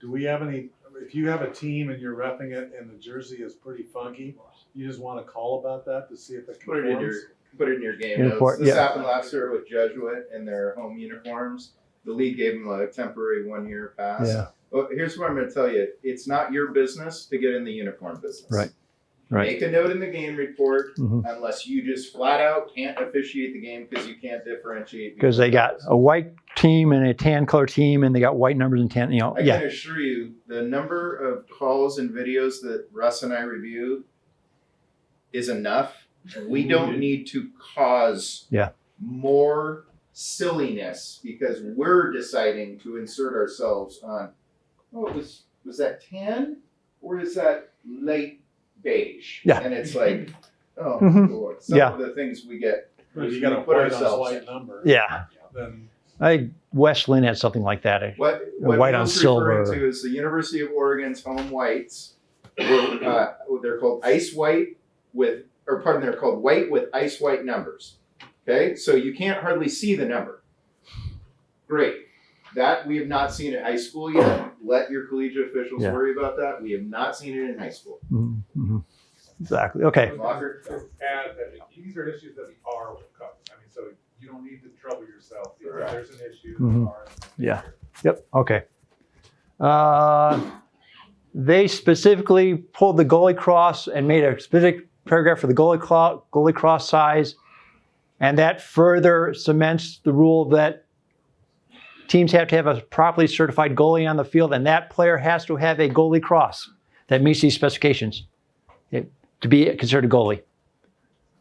do we have any? If you have a team and you're reffing it and the jersey is pretty funky, you just want to call about that to see if it conforms? Put it in your game notes. This happened last year with Jesuit in their home uniforms. The league gave them a temporary 1-year pass. Yeah. But here's what I'm going to tell you. It's not your business to get in the uniform business. Right. Make a note in the game report unless you just flat out can't officiate the game because you can't differentiate. Because they got a white team and a tan color team and they got white numbers and tan, I can assure you the number of calls and videos that Russ and I review is enough. We don't need to cause more silliness because we're deciding to insert ourselves on, was that tan or is that light beige? Yeah. And it's like, Lord. Some of the things we get. You got to put ourselves white number. Yeah. Then I think West Lynn had something like that. What white on silver. Referring to is the University of Oregon's home whites. They're called ice white with or pardon, they're called white with ice white numbers. Okay, so you can't hardly see the number. Great. That we have not seen at high school yet. Let your collegiate officials worry about that. We have not seen it in high school. Mm-hmm. Exactly. Okay. Locker. Add that these are issues that we are with cups. I mean, so you don't need to trouble yourself. If there's an issue, Mhm. are. Yeah. Yep. Okay. They specifically pulled the goalie cross and made a specific paragraph for the goalie cross size, and that further cements the rule that teams have to have a properly certified goalie on the field, and that player has to have a goalie cross that meets these specifications to be considered a goalie.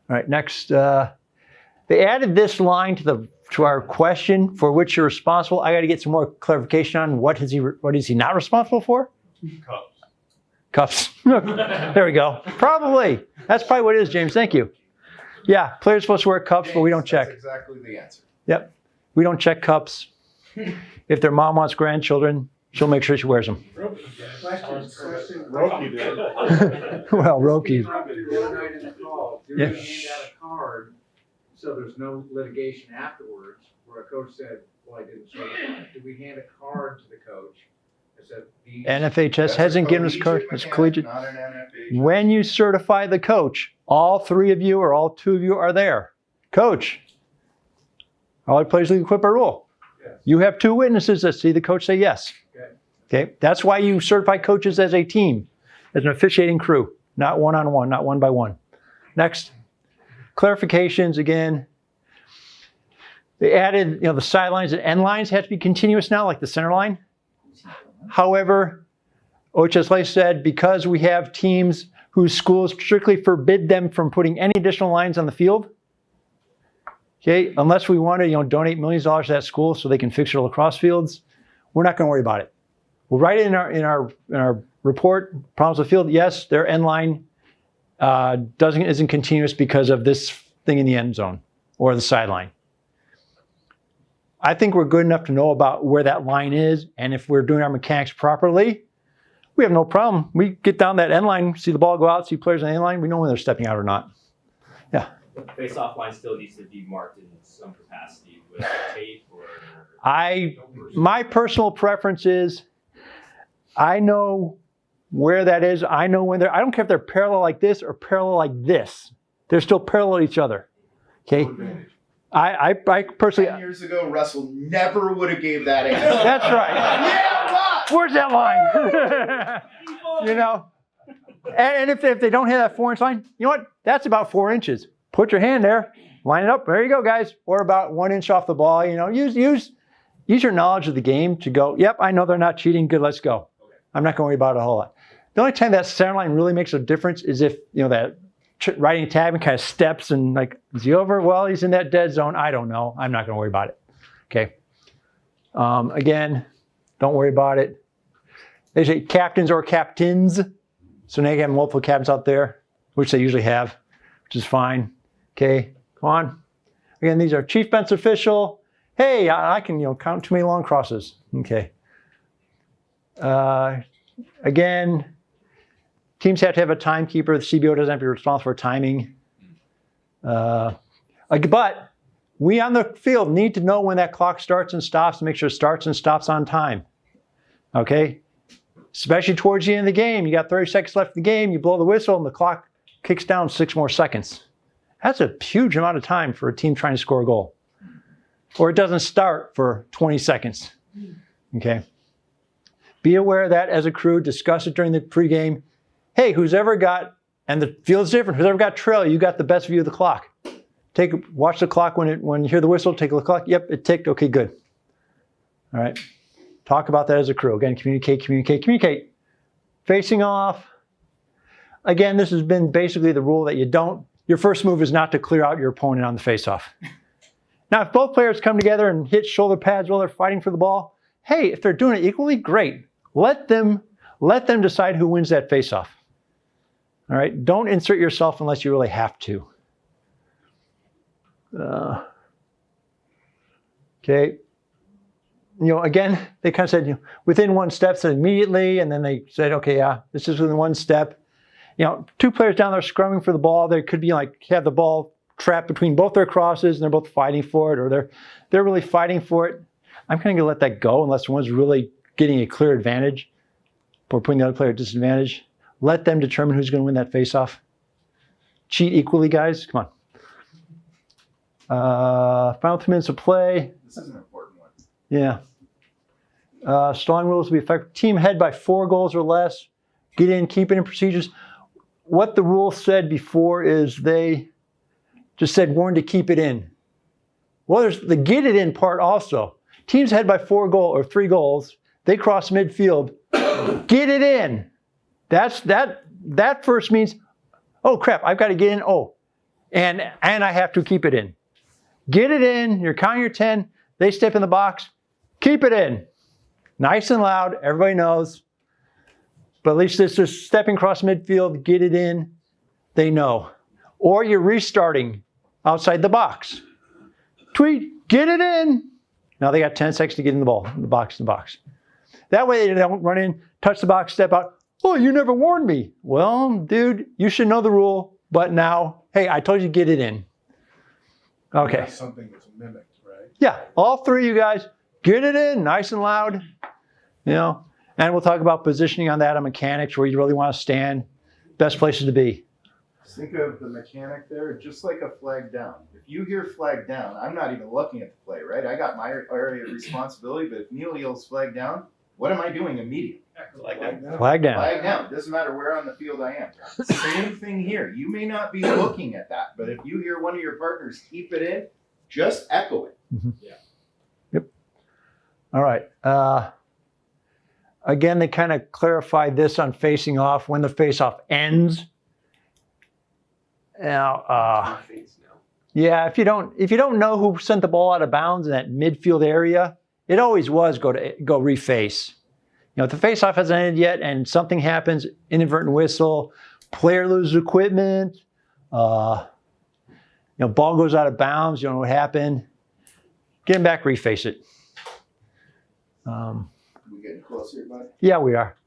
All right, next. They added this line to our question for which you're responsible. I got to get some more clarification on what is he not responsible for? Cups. There we go. Probably. That's probably what it is, James. Thank you. Yeah, players supposed to wear cups, but we don't check. That's exactly the answer. Yep. We don't check cups. If their mom wants grandchildren, she'll make sure she wears them. Question. Roki did. Well, Roki. The other night in the call, do we hand out a card so there's no litigation afterwards where a coach said, well, I didn't certify? Do we hand a card to the coach that said these? NFHS hasn't given us card. It's collegiate. Not an NFH. When you certify the coach, all three of you or all two of you are there. Coach, all our players legally equipped by rule. Yes. You have two witnesses that see the coach say yes. Okay, that's why you certify coaches as a team, as an officiating crew, not one-on-one, not one by one. Next, clarifications again. They added, the sidelines and end lines have to be continuous now, like the center line. However, OHSLA said because we have teams whose schools strictly forbid them from putting any additional lines on the field, okay, unless we want to, donate millions of dollars to that school so they can fix their lacrosse fields, we're not going to worry about it. We'll write it in our report, problems with field. Yes, their end line isn't continuous because of this thing in the end zone or the sideline. I think we're good enough to know about where that line is, and if we're doing our mechanics properly, we have no problem. We get down that end line, see the ball go out, see players on the end line, we know when they're stepping out or not. Yeah. Face-off line still needs to be marked in some capacity with tape or. My personal preference is, I know where that is. I know when I don't care if they're parallel like this or parallel like this. They're still parallel to each other. Okay. I personally. 10 years ago, Russell never would have gave that answer. That's right. Yeah, where's that line? And if they don't have that 4-inch line, you know what? That's about 4 inches. Put your hand there, line it up. There you go, guys. Or about 1 inch off the ball. Use your knowledge of the game to go. Yep, I know they're not cheating. Good, let's go. I'm not going to worry about it a whole lot. The only time that center line really makes a difference is if that riding tag kind of steps and like, is he over? Well, he's in that dead zone. I don't know. I'm not going to worry about it. Okay. Again, don't worry about it. They say captains or captains. So now you have multiple captains out there, which they usually have, which is fine. Okay, come on. Again, these are chief bench official. Hey, I can count too many long crosses. Okay. Again, teams have to have a timekeeper. The CBO doesn't have to be responsible for timing. But we on the field need to know when that clock starts and stops to make sure it starts and stops on time. Okay? Especially towards the end of the game. You got 30 seconds left in the game. You blow the whistle and the clock kicks down 6 more seconds. That's a huge amount of time for a team trying to score a goal. Or it doesn't start for 20 seconds. Okay? Be aware of that as a crew. Discuss it during the pregame. Hey, who's ever got, and the field's different, who's ever got trail, you got the best view of the clock. Watch the clock when you hear the whistle, take a look at the clock. Yep, it ticked. Okay, good. All right. Talk about that as a crew. Again, communicate. Facing off. Again, this has been basically the rule that your first move is not to clear out your opponent on the face-off. Now, if both players come together and hit shoulder pads while they're fighting for the ball, hey, if they're doing it equally, great. Let them decide who wins that face-off. All right, don't insert yourself unless you really have to. Okay. Again, they kind of said, within 1 step, said immediately, and then they said, okay, yeah, this is within 1 step. two players down there scrumming for the ball. They could be like have the ball trapped between both their crosses and they're both fighting for it, or they're really fighting for it. I'm kind of gonna let that go unless one's really getting a clear advantage or putting the other player at disadvantage. Let them determine who's gonna win that face-off. Cheat equally, guys. Come on. Final 2 minutes of play. This is an important one. Yeah. Stalling rules will be effective. Team ahead by 4 goals or less. Get in, keep it in procedures. What the rule said before is they just said warn to keep it in. Well, there's the get it in part also. Teams ahead by 3 goals. They cross midfield. Get it in. That first means, oh crap, I've got to get in. Oh, and I have to keep it in. Get it in. You're counting your 10. They step in the box. Keep it in. Nice and loud. Everybody knows. But at least this is stepping across midfield. Get it in. They know. Or you're restarting outside the box. Tweet. Get it in. Now they got 10 seconds to get in the ball. In the box. That way they don't run in, touch the box, step out. Oh, you never warned me. Well, dude, you should know the rule. But now, hey, I told you to get it in. Okay. That's something that's mimicked, right? Yeah, all 3 of you guys, get it in, nice and loud. And we'll talk about positioning on that on mechanics, where you really want to stand, best places to be. Think of the mechanic there just like a flag down. If you hear flag down, I'm not even looking at the play, right? I got my area of responsibility, but if Neil yells flag down, what am I doing immediately? Flag down. Flag down. Doesn't matter where on the field I am. Same thing here. You may not be looking at that, but if you hear one of your partners keep it in, just echo it. Mm-hmm. Yeah. Yep. All right. Again, they kind of clarified this on facing off when the face-off ends. Now, yeah, if you don't know who sent the ball out of bounds in that midfield area, it always was go reface. If the face-off hasn't ended yet and something happens, inadvertent whistle, player loses equipment, ball goes out of bounds, you don't know what happened. Get him back, reface it. We getting closer, bud? Yeah, we are.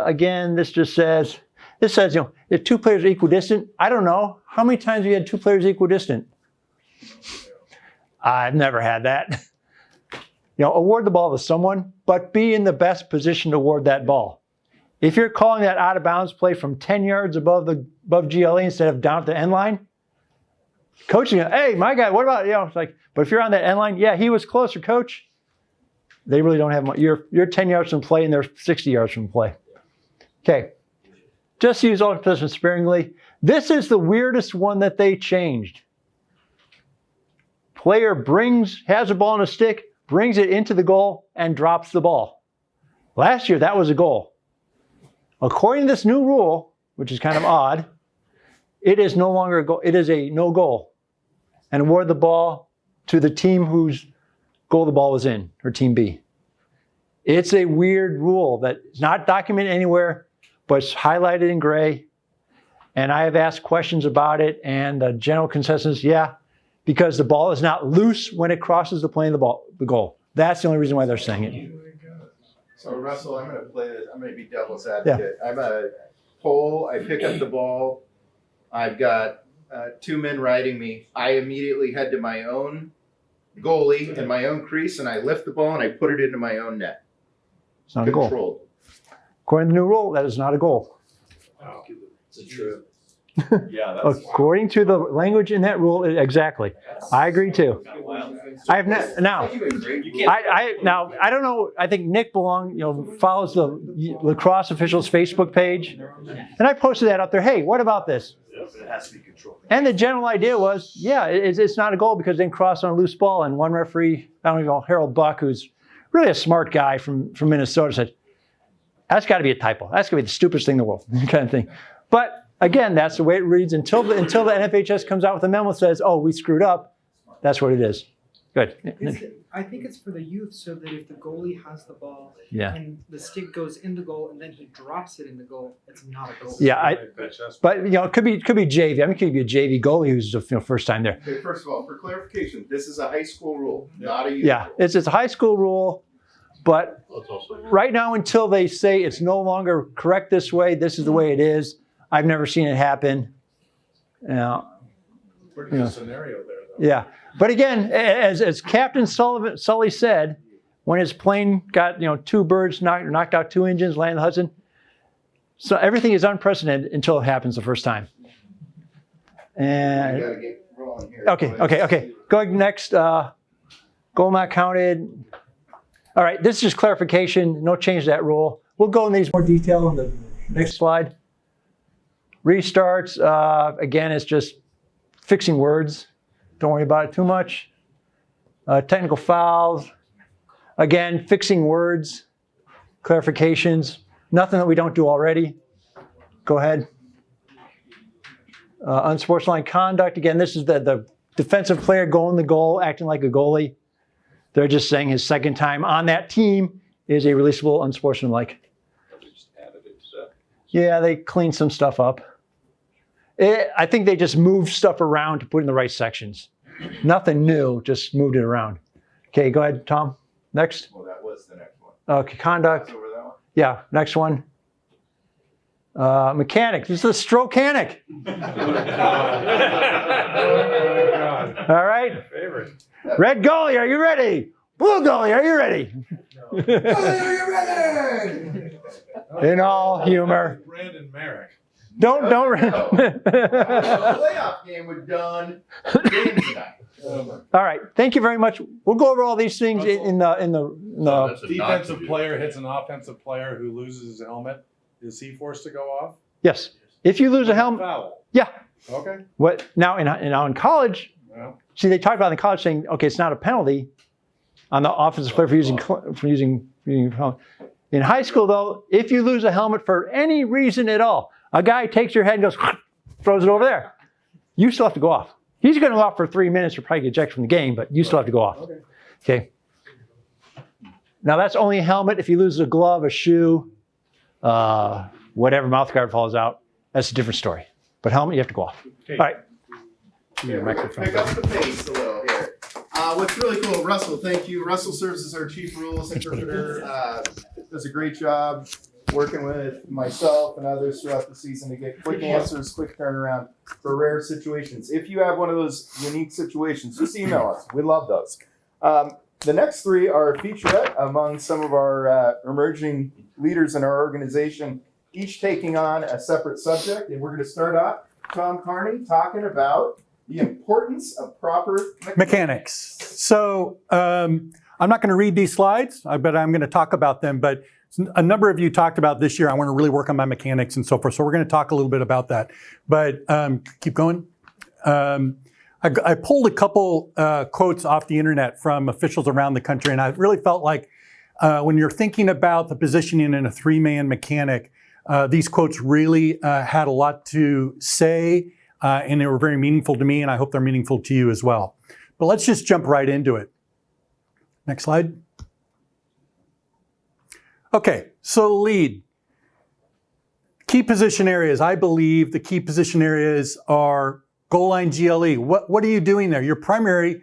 Again, this says, if 2 players are equidistant, I don't know. How many times have you had 2 players equidistant? I've never had that. Award the ball to someone, but be in the best position to award that ball. If you're calling that out of bounds play from 10 yards above GLE instead of down at the end line, coaching, hey, my guy, what about, it's like, but if you're on that end line, yeah, he was closer, coach. They really don't have much. You're 10 yards from play and they're 60 yards from play. Okay. Just use all positions sparingly. This is the weirdest one that they changed. Player has a ball on a stick, brings it into the goal, and drops the ball. Last year, that was a goal. According to this new rule, which is kind of odd, it is no longer a goal. It is a no goal. And award the ball to the team whose goal the ball was in, or team B. It's a weird rule that's not documented anywhere, but it's highlighted in gray. And I have asked questions about it, and the general consensus, yeah, because the ball is not loose when it crosses the plane of the goal. That's the only reason why they're saying it. So Russell, I'm going to play this. I'm going to be devil's advocate. Yeah. I'm a pole. I pick up the ball. I've got 2 men riding me. I immediately head to my own goalie in my own crease, and I lift the ball and I put it into my own net. It's not a goal. According to the new rule, that is not a goal. Wow. It's a trip. Yeah, that's according to the language in that rule, exactly. I agree too. I have now. I don't know. I think Nick follows the Lacrosse Officials Facebook page, and I posted that up there. Hey, what about this? It has to be controlled. And the general idea was, yeah, it's not a goal because they didn't cross on a loose ball. And one referee, I don't know, Harold Buck, who's really a smart guy from Minnesota, said, that's got to be a typo. That's going to be the stupidest thing in the world, kind of thing. But again, that's the way it reads until the NFHS comes out with a memo that says, oh, we screwed up. That's what it is. Good. I think it's for the youth, so that if the goalie has the ball and the stick goes in the goal and then he drops it in the goal, it's not a goal. Yeah, but it could be JV. I mean, it could be a JV goalie who's first time there. Okay, first of all, for clarification, this is a high school rule, not a youth rule. It's a high school rule, but right now until they say it's no longer correct this way, this is the way it is. I've never seen it happen. Pretty good scenario there, though. Yeah, but again, as Captain Sully said, when his plane got 2 birds knocked out 2 engines, landed in the Hudson. So everything is unprecedented until it happens the first time. And We gotta get rolling here. okay. Going next. Goal not counted. All right, this is just clarification. No change to that rule. We'll go in these more detail in the next slide. Restarts. Again, it's just fixing words. Don't worry about it too much. Technical fouls. Again, fixing words. Clarifications. Nothing that we don't do already. Go ahead. Unsportsmanlike conduct. Again, this is the defensive player going the goal, acting like a goalie. They're just saying his second time on that team is a releasable unsportsmanlike. Yeah, they cleaned some stuff up. I think they just moved stuff around to put in the right sections. Nothing new, just moved it around. Okay, go ahead, Tom. Next. Well, that was the next one. Okay, conduct. Over that one. Yeah, next one. Mechanic. This is the Strokanic. All right. Favorite. Red goalie, are you ready? Blue goalie, are you ready? Are you ready? In all humor. Brandon Merrick. Don't. The playoff game was done. Game tonight. All right. Thank you very much. We'll go over all these things in the Defensive player hits an offensive player who loses his helmet. Is he forced to go off? Yes. If you lose a helmet. Foul. Yeah. Okay. What now in college? Well. See, they talked about in college saying, okay, it's not a penalty on the offensive player for using helmet. In high school, though, if you lose a helmet for any reason at all, a guy takes your head and goes, throws it over there. You still have to go off. He's going to go off for 3 minutes or probably get ejected from the game, but you still have to go off. Okay. Now that's only a helmet. If you lose a glove, a shoe, whatever, mouth guard falls out, that's a different story. But helmet, you have to go off. Okay. All right. Yeah, pick up the pace a little here. What's really cool, Russell, thank you. Russell serves as our chief rules interpreter. Does a great job working with myself and others throughout the season to get quick answers, quick turnaround for rare situations. If you have one of those unique situations, just email us. We love those. The next 3 are a featurette among some of our emerging leaders in our organization, each taking on a separate subject. And we're going to start off, Tom Carney, talking about the importance of proper mechanics. So I'm not going to read these slides, but I'm going to talk about them. But a number of you talked about this year, I want to really work on my mechanics and so forth. So we're going to talk a little bit about that. But keep going. I pulled a couple quotes off the internet from officials around the country, and I really felt like when you're thinking about the positioning in a 3-man mechanic, these quotes really had a lot to say, and they were very meaningful to me, and I hope they're meaningful to you as well. But let's just jump right into it. Next slide. Okay, so lead. Key position areas. I believe the key position areas are goal line GLE. What are you doing there? You're primarily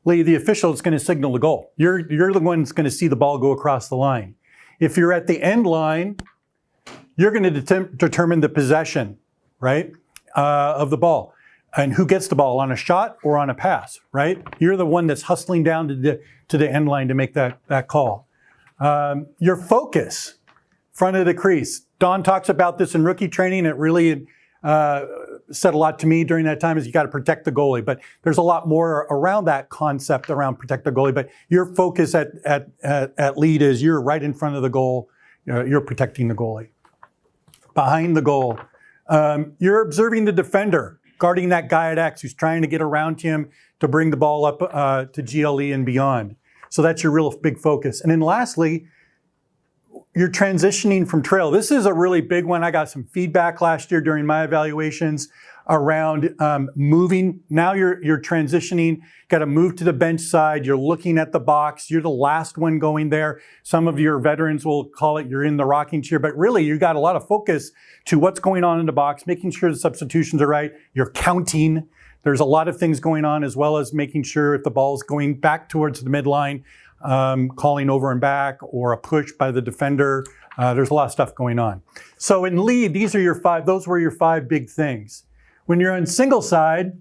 the official that's going to signal the goal. You're the one that's going to see the ball go across the line. If you're at the end line, you're going to determine the possession, right, of the ball. And who gets the ball, on a shot or on a pass, right? You're the one that's hustling down to the end line to make that call. Your focus, front of the crease. Don talks about this in rookie training. It really said a lot to me during that time, is you got to protect the goalie. But there's a lot more around that concept around protect the goalie. But your focus at lead is you're right in front of the goal. You're protecting the goalie. Behind the goal, you're observing the defender, guarding that guy at X who's trying to get around to him to bring the ball up to GLE and beyond. So that's your real big focus. And then lastly, you're transitioning from trail. This is a really big one. I got some feedback last year during my evaluations around moving. Now you're transitioning, got to move to the bench side. You're looking at the box. You're the last one going there. Some of your veterans will call it you're in the rocking chair, but really you got a lot of focus to what's going on in the box, making sure the substitutions are right. You're counting. There's a lot of things going on, as well as making sure if the ball's going back towards the midline, calling over and back, or a push by the defender, There's a lot of stuff going on. So in lead, those were your 5 big things. When you're on single side,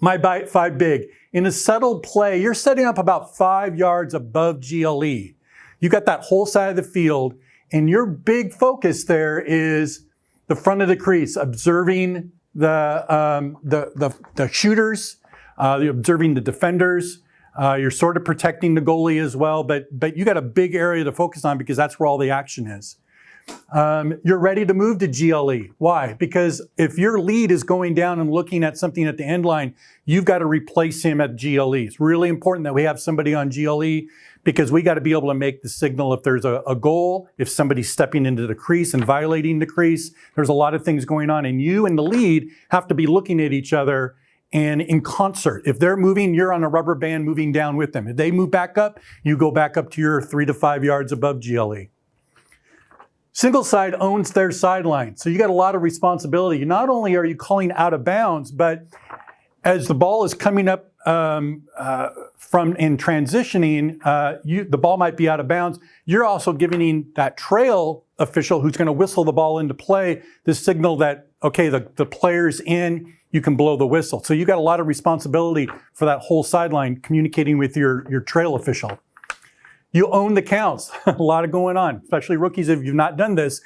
my 5 big. In a settled play, you're setting up about 5 yards above GLE. You got that whole side of the field, and your big focus there is the front of the crease, observing the shooters, observing the defenders. You're sort of protecting the goalie as well, but you got a big area to focus on because that's where all the action is. You're ready to move to GLE. Why? Because if your lead is going down and looking at something at the end line, you've got to replace him at GLE. It's really important that we have somebody on GLE because we got to be able to make the signal if there's a goal, if somebody's stepping into the crease and violating the crease. There's a lot of things going on, and you and the lead have to be looking at each other and in concert. If they're moving, you're on a rubber band moving down with them. If they move back up, you go back up to your 3 to 5 yards above GLE. Single side owns their sideline. So you got a lot of responsibility. Not only are you calling out of bounds, but as the ball is coming up from and transitioning, the ball might be out of bounds. You're also giving that trail official who's going to whistle the ball into play the signal that, okay, the player's in, you can blow the whistle. So you got a lot of responsibility for that whole sideline communicating with your trail official. You own the counts. A lot of going on, especially rookies. If you've not done this,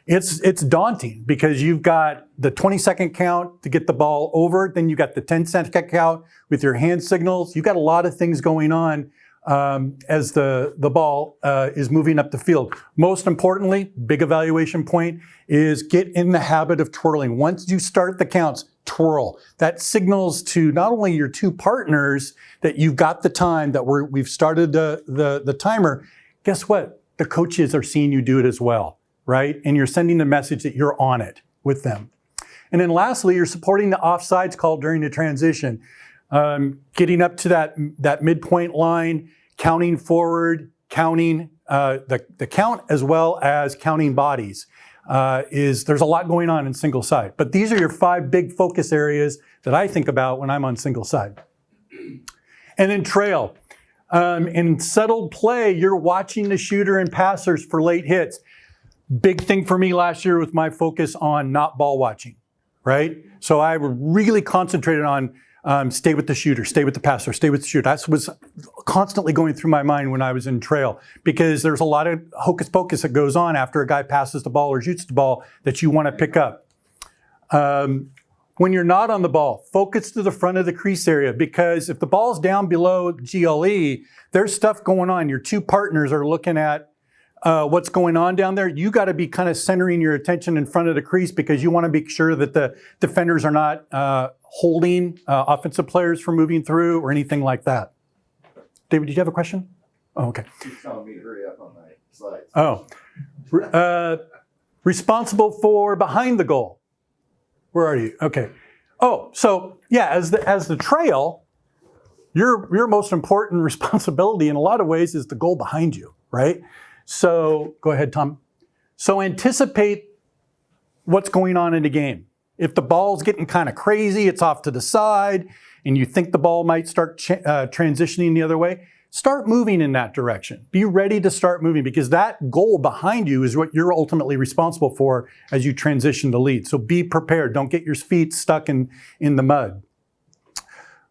it's daunting because you've got the 20-second count to get the ball over. Then you got the 10-second count with your hand signals. You've got a lot of things going on as the ball is moving up the field. Most importantly, big evaluation point is get in the habit of twirling. Once you start the counts, twirl. That signals to not only your 2 partners that you've got the time, that we've started the timer. Guess what? The coaches are seeing you do it as well, right? And you're sending the message that you're on it with them. And then lastly, you're supporting the offsides call during the transition. Getting up to that midpoint line, counting forward, counting the count as well as counting bodies. There's a lot going on in single side. But these are your 5 big focus areas that I think about when I'm on single side. And then trail. In settled play, you're watching the shooter and passers for late hits. Big thing for me last year with my focus on not ball watching, right? So I really concentrated on stay with the shooter, stay with the passer, stay with the shooter. That was constantly going through my mind when I was in trail because there's a lot of hocus pocus that goes on after a guy passes the ball or shoots the ball that you want to pick up. When you're not on the ball, focus to the front of the crease area because if the ball's down below GLE, there's stuff going on. Your 2 partners are looking at what's going on down there. You got to be kind of centering your attention in front of the crease because you want to make sure that the defenders are not holding offensive players from moving through or anything like that. David, did you have a question? Oh, okay. He's telling me to hurry up on my slides. Oh. Responsible for behind the goal. Where are you? Okay. Oh, so yeah, as the trail, your most important responsibility in a lot of ways is the goal behind you, right? So go ahead, Tom. So anticipate what's going on in the game. If the ball's getting kind of crazy, it's off to the side, and you think the ball might start transitioning the other way, start moving in that direction. Be ready to start moving because that goal behind you is what you're ultimately responsible for as you transition the lead. So be prepared. Don't get your feet stuck in the mud.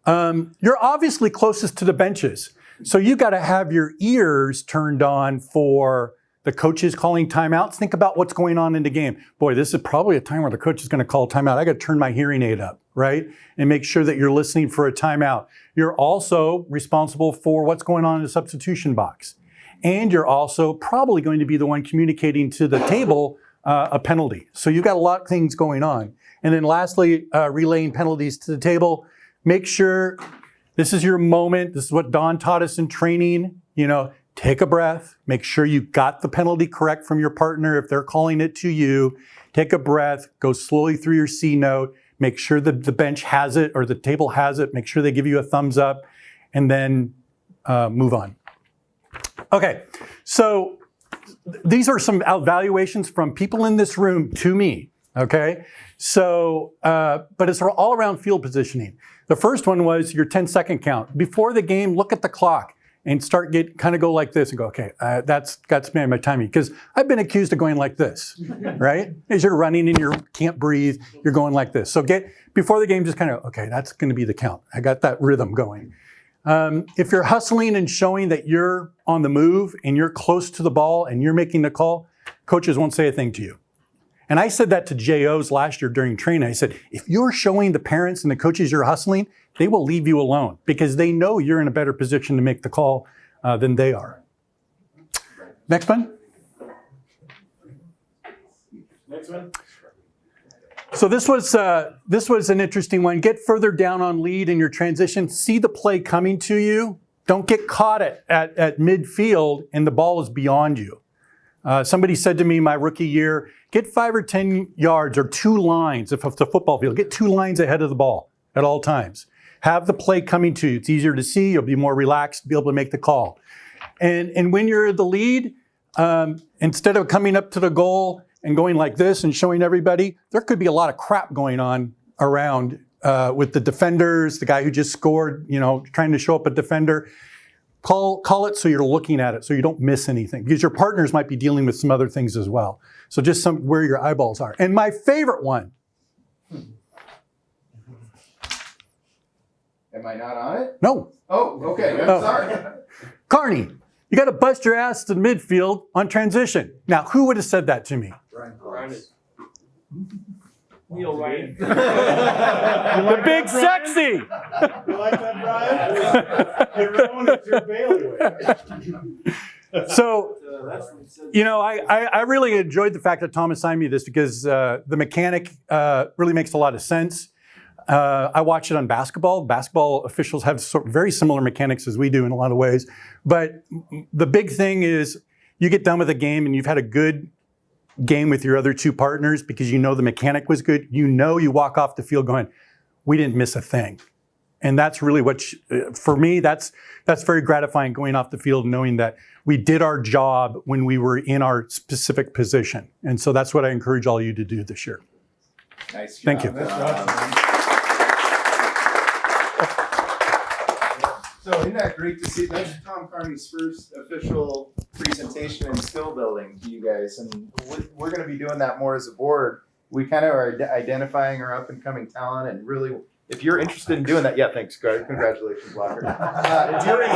You're obviously closest to the benches. So you got to have your ears turned on for the coaches calling timeouts. Think about what's going on in the game. Boy, this is probably a time where the coach is going to call timeout. I got to turn my hearing aid up, right? And make sure that you're listening for a timeout. You're also responsible for what's going on in the substitution box. And you're also probably going to be the one communicating to the table a penalty. So you've got a lot of things going on. And then lastly, relaying penalties to the table. Make sure this is your moment. This is what Don taught us in training. Take a breath. Make sure you got the penalty correct from your partner. If they're calling it to you, take a breath. Go slowly through your C note. Make sure that the bench has it or the table has it. Make sure they give you a thumbs up, and then move on. Okay, so these are some evaluations from people in this room to me. Okay, so but it's all around field positioning. The first one was your 10-second count. Before the game, look at the clock and kind of go like this and go, okay, that's my timing. Because I've been accused of going like this, right? As you're running and you can't breathe, you're going like this. So before the game, just kind of, okay, that's going to be the count. I got that rhythm going. If you're hustling and showing that you're on the move and you're close to the ball and you're making the call, coaches won't say a thing to you. And I said that to JOs last year during training. I said, if you're showing the parents and the coaches you're hustling, they will leave you alone because they know you're in a better position to make the call than they are. Next one. Next one. So this was an interesting one. Get further down on lead in your transition. See the play coming to you. Don't get caught at midfield and the ball is beyond you. Somebody said to me my rookie year, get 5 or 10 yards or 2 lines, if it's a football field, get 2 lines ahead of the ball at all times. Have the play coming to you. It's easier to see. You'll be more relaxed, be able to make the call. And when you're the lead, instead of coming up to the goal and going like this and showing everybody, there could be a lot of crap going on around with the defenders, the guy who just scored, trying to show up a defender. Call it so you're looking at it, so you don't miss anything, because your partners might be dealing with some other things as well. So just where your eyeballs are. And my favorite one. Am I not on it? No. Oh, okay. I'm sorry. Carney, you got to bust your ass to midfield on transition. Now, who would have said that to me? Brian. Neil Ryan. The big sexy. You like that, Brian? Everyone is your bailiwick. So, I really enjoyed the fact that Tom assigned me this because the mechanic really makes a lot of sense. I watch it on basketball. Basketball officials have very similar mechanics as we do in a lot of ways. But the big thing is you get done with a game and you've had a good game with your other 2 partners because you know the mechanic was good. You walk off the field going, we didn't miss a thing. And that's really for me, that's very gratifying going off the field knowing that we did our job when we were in our specific position. And so that's what I encourage all you to do this year. Nice job. Thank you. So isn't that great to see? That's Tom Carney's first official presentation in skill building to you guys. And we're going to be doing that more as a board. We kind of are identifying our up and coming talent and really, if you're interested in doing that, thanks, guys. Congratulations, Locker. If you're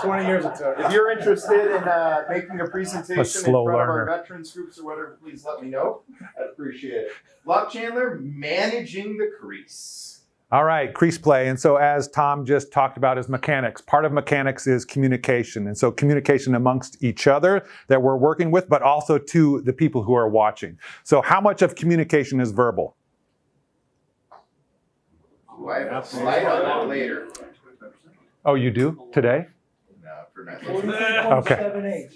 20 years it took. If you're interested in making a presentation in front of learner. our veterans groups or whatever, please let me know. I'd appreciate it. Lock Chandler, managing the crease. All right, crease play. And so as Tom just talked about is mechanics. Part of mechanics is communication. And so communication amongst each other that we're working with, but also to the people who are watching. So how much of communication is verbal? I have a slide on that later. Oh, you do? Today? No, for now. Okay.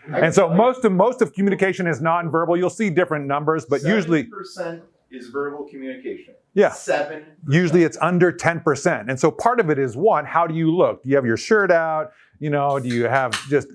And so most of communication is nonverbal. You'll see different numbers, but usually 7% is verbal communication. Yeah. 7%. Usually it's under 10%. And so part of it is how do you look? Do you have your shirt out? Do you have just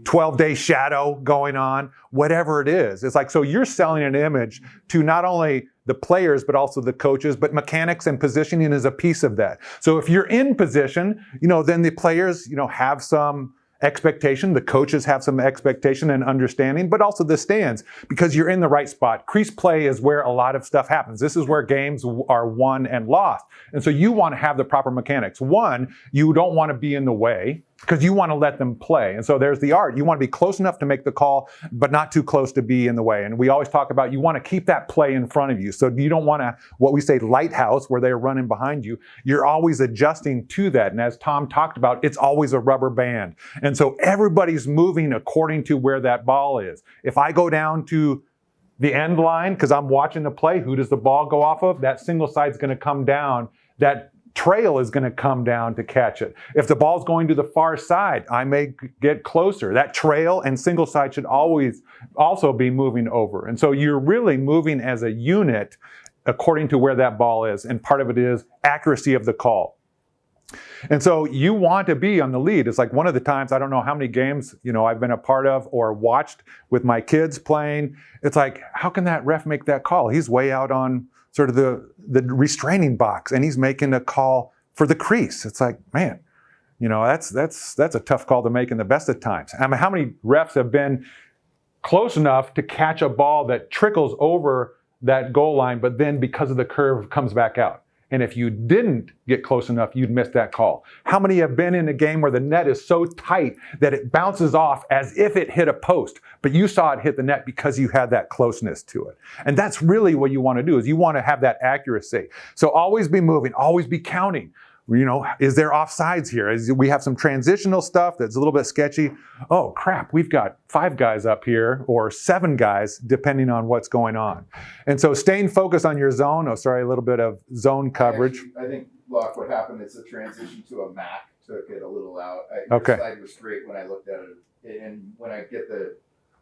12-day shadow going on? Whatever it is. It's like, so you're selling an image to not only the players, but also the coaches, but mechanics and positioning is a piece of that. So if you're in position, then the players, have some expectation, the coaches have some expectation and understanding, but also the stands, because you're in the right spot. Crease play is where a lot of stuff happens. This is where games are won and lost. And so you want to have the proper mechanics. One, you don't want to be in the way, because you want to let them play. And so there's the art. You want to be close enough to make the call, but not too close to be in the way. And we always talk about you want to keep that play in front of you. So you don't want to, what we say, lighthouse, where they're running behind you. You're always adjusting to that. And as Tom talked about, it's always a rubber band. And so everybody's moving according to where that ball is. If I go down to the end line, because I'm watching the play, who does the ball go off of? That single side's going to come down. That trail is going to come down to catch it. If the ball's going to the far side, I may get closer. That trail and single side should always also be moving over. And so you're really moving as a unit according to where that ball is. And part of it is accuracy of the call. And so you want to be on the lead. It's like one of the times, I don't know how many games, I've been a part of or watched with my kids playing. It's like, how can that ref make that call? He's way out on sort of the restraining box, and he's making a call for the crease. It's like, man, that's a tough call to make in the best of times. I mean, how many refs have been close enough to catch a ball that trickles over that goal line, but then because of the curve comes back out? And if you didn't get close enough, you'd miss that call. How many have been in a game where the net is so tight that it bounces off as if it hit a post, but you saw it hit the net because you had that closeness to it? And that's really what you want to do, is you want to have that accuracy. So always be moving, always be counting. Is there offsides here? We have some transitional stuff that's a little bit sketchy. Oh crap, we've got 5 guys up here, or 7 guys, depending on what's going on. And so staying focused on your zone. A little bit of zone coverage. I think, Locke, what happened is the transition to a Mac took it a little out. Okay. Your slide was straight when I looked at it. And when I get the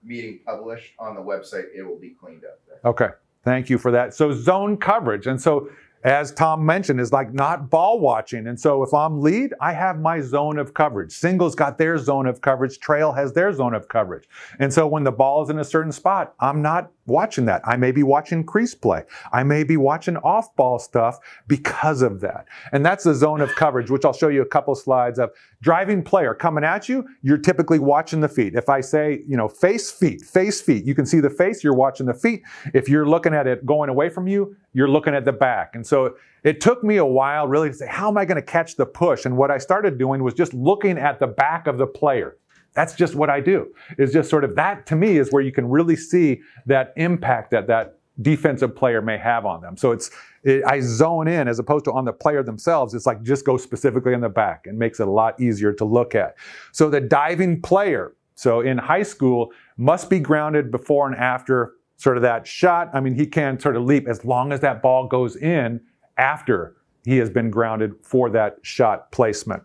meeting published on the website, it will be cleaned up there. Okay, thank you for that. So zone coverage. And so as Tom mentioned, is like not ball watching. And so if I'm lead, I have my zone of coverage. Singles got their zone of coverage. Trail has their zone of coverage. And so when the ball is in a certain spot, I'm not watching that. I may be watching crease play. I may be watching off-ball stuff because of that. And that's the zone of coverage, which I'll show you a couple slides of. Driving player coming at you, you're typically watching the feet. If I say, face feet, you can see the face, you're watching the feet. If you're looking at it going away from you, you're looking at the back. And so it took me a while really to say, how am I going to catch the push? And what I started doing was just looking at the back of the player. That's just what I do. It's just sort of that, to me, is where you can really see that impact that defensive player may have on them. So I zone in as opposed to on the player themselves. It's like just go specifically in the back and makes it a lot easier to look at. So the diving player, so in high school, must be grounded before and after sort of that shot. I mean, he can sort of leap as long as that ball goes in after he has been grounded for that shot placement.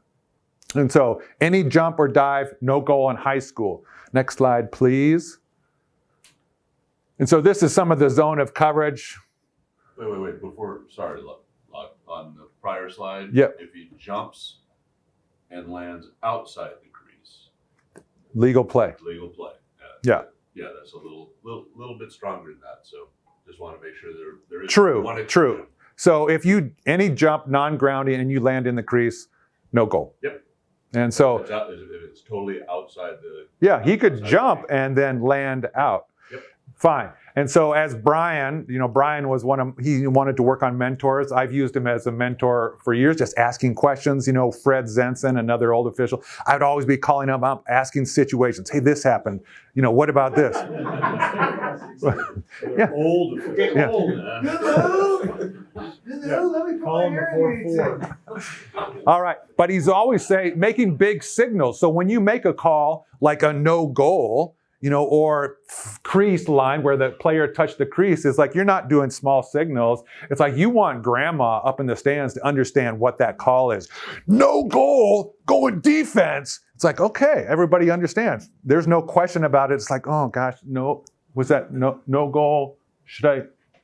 And so any jump or dive, no goal in high school. Next slide, please. And so this is some of the zone of coverage. Wait. Sorry, on the prior slide, Yep. If he jumps and lands outside the crease. Legal play. Legal play. Yeah. Yeah, that's a little bit stronger than that. So just want to make sure there is True. So if any jump, non-grounding, and you land in the crease, no goal. Yep. And so if it's totally outside the. Yeah, he could jump and then land out. Yep. Fine. And so as Brian, Brian was he wanted to work on mentors. I've used him as a mentor for years, just asking questions. Fred Zenson, another old official, I'd always be calling him up, asking situations. Hey, this happened. What about this? Yeah. Old. Yeah. Let me Call him before 4. All right. But he's always making big signals. So when you make a call like a no goal, or crease line where the player touched the crease, is like you're not doing small signals. It's like you want grandma up in the stands to understand what that call is. No goal, going defense. It's like, okay, everybody understands. There's no question about it. It's like, oh gosh, no, was that no goal?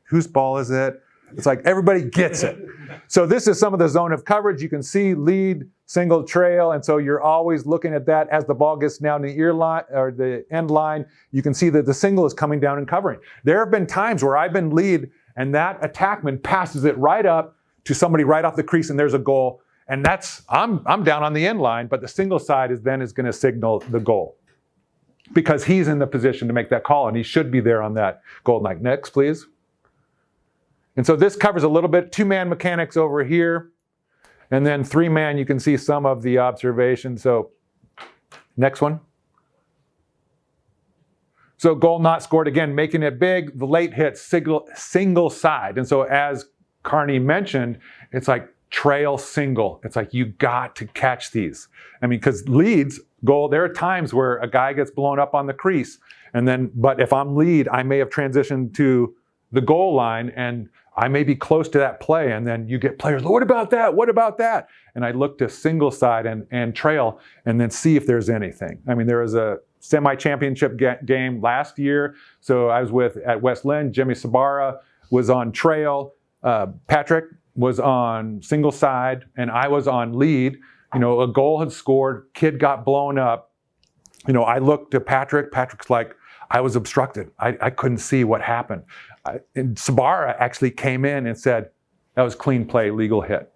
Whose ball is it? It's like everybody gets it. So this is some of the zone of coverage. You can see lead, single, trail, and so you're always looking at that as the ball gets down the ear line or the end line. You can see that the single is coming down and covering. There have been times where I've been lead and that attackman passes it right up to somebody right off the crease and there's a goal. And I'm down on the end line, but the single side is going to signal the goal because he's in the position to make that call and he should be there on that goal line. Next, please. And so this covers a little bit, 2-man mechanics over here. And then 3-man, you can see some of the observations. So next one. So goal not scored, again, making it big. The late hit, single side. And so as Carney mentioned, it's like trail single. It's like you got to catch these. I mean, because leads, goal, there are times where a guy gets blown up on the crease. But if I'm lead, I may have transitioned to the goal line and I may be close to that play, and then you get players, what about that? What about that? And I look to single side and trail and then see if there's anything. I mean, there was a semi-championship game last year. So I was at West Lynn, Jimmy Sabara was on trail, Patrick was on single side, and I was on lead. A goal had scored, kid got blown up. I looked to Patrick, Patrick's like, I was obstructed. I couldn't see what happened. And Sabara actually came in and said, that was clean play, legal hit.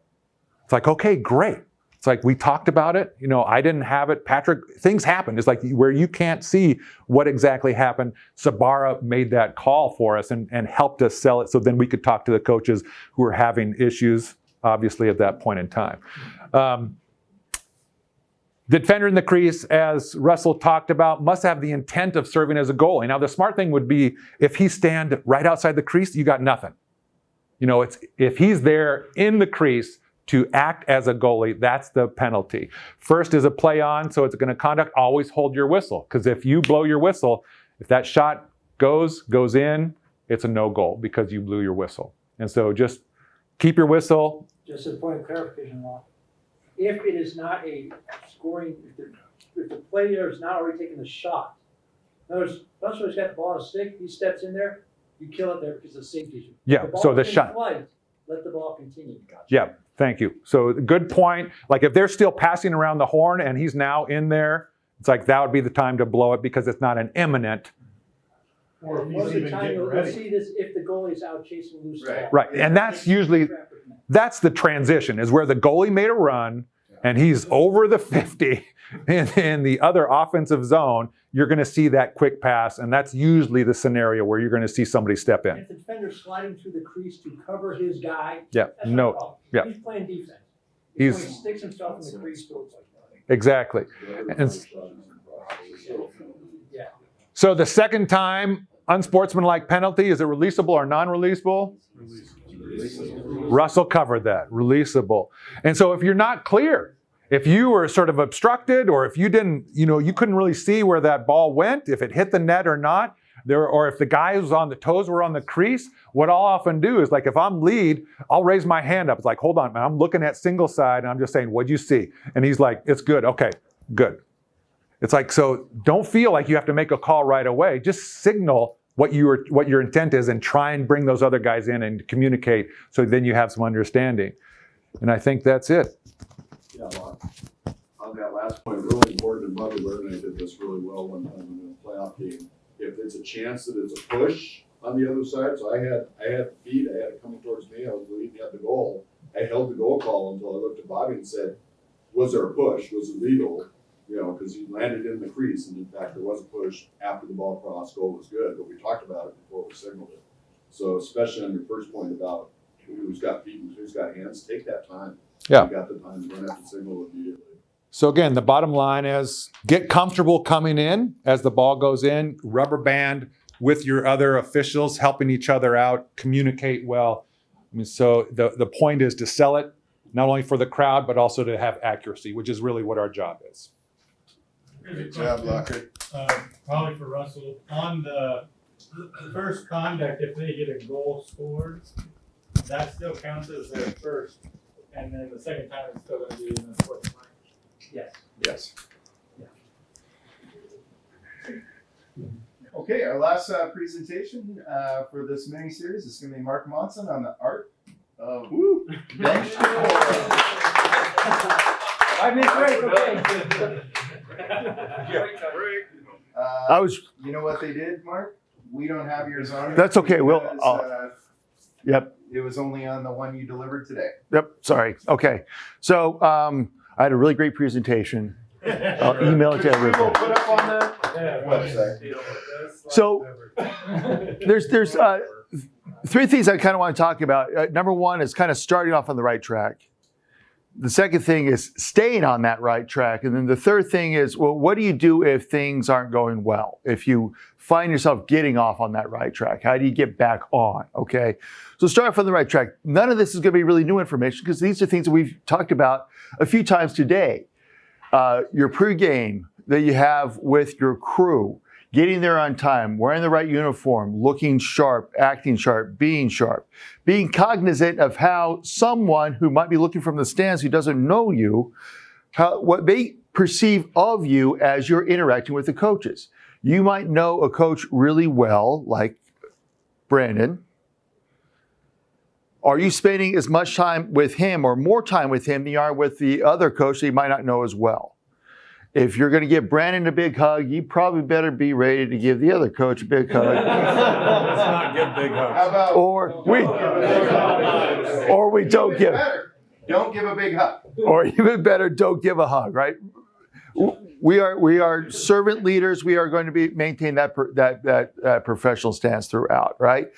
It's like, okay, great. It's like, we talked about it. I didn't have it. Patrick, things happened. It's like where you can't see what exactly happened. Sabara made that call for us and helped us sell it so then we could talk to the coaches who were having issues, obviously, at that point in time. The defender in the crease, as Russell talked about, must have the intent of serving as a goalie. Now, the smart thing would be if he stand right outside the crease, you got nothing. If he's there in the crease to act as a goalie, that's the penalty. First is a play on, so it's going to conduct. Always hold your whistle, because if you blow your whistle, if that shot goes in, it's a no goal because you blew your whistle. And so just keep your whistle. Just a point of clarification, Law. If it is not a scoring, if the player is not already taking the shot, in other words, Russell's got the ball on a stick, he steps in there, you kill it there because it's a safety issue. Yeah, so the shot. Flight, let the ball continue. Yeah, thank you. So good point. Like if they're still passing around the horn and he's now in there, it's like that would be the time to blow it because it's not an imminent. Or if Most he's of the even time getting you'll ready. see this if the goalie is out chasing loose ball. Right, and that's usually, that's the transition, is where the goalie made a run and he's over the 50 in the other offensive zone. You're going to see that quick pass, and that's usually the scenario where you're going to see somebody step in. If the defender's sliding through the crease to cover his guy, Yeah, that's no, not a call. yeah. He's playing defense. He's- When he sticks himself in the crease, so it's like Exactly. And yeah. so the second time, unsportsmanlike penalty, is it releasable or non-releasable? Russell covered that, releasable. And so if you're not clear, if you were sort of obstructed, or if you didn't, you couldn't really see where that ball went, if it hit the net or not, or if the guy who's on the toes were on the crease, what I'll often do is, like, if I'm lead, I'll raise my hand up. It's like, hold on, man, I'm looking at single side and I'm just saying, what'd you see? And he's like, it's good. Okay, good. It's like, so don't feel like you have to make a call right away. Just signal what your intent is and try and bring those other guys in and communicate so then you have some understanding. And I think that's it. Yeah, well, on that last point, really important, and Bobby Bird and I did this really well one time in a playoff game. If it's a chance that it's a push on the other side, so I had feet, I had it coming towards me, I was leading at the goal. I held the goal call until I looked at Bobby and said, was there a push? Was it legal? Because he landed in the crease, and in fact, there was a push after the ball crossed, goal was good, but we talked about it before we signaled it. So especially on your first point about who's got feet and who's got hands, take that time. Yeah. You got the time to run out the signal immediately. So again, the bottom line is get comfortable coming in as the ball goes in, rubber band with your other officials, helping each other out, communicate well. So the point is to sell it, not only for the crowd, but also to have accuracy, which is really what our job is. Good job, Locker. Probably for Russell. On the first conduct, if they get a goal scored, that still counts as their first. And then the second time it's still going to be in the fourth line. Yes. Yes. Okay, our last presentation for this mini series is going to be Mark Monson on the art of bench to board. 5 minutes break, okay. You know what they did, Mark? We don't have yours on here. That's okay. We'll. because, Yep. it was only on the one you delivered today. Yep. Sorry. Okay. So I had a really great presentation. I'll email it to We will everybody. put up on the website. So there's three things I kind of want to talk about. Number one is kind of starting off on the right track. The second thing is staying on that right track. And then the third thing is, well, what do you do if things aren't going well? If you find yourself getting off on that right track, how do you get back on? Okay. So start off on the right track. None of this is going to be really new information because these are things that we've talked about a few times today. Your pregame that you have with your crew, getting there on time, wearing the right uniform, looking sharp, acting sharp, being cognizant of how someone who might be looking from the stands who doesn't know you, what they perceive of you as you're interacting with the coaches. You might know a coach really well, like Brandon. Are you spending as much time with him or more time with him than you are with the other coach that you might not know as well? If you're going to give Brandon a big hug, you probably better be ready to give the other coach a big hug. Let's not give big hugs. How about Or we don't give. Don't give a big hug. Or even better, don't give a hug, right? We are servant leaders. We are going to maintain that professional stance throughout, right?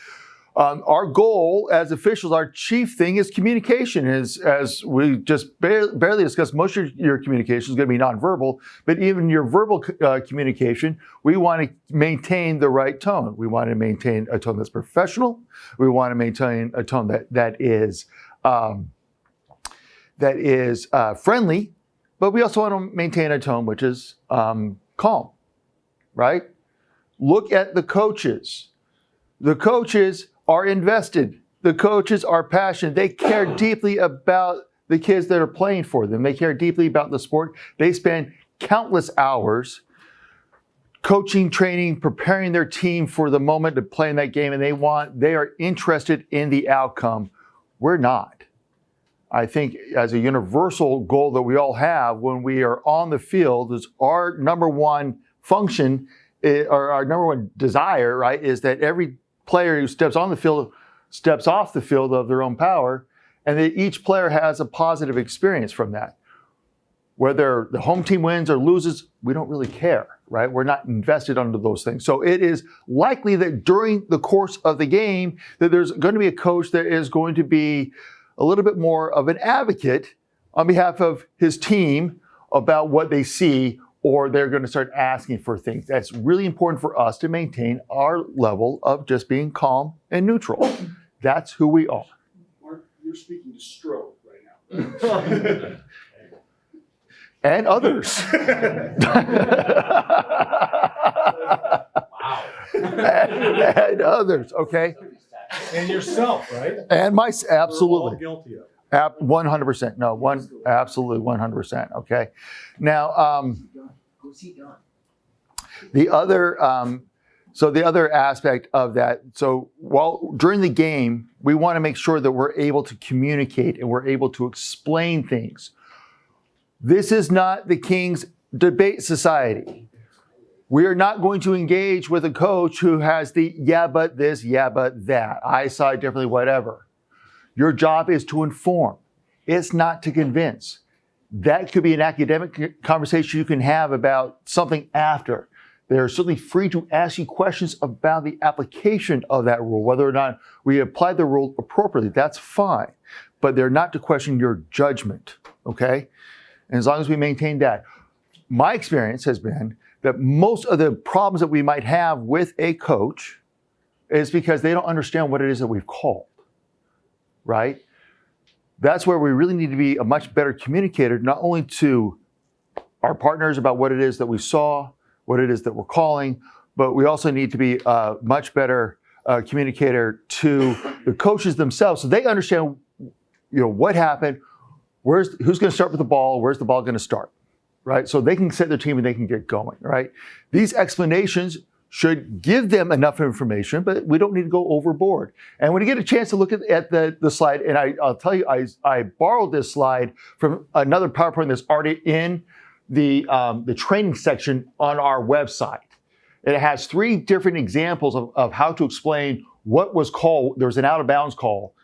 Our goal as officials, our chief thing is communication. As we just barely discussed, most of your communication is going to be nonverbal, but even your verbal communication, we want to maintain the right tone. We want to maintain a tone that's professional. We want to maintain a tone that is friendly, but we also want to maintain a tone which is calm, right? Look at the coaches. The coaches are invested. The coaches are passionate. They care deeply about the kids that are playing for them. They care deeply about the sport. They spend countless hours coaching, training, preparing their team for the moment to play in that game, and they are interested in the outcome. We're not. I think as a universal goal that we all have when we are on the field is our number one function, or our number one desire, right, is that every player who steps on the field steps off the field of their own power, and that each player has a positive experience from that. Whether the home team wins or loses, we don't really care, right? We're not invested under those things. So it is likely that during the course of the game that there's going to be a coach that is going to be a little bit more of an advocate on behalf of his team about what they see, or they're going to start asking for things. That's really important for us to maintain our level of just being calm and neutral. That's who we are. Mark, you're speaking to Stroh right now. And others. and others, okay? And yourself, right? And absolutely. We're all guilty of it. 100%. No, absolutely 100%. Okay. Now, the other aspect of that, so while during the game, we want to make sure that we're able to communicate and we're able to explain things. This is not the King's debate society. We are not going to engage with a coach who has the yeah, but this, yeah, but that. I saw it differently, whatever. Your job is to inform. It's not to convince. That could be an academic conversation you can have about something after. They're certainly free to ask you questions about the application of that rule, whether or not we apply the rule appropriately. That's fine. But they're not to question your judgment, okay? And as long as we maintain that. My experience has been that most of the problems that we might have with a coach is because they don't understand what it is that we've called, right? That's where we really need to be a much better communicator, not only to our partners about what it is that we saw, what it is that we're calling, but we also need to be a much better communicator to the coaches themselves so they understand, what happened, who's going to start with the ball, where's the ball going to start, right? So they can set their team and they can get going, right? These explanations should give them enough information, but we don't need to go overboard. And when you get a chance to look at the slide, and I'll tell you, I borrowed this slide from another PowerPoint that's already in the training section on our website. It has 3 different examples of how to explain what was called. There was an out of bounds call.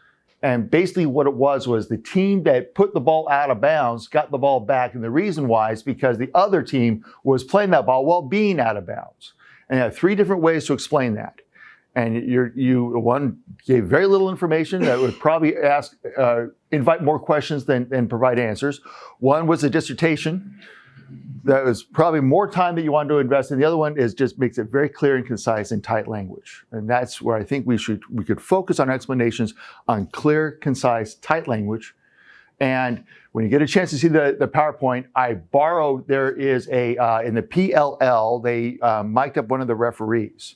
And basically what it was the team that put the ball out of bounds got the ball back. And the reason why is because the other team was playing that ball while being out of bounds. And you have 3 different ways to explain that. And one gave very little information that would probably invite more questions than provide answers. One was a dissertation that was probably more time that you wanted to invest in. The other one just makes it very clear and concise in tight language. And that's where I think we could focus on explanations on clear, concise, tight language. And when you get a chance to see the PowerPoint, I borrowed, there is in the PLL, they mic'd up one of the referees.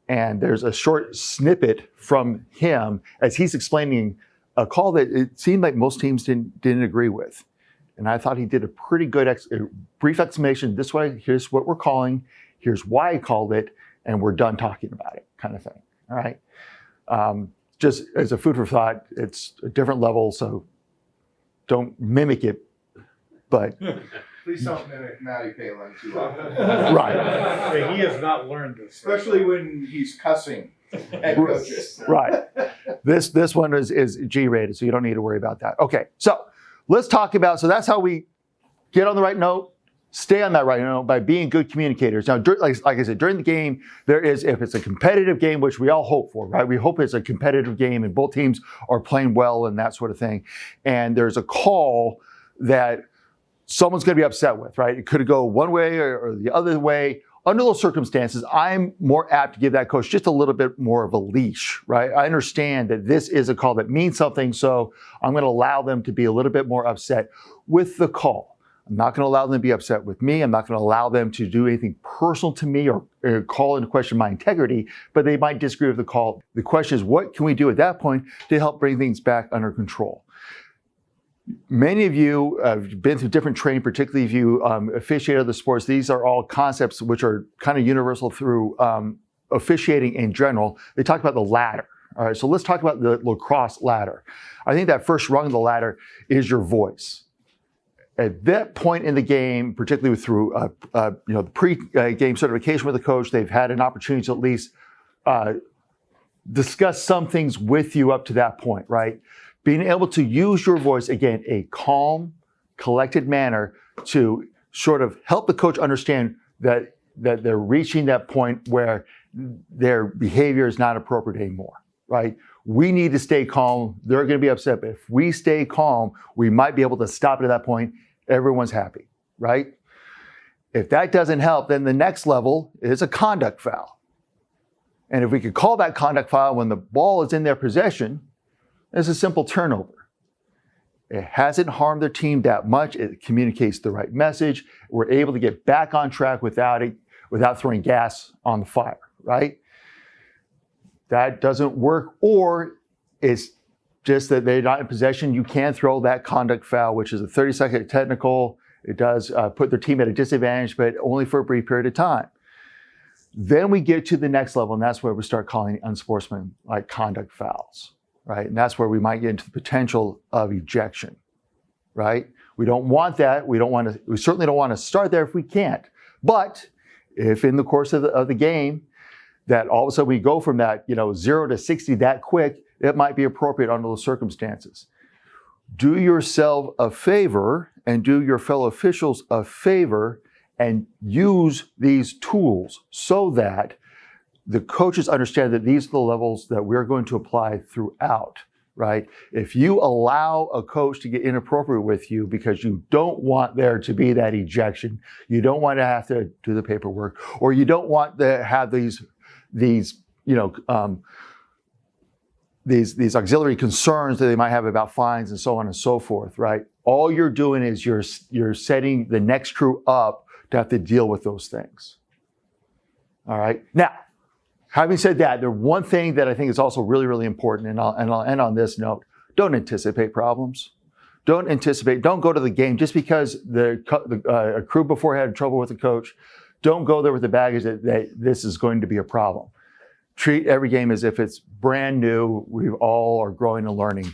And there's a short snippet from him as he's explaining a call that it seemed like most teams didn't agree with. And I thought he did a pretty good brief explanation. This way, here's what we're calling, here's why I called it, and we're done talking about it, kind of thing. All right. Just as a food for thought, it's a different level, so don't mimic it. But please don't mimic Matty Palin too often. Right. Hey, he has not learned this, especially when he's cussing at coaches. Right. This one is G-rated, so you don't need to worry about that. Okay, so let's talk about, so that's how we get on the right note, stay on that right note by being good communicators. Now, like I said, during the game, if it's a competitive game, which we all hope for, right? We hope it's a competitive game and both teams are playing well and that sort of thing. And there's a call that someone's going to be upset with, right? It could go one way or the other way. Under those circumstances, I'm more apt to give that coach just a little bit more of a leash, right? I understand that this is a call that means something, so I'm going to allow them to be a little bit more upset with the call. I'm not going to allow them to be upset with me. I'm not going to allow them to do anything personal to me or call into question my integrity, but they might disagree with the call. The question is, what can we do at that point to help bring things back under control? Many of you have been through different training, particularly if you officiate other sports. These are all concepts which are kind of universal through officiating in general. They talk about the ladder. All right, so let's talk about the lacrosse ladder. I think that first rung of the ladder is your voice. At that point in the game, particularly through the pre-game certification with the coach, they've had an opportunity to at least discuss some things with you up to that point, right? Being able to use your voice, again, a calm, collected manner to sort of help the coach understand that they're reaching that point where their behavior is not appropriate anymore, right? We need to stay calm. They're going to be upset, but if we stay calm, we might be able to stop it at that point. Everyone's happy, right? If that doesn't help, then the next level is a conduct foul. And if we could call that conduct foul when the ball is in their possession, it's a simple turnover. It hasn't harmed their team that much. It communicates the right message. We're able to get back on track without throwing gas on the fire, right? That doesn't work, or it's just that they're not in possession. You can throw that conduct foul, which is a 30-second technical. It does put their team at a disadvantage, but only for a brief period of time. Then we get to the next level, and that's where we start calling unsportsmanlike conduct fouls. Right? And that's where we might get into the potential of ejection, right? We don't want that. We certainly don't want to start there if we can't. But if in the course of the game that all of a sudden we go from that, 0 to 60 that quick, it might be appropriate under those circumstances. Do yourself a favor and do your fellow officials a favor and use these tools so that the coaches understand that these are the levels that we're going to apply throughout, right? If you allow a coach to get inappropriate with you because you don't want there to be that ejection, you don't want to have to do the paperwork, or you don't want to have these auxiliary concerns that they might have about fines and so on and so forth, right? All you're doing is you're setting the next crew up to have to deal with those things. All right. Now, having said that, there's one thing that I think is also really, really important, and I'll end on this note. Don't anticipate problems. Don't go to the game just because a crew before had trouble with the coach. Don't go there with the baggage that this is going to be a problem. Treat every game as if it's brand new. We all are growing and learning.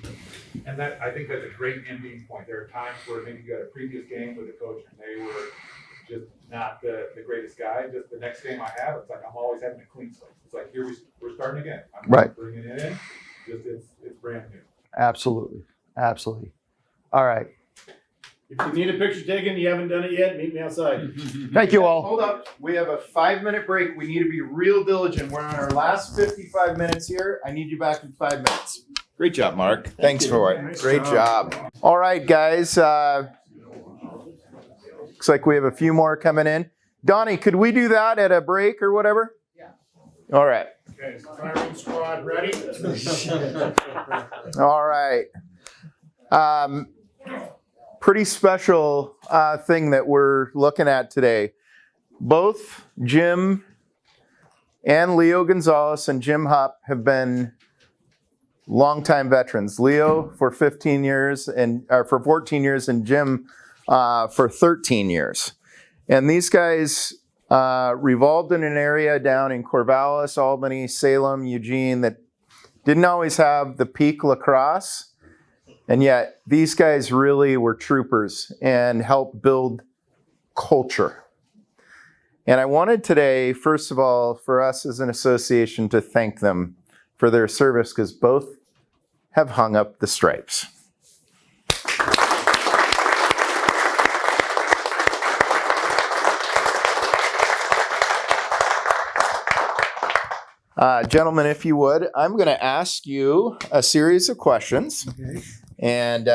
And I think that's a great ending point. There are times where maybe you had a previous game with a coach and they were just not the greatest guy. Just the next game I have, it's like I'm always having a clean slate. It's like here we're starting again. I'm right. Bringing it in. Just it's brand new. Absolutely. All right. If you need a picture taken, you haven't done it yet, meet me outside. Thank you all. Hold up. We have a 5-minute break. We need to be real diligent. We're on our last 55 minutes here. I need you back in 5 minutes. Great job, Mark. Thanks for it. Nice Great job. All right, guys. Looks like we have a few more coming in. Donnie, could we do that at a break or whatever? Yeah. All right. Okay, firing squad ready? All right. Pretty special thing that we're looking at today. Both Jim and Leo Gonzalez and Jim Hupp have been longtime veterans. Leo for 15 years and for 14 years, and Jim for 13 years. And these guys revolved in an area down in Corvallis, Albany, Salem, Eugene that didn't always have the peak lacrosse. And yet these guys really were troopers and helped build culture. And I wanted today, first of all, for us as an association to thank them for their service, because both have hung up the stripes. Gentlemen, if you would, I'm going to ask you a series of questions. Okay. And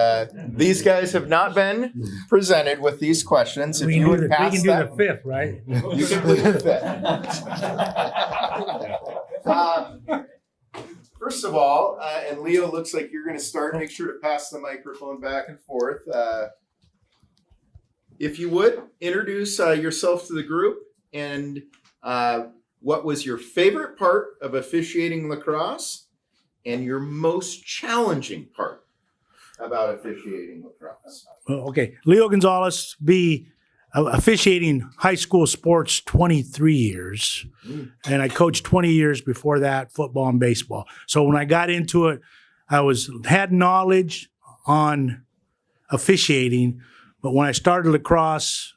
these guys have not been presented with these questions. If you would pass we can do the fifth, right? You can do the fifth. First of all, and Leo, looks like you're going to start. Make sure to pass the microphone back and forth. If you would, introduce yourself to the group and what was your favorite part of officiating lacrosse and your most challenging part about officiating lacrosse? Okay, Leo Gonzalez, be officiating high school sports 23 years, and I coached 20 years before that, football and baseball. So when I got into it, I had knowledge on officiating, but when I started lacrosse,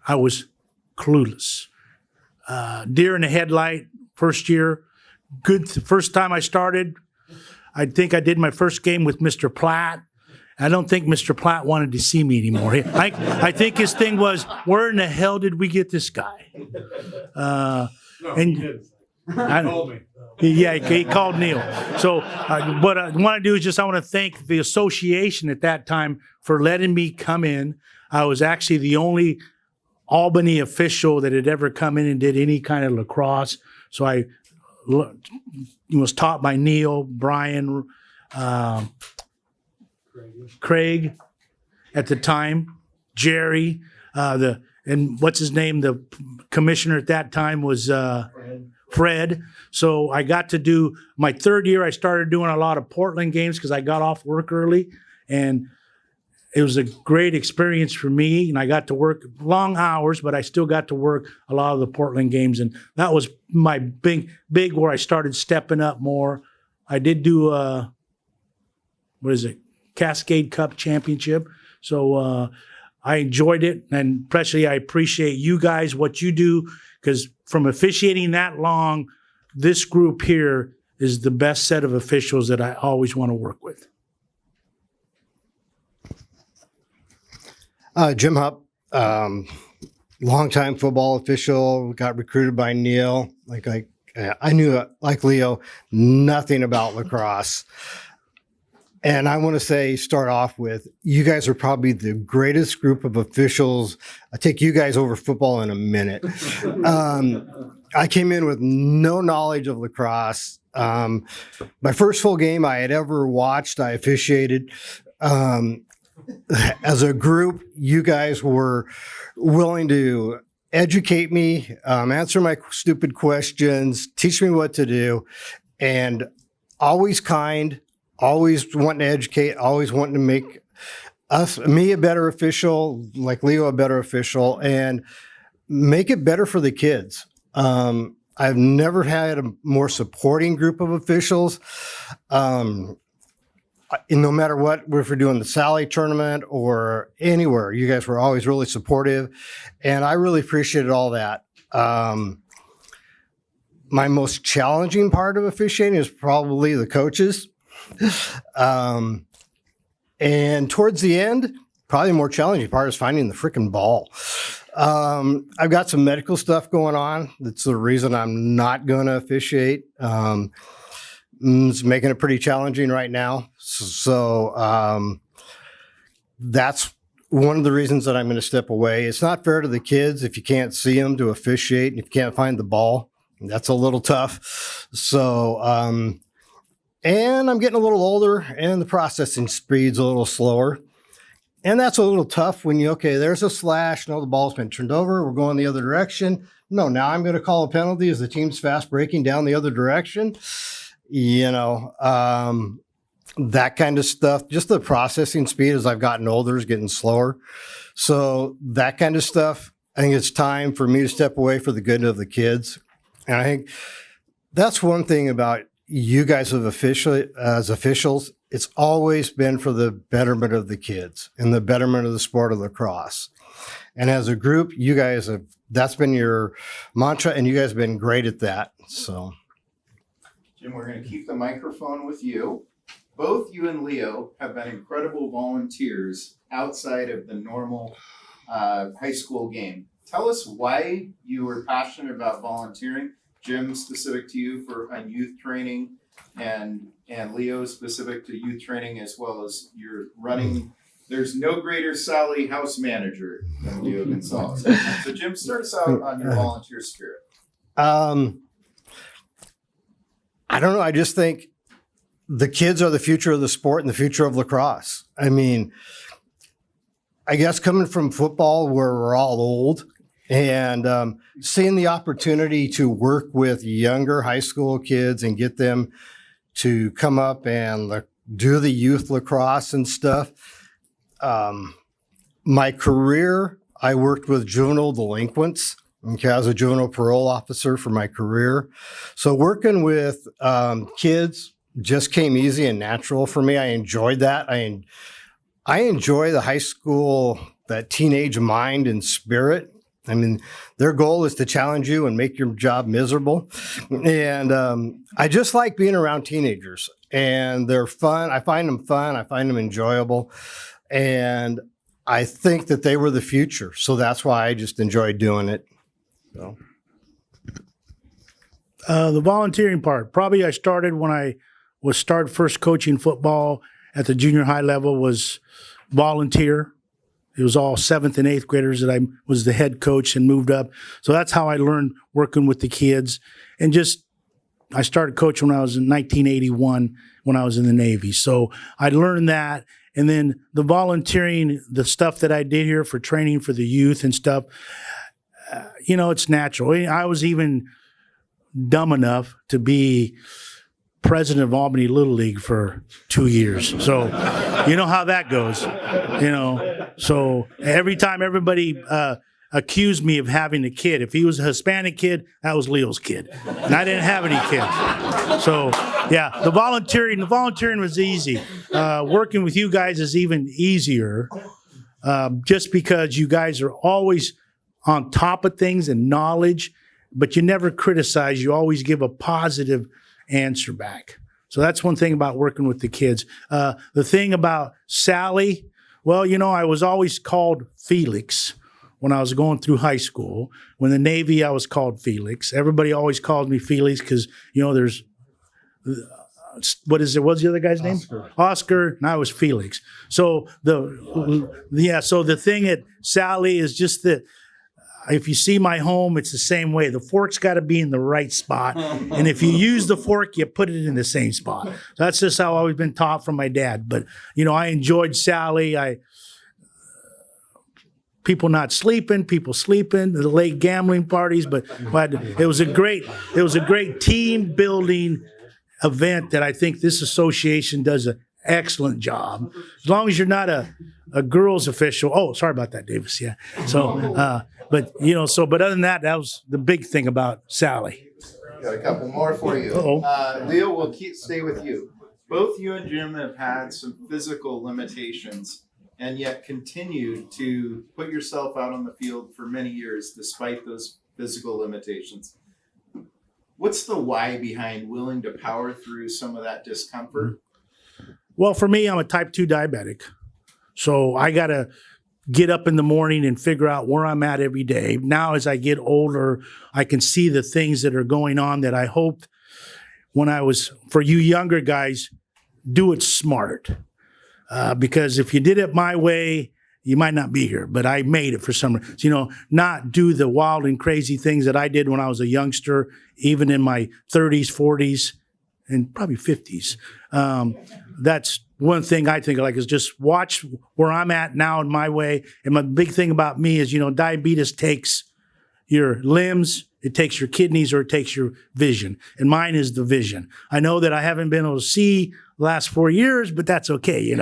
I was clueless. Deer in the headlight, first year, first time I started, I think I did my first game with Mr. Platt. I don't think Mr. Platt wanted to see me anymore. I think his thing was, where in the hell did we get this guy? He called me. Yeah, he called Neil. So what I want to do is I want to thank the association at that time for letting me come in. I was actually the only Albany official that had ever come in and did any kind of lacrosse. So I was taught by Neil, Brian, Craig at the time, Jerry, and what's his name? The commissioner at that time was Fred. So I got to do my third year. I started doing a lot of Portland games because I got off work early, and it was a great experience for me. And I got to work long hours, but I still got to work a lot of the Portland games, and that was my big where I started stepping up more. I did do Cascade Cup Championship. So I enjoyed it, and especially I appreciate you guys, what you do, because from officiating that long, this group here is the best set of officials that I always want to work with. Jim Hupp, longtime football official, got recruited by Neil. I knew, like Leo, nothing about lacrosse. And I want to start off with, you guys are probably the greatest group of officials. I'll take you guys over football in a minute. I came in with no knowledge of lacrosse. My first full game I had ever watched, I officiated. As a group, you guys were willing to educate me, answer my stupid questions, teach me what to do, and always kind, always wanting to educate, always wanting to make me a better official, like Leo a better official, and make it better for the kids. I've never had a more supporting group of officials. No matter what, if we're doing the Sally tournament or anywhere, you guys were always really supportive, and I really appreciated all that. My most challenging part of officiating is probably the coaches. And towards the end, probably the more challenging part is finding the freaking ball. I've got some medical stuff going on. That's the reason I'm not going to officiate. It's making it pretty challenging right now. So that's one of the reasons that I'm going to step away. It's not fair to the kids if you can't see them to officiate and if you can't find the ball. That's a little tough. So, and I'm getting a little older and the processing speed's a little slower. And that's a little tough when there's a slash. No, the ball's been turned over. We're going the other direction. No, now I'm going to call a penalty as the team's fast breaking down the other direction. That kind of stuff. Just the processing speed as I've gotten older is getting slower. So that kind of stuff, I think it's time for me to step away for the good of the kids. And I think that's one thing about you guys as officials. It's always been for the betterment of the kids and the betterment of the sport of lacrosse. And as a group, you guys that's been your mantra, and you guys have been great at that. So, Jim, we're going to keep the microphone with you. Both you and Leo have been incredible volunteers outside of the normal high school game. Tell us why you were passionate about volunteering Jim, specific to you on youth training, and Leo, specific to youth training, as well as your running. There's no greater Sally house manager than Leo Gonzalez. So Jim, start us out on your volunteer spirit. I don't know. I just think the kids are the future of the sport and the future of lacrosse. I mean, I guess coming from football where we're all old and seeing the opportunity to work with younger high school kids and get them to come up and do the youth lacrosse and stuff. My career, I worked with juvenile delinquents. Okay, I was a juvenile parole officer for my career. So working with kids just came easy and natural for me. I enjoyed that. I enjoy the high school, that teenage mind and spirit. I mean, their goal is to challenge you and make your job miserable. And I just like being around teenagers. And they're fun. I find them fun. I find them enjoyable. And I think that they were the future. So that's why I just enjoyed doing it. So. The volunteering part, probably I started when I was first coaching football at the junior high level, was volunteer. It was all 7th and 8th graders that I was the head coach and moved up. So that's how I learned working with the kids. And I started coaching when I was in 1981 when I was in the Navy. So I learned that. And then the volunteering, the stuff that I did here for training for the youth and stuff, it's natural. I was even dumb enough to be president of Albany Little League for 2 years. So you know how that goes, So every time everybody accused me of having a kid, if he was a Hispanic kid, that was Leo's kid. And I didn't have any kids. So yeah, the volunteering was easy. Working with you guys is even easier, just because you guys are always on top of things and knowledge, but you never criticize. You always give a positive answer back. So that's one thing about working with the kids. The thing about Sally, well, I was always called Felix when I was going through high school. When the Navy, I was called Felix. Everybody always called me Felix because, there's, what's the other guy's name? Oscar, and I was Felix. So the thing at Sally is just that if you see my home, it's the same way. The fork's got to be in the right spot. And if you use the fork, you put it in the same spot. So that's just how I've always been taught from my dad. But, I enjoyed Sally. People not sleeping, people sleeping, the late gambling parties. But it was a great team building event that I think this association does an excellent job. As long as you're not a girls official. Oh, sorry about that, Davis. Yeah. So, but other than that, that was the big thing about Sally. Got a couple more for you. Leo, we'll stay with you. Both you and Jim have had some physical limitations and yet continued to put yourself out on the field for many years despite those physical limitations. What's the why behind willing to power through some of that discomfort? Well, for me, I'm a type 2 diabetic. So I got to get up in the morning and figure out where I'm at every day. Now, as I get older, I can see the things that are going on that I hoped for you younger guys, do it smart. Because if you did it my way, you might not be here. But I made it for some reason. Not do the wild and crazy things that I did when I was a youngster, even in my 30s, 40s, and probably 50s. That's one thing I think is just watch where I'm at now in my way. And my big thing about me is, diabetes takes your limbs, it takes your kidneys, or it takes your vision. And mine is the vision. I know that I haven't been able to see the last 4 years, but that's okay,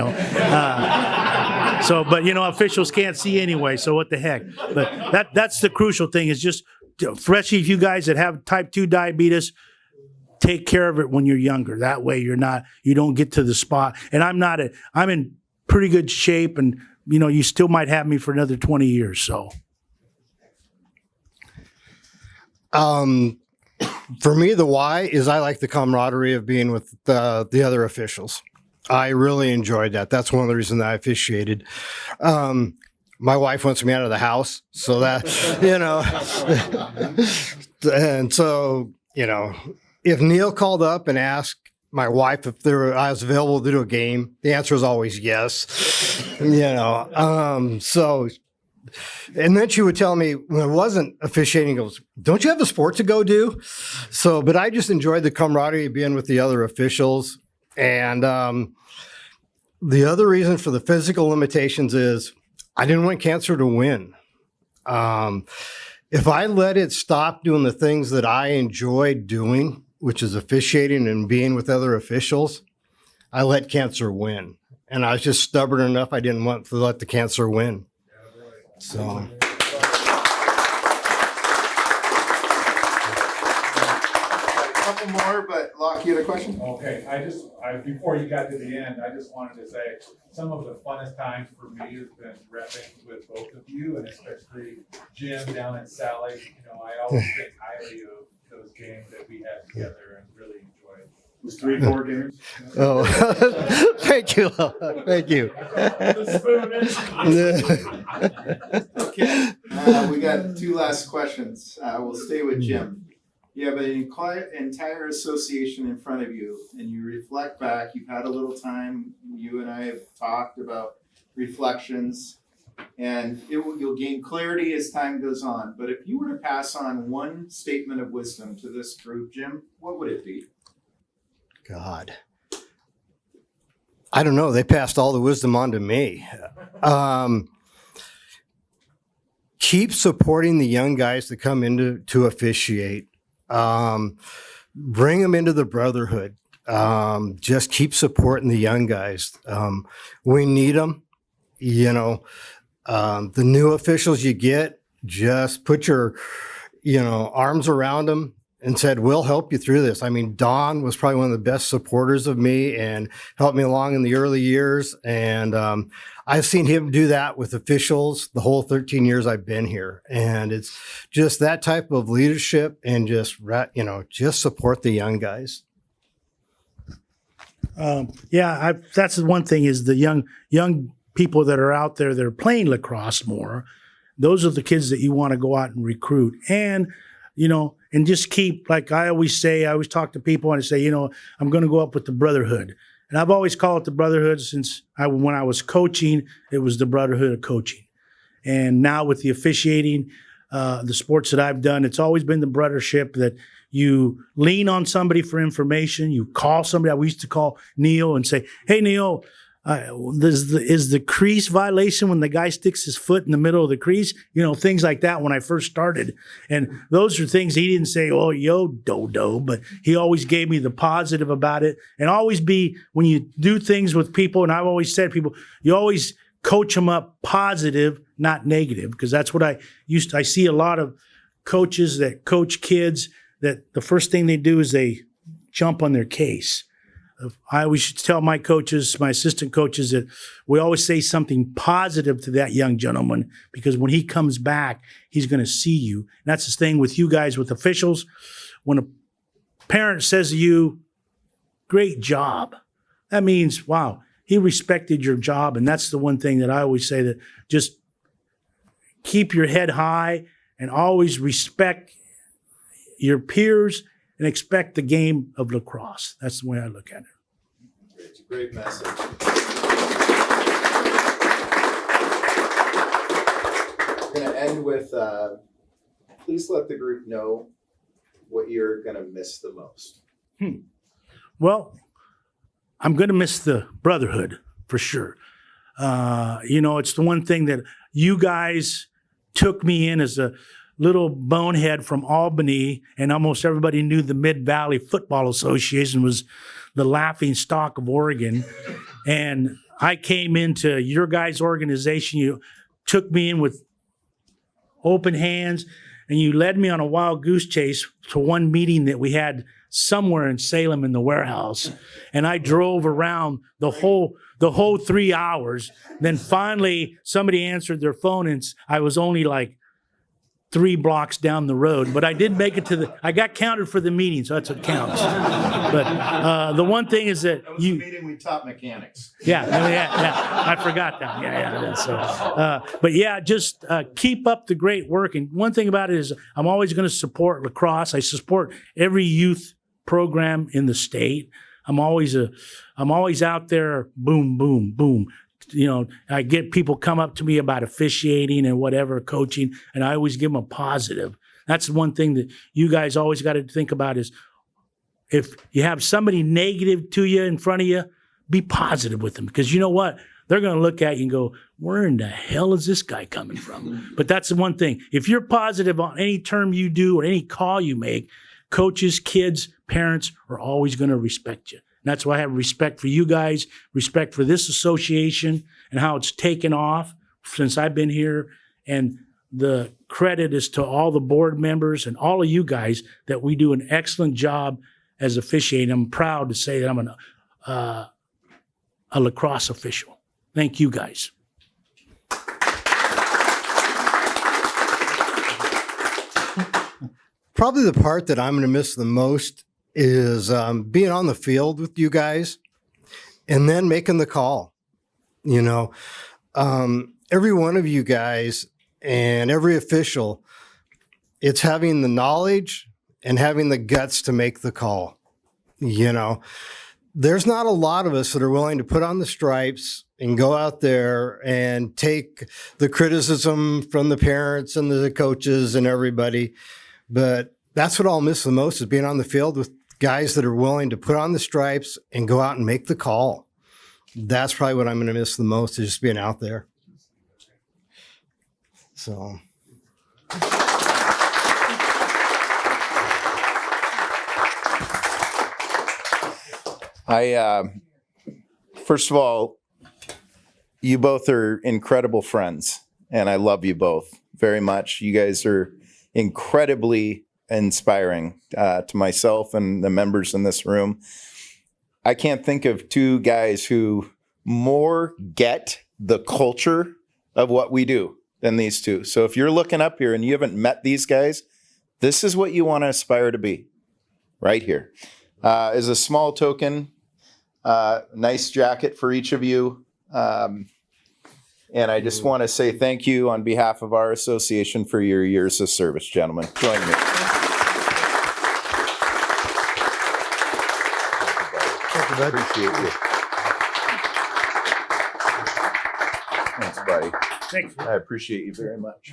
officials can't see anyway, so what the heck. But that's the crucial thing is just, especially if you guys that have type 2 diabetes, take care of it when you're younger. That way you don't get to the spot. And I'm in pretty good shape, and you still might have me for another 20 years. So. For me, the why is I like the camaraderie of being with the other officials. I really enjoyed that. That's one of the reasons that I officiated. My wife wants me out of the house, so that, and so if Neil called up and asked my wife if I was available to do a game, the answer is always yes. So, and then she would tell me when I wasn't officiating, goes, "Don't you have a sport to go do?" So, but I just enjoyed the camaraderie of being with the other officials. And the other reason for the physical limitations is I didn't want cancer to win. If I let it stop doing the things that I enjoyed doing, which is officiating and being with other officials, I let cancer win. And I was just stubborn enough. I didn't want to let the cancer win. So. A couple more, but Locke, you had a question? Okay, before you got to the end, I just wanted to say some of the funnest times for me has been repping with both of you, and especially Jim down at Sally. I always think highly of those games that we had together and really enjoyed. It was 3-4 games. Oh, thank you. Thank you. Okay, we got two last questions. We'll stay with Jim. You have an entire association in front of you, and you reflect back. You've had a little time. You and I have talked about reflections, and you'll gain clarity as time goes on. But if you were to pass on one statement of wisdom to this group, Jim, what would it be? God. I don't know. They passed all the wisdom on to me. Keep supporting the young guys that come in to officiate. Bring them into the brotherhood. Just keep supporting the young guys. We need them. The new officials you get, just put your, arms around them and said, "We'll help you through this." I mean, Don was probably one of the best supporters of me and helped me along in the early years. And I've seen him do that with officials the whole 13 years I've been here. And it's just that type of leadership and just support the young guys. That's the one thing is the young people that are out there that are playing lacrosse more. Those are the kids that you want to go out and recruit. And and just keep, like I always talk to people and I say, I'm going to go up with the brotherhood. And I've always called it the brotherhood since when I was coaching, it was the brotherhood of coaching. And now with the officiating, the sports that I've done, it's always been the brothership that you lean on somebody for information. You call somebody. We used to call Neil and say, "Hey, Neil, is the crease violation when the guy sticks his foot in the middle of the crease?" Things like that when I first started. And those are things he didn't say, "Oh, yo, dodo," but he always gave me the positive about it. And always when you do things with people, and I've always said people, you always coach them up positive, not negative, because that's what I see a lot of coaches that coach kids that the first thing they do is they jump on their case. I always tell my coaches, my assistant coaches, that we always say something positive to that young gentleman, because when he comes back, he's going to see you. And that's the thing with you guys, with officials. When a parent says to you, "Great job," that means, wow, he respected your job. And that's the one thing that I always say, that just keep your head high and always respect your peers and expect the game of lacrosse. That's the way I look at it. It's a great message. We're going to end with, please let the group know what you're going to miss the most. Well, I'm going to miss the brotherhood for sure. It's the one thing that you guys took me in as a little bonehead from Albany, and almost everybody knew the Mid-Valley Football Association was the laughing stock of Oregon. And I came into your guys' organization. You took me in with open hands, and you led me on a wild goose chase to one meeting that we had somewhere in Salem in the warehouse. And I drove around the whole 3 hours. Then finally somebody answered their phone, and I was only like 3 blocks down the road, but I did make it I got counted for the meeting, so that's what counts. But the one thing is that The meeting we taught mechanics. yeah, I forgot that. Yeah. So, but yeah, just keep up the great work. And one thing about it is I'm always going to support lacrosse. I support every youth program in the state. I'm always out there, boom, boom, boom. You know, I get people come up to me about officiating and whatever, coaching, and I always give them a positive. That's one thing that you guys always got to think about is if you have somebody negative to you in front of you, be positive with them, because you know what? They're going to look at you and go, where in the hell is this guy coming from? But that's the one thing. If you're positive on any term you do or any call you make, coaches, kids, parents are always going to respect you. And that's why I have respect for you guys, respect for this association and how it's taken off since I've been here. And the credit is to all the board members and all of you guys that we do an excellent job as officiating. I'm proud to say that I'm a lacrosse official. Thank you guys. Probably the part that I'm going to miss the most is being on the field with you guys and then making the call. You know, every one of you guys and every official, it's having the knowledge and having the guts to make the call. You know, there's not a lot of us that are willing to put on the stripes and go out there and take the criticism from the parents and the coaches and everybody. But that's what I'll miss the most, is being on the field with guys that are willing to put on the stripes and go out and make the call. That's probably what I'm going to miss the most, is just being out there. So. First of all, you both are incredible friends, and I love you both very much. You guys are incredibly inspiring to myself and the members in this room. I can't think of two guys who more get the culture of what we do than these two. So if you're looking up here and you haven't met these guys, this is what you want to aspire to be right here. As a small token, nice jacket for each of you. And I just want to say thank you on behalf of our association for your years of service, gentlemen. Join me. Appreciate you. Thanks, buddy. Thanks. I appreciate you very much.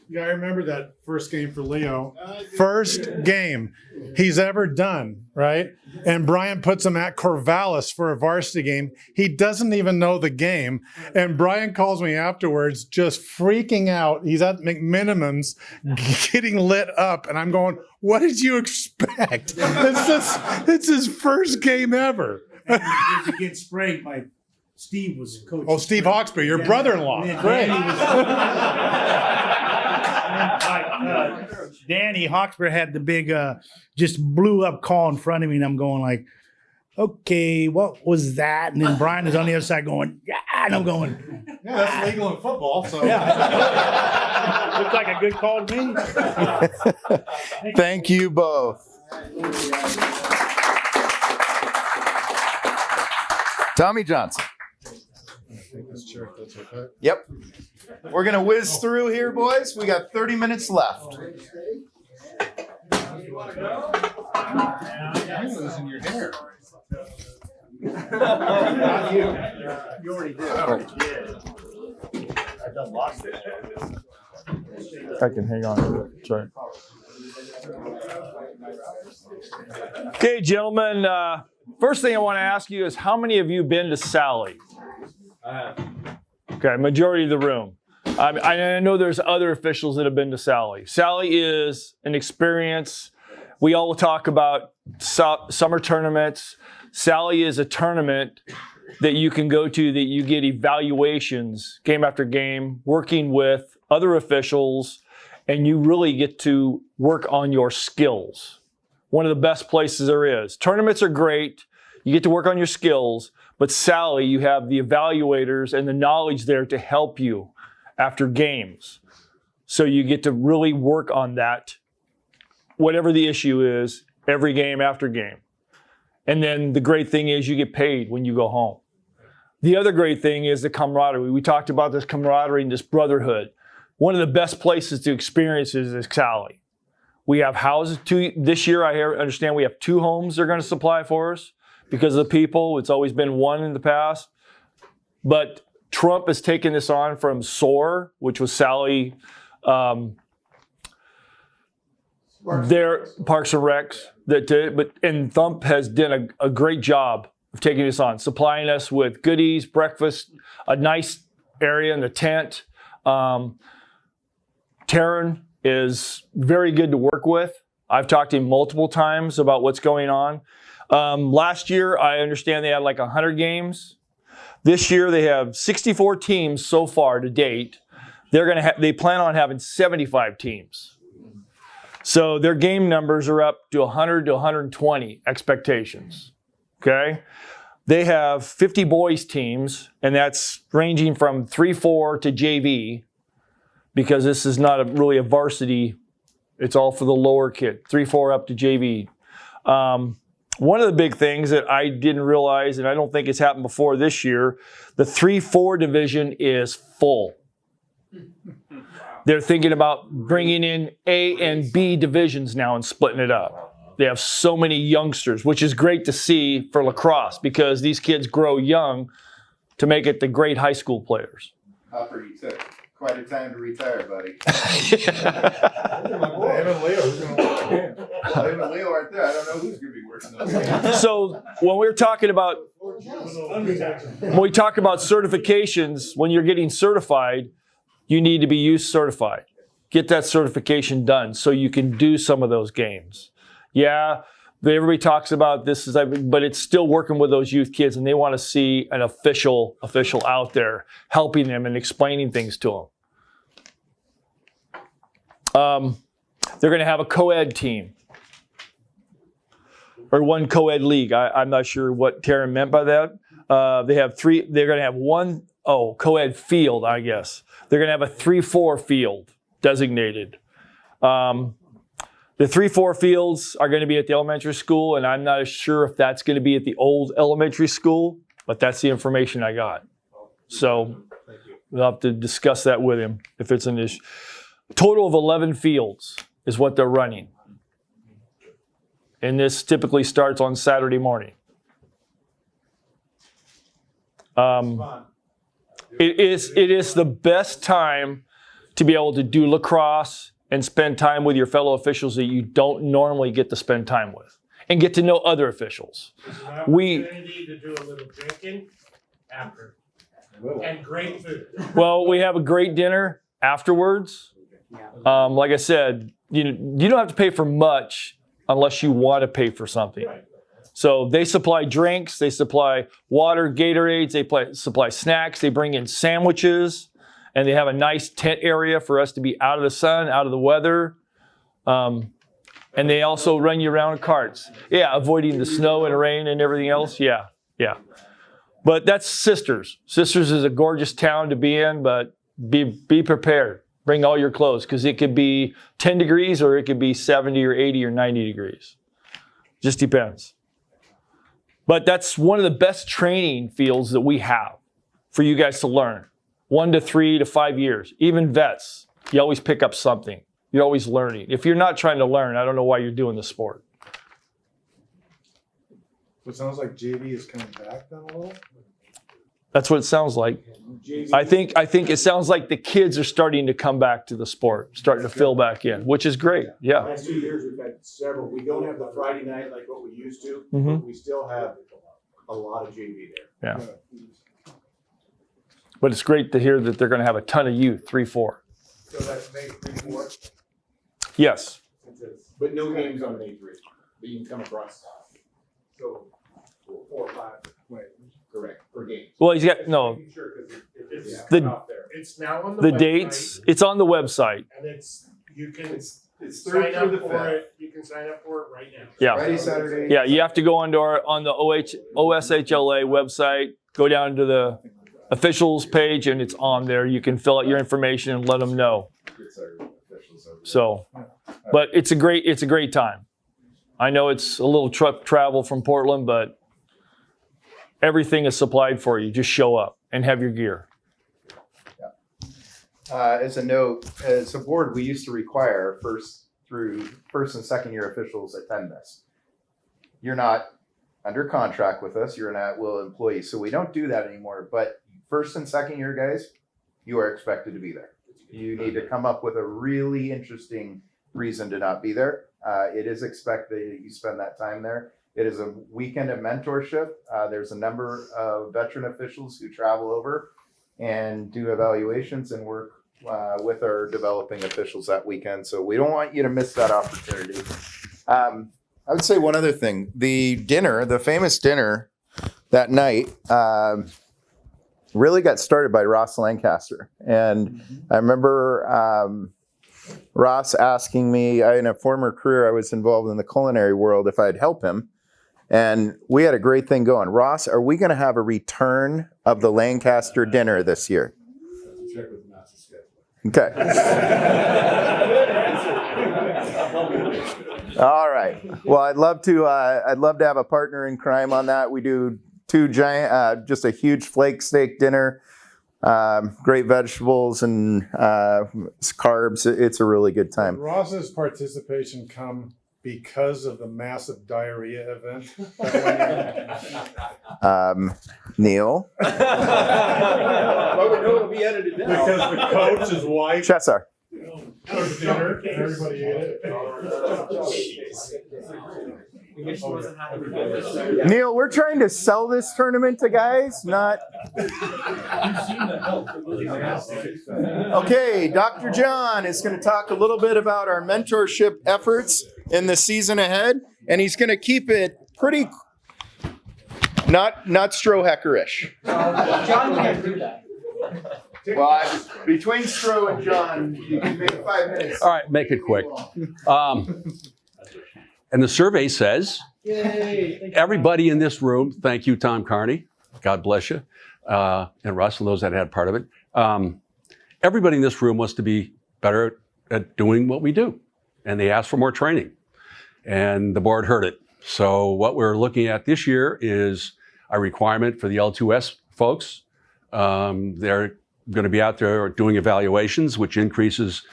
Yeah, I remember that first game for Leo. First game he's ever done, right? And Brian puts him at Corvallis for a varsity game. He doesn't even know the game. And Brian calls me afterwards just freaking out. He's at McMinimum's getting lit up. And I'm going, what did you expect? It's his first game ever. He gets sprayed by Steve was coach. Oh, Steve Hawkesbury, your brother-in-law. Great. Danny Hawkesbury had the big, just blew up call in front of me, and I'm going like, okay, what was that? And then Brian is on the other side going, yeah, and I'm going, yeah, that's legal in football. So yeah. Looks like a good call to me. Thank you both. Tommy Johnson. Yep. We're going to whiz through here, boys. We got 30 minutes left. You're losing your hair. Not you. You already did. I done lost it. I can hang on to it. Sorry. Okay, gentlemen. First thing I want to ask you is, how many of you been to Sally? Okay, majority of the room. I know there's other officials that have been to Sally. Sally is an experience. We all talk about summer tournaments. Sally is a tournament that you can go to, that you get evaluations game after game, working with other officials, and you really get to work on your skills. One of the best places there is. Tournaments are great. You get to work on your skills, but Sally, you have the evaluators and the knowledge there to help you after games. So you get to really work on that, whatever the issue is, every game after game. And then the great thing is you get paid when you go home. The other great thing is the camaraderie. We talked about this camaraderie and this brotherhood. One of the best places to experience is Sally. We have houses. This year, I understand we have 2 homes they're going to supply for us because of the people. It's always been 1 in the past. But Trump has taken this on from SOAR, which was Sally, their Parks and Recs. And Thump has done a great job of taking this on, supplying us with goodies, breakfast, a nice area in the tent. Taryn is very good to work with. I've talked to him multiple times about what's going on. Last year, I understand they had like 100 games. This year, they have 64 teams so far to date. They plan on having 75 teams. So their game numbers are up to 100 to 120 expectations. Okay? They have 50 boys teams, and that's ranging from 3-4 to JV, because this is not really a varsity. It's all for the lower kid, 3-4 up to JV. One of the big things that I didn't realize, and I don't think it's happened before this year, the 3-4 division is full. They're thinking about bringing in A and B divisions now and splitting it up. They have so many youngsters, which is great to see for lacrosse because these kids grow young to make it the great high school players. Hopper, you took quite a time to retire, buddy. Him and Leo, who's going to watch the game? Him and Leo aren't there. I don't know who's going to be working those games. So when we talk about certifications, when you're getting certified, you need to be youth certified. Get that certification done so you can do some of those games. Yeah, everybody talks about this, but it's still working with those youth kids, and they want to see an official out there helping them and explaining things to them. They're going to have a co-ed team or one co-ed league. I'm not sure what Taryn meant by that. They have 3. They're going to have one co-ed field, I guess. They're going to have a 3-4 field designated. The 3-4 fields are going to be at the elementary school, and I'm not sure if that's going to be at the old elementary school, but that's the information I got. So we'll have to discuss that with him if it's an issue. A total of 11 fields is what they're running. And this typically starts on Saturday morning. It is the best time to be able to do lacrosse and spend time with your fellow officials that you don't normally get to spend time with, and get to know other officials. Opportunity to do a little drinking after, and great food. Well, we have a great dinner afterwards. Like I said, you don't have to pay for much unless you want to pay for something. So they supply drinks, they supply water, Gatorades, they supply snacks, they bring in sandwiches, and they have a nice tent area for us to be out of the sun, out of the weather. And they also run you around in carts. Yeah, avoiding the snow and rain and everything else. Yeah. But that's Sisters. Sisters is a gorgeous town to be in, but be prepared. Bring all your clothes, because it could be 10 degrees or it could be 70 or 80 or 90 degrees. Just depends. But that's one of the best training fields that we have for you guys to learn. 1 to 3 to 5 years. Even vets, you always pick up something. You're always learning. If you're not trying to learn, I don't know why you're doing the sport. So it sounds like JV is coming back then a little? That's what it sounds like. I think it sounds like the kids are starting to come back to the sport, starting to fill back in, which is great. Yeah. Last 2 years, we've had several. We don't have the Friday night like what we used to, Mhm. but we still have a lot of JV there. Yeah. But it's great to hear that they're going to have a ton of youth, 3-4. So that's May 3-4. Yes. But no games on May 3 that you can come across. So 4 or 5. Right. Correct. Per game. Well, he's got no. Sure, because it's The- cut off there. It's now on the The website, dates, it's on the website. and you can It's sign up through the for 5th. it. You can sign up for it right now. Yeah. Friday, Saturday. Yeah, you have to go on the OHSLA website, go down to the officials page, and it's on there. You can fill out your information and let them know. So, but it's a great time. I know it's a little truck travel from Portland, but everything is supplied for you. Just show up and have your gear. As a note, as a board, we used to require first and second year officials attend this. You're not under contract with us. You're an at-will employee, so we don't do that anymore. But first and second year guys, you are expected to be there. You need to come up with a really interesting reason to not be there. It is expected that you spend that time there. It is a weekend of mentorship. There's a number of veteran officials who travel over and do evaluations and work with our developing officials that weekend. So we don't want you to miss that opportunity. I would say one other thing. The dinner, the famous dinner that night, really got started by Ross Lancaster. And I remember Ross asking me, in a former career, I was involved in the culinary world, if I'd help him. And we had a great thing going. Ross, are we going to have a return of the Lancaster dinner this year? Check with the master schedule. Okay. All right. Well, I'd love to have a partner in crime on that. We do two giant, just a huge flake steak dinner, great vegetables and carbs. It's a really good time. Ross's participation come because of the massive diarrhea event. Neil. Well, we know it'll be edited down. Because the coach, his wife, Chessar. cooked dinner and everybody ate it. Neil, we're trying to sell this tournament to guys, not. Okay, Dr. John is going to talk a little bit about our mentorship efforts in the season ahead, and he's going to keep it pretty, not Strohecker-ish. John can't do that. Well, between Stro and John, you can make 5 minutes. All right, make it quick. And the survey says, everybody in this room, thank you, Tom Carney, God bless you, and Russ and those that had part of it. Everybody in this room wants to be better at doing what we do, and they ask for more training, and the board heard it. So what we're looking at this year is a requirement for the L2S folks. They're going to be out there doing evaluations, which increases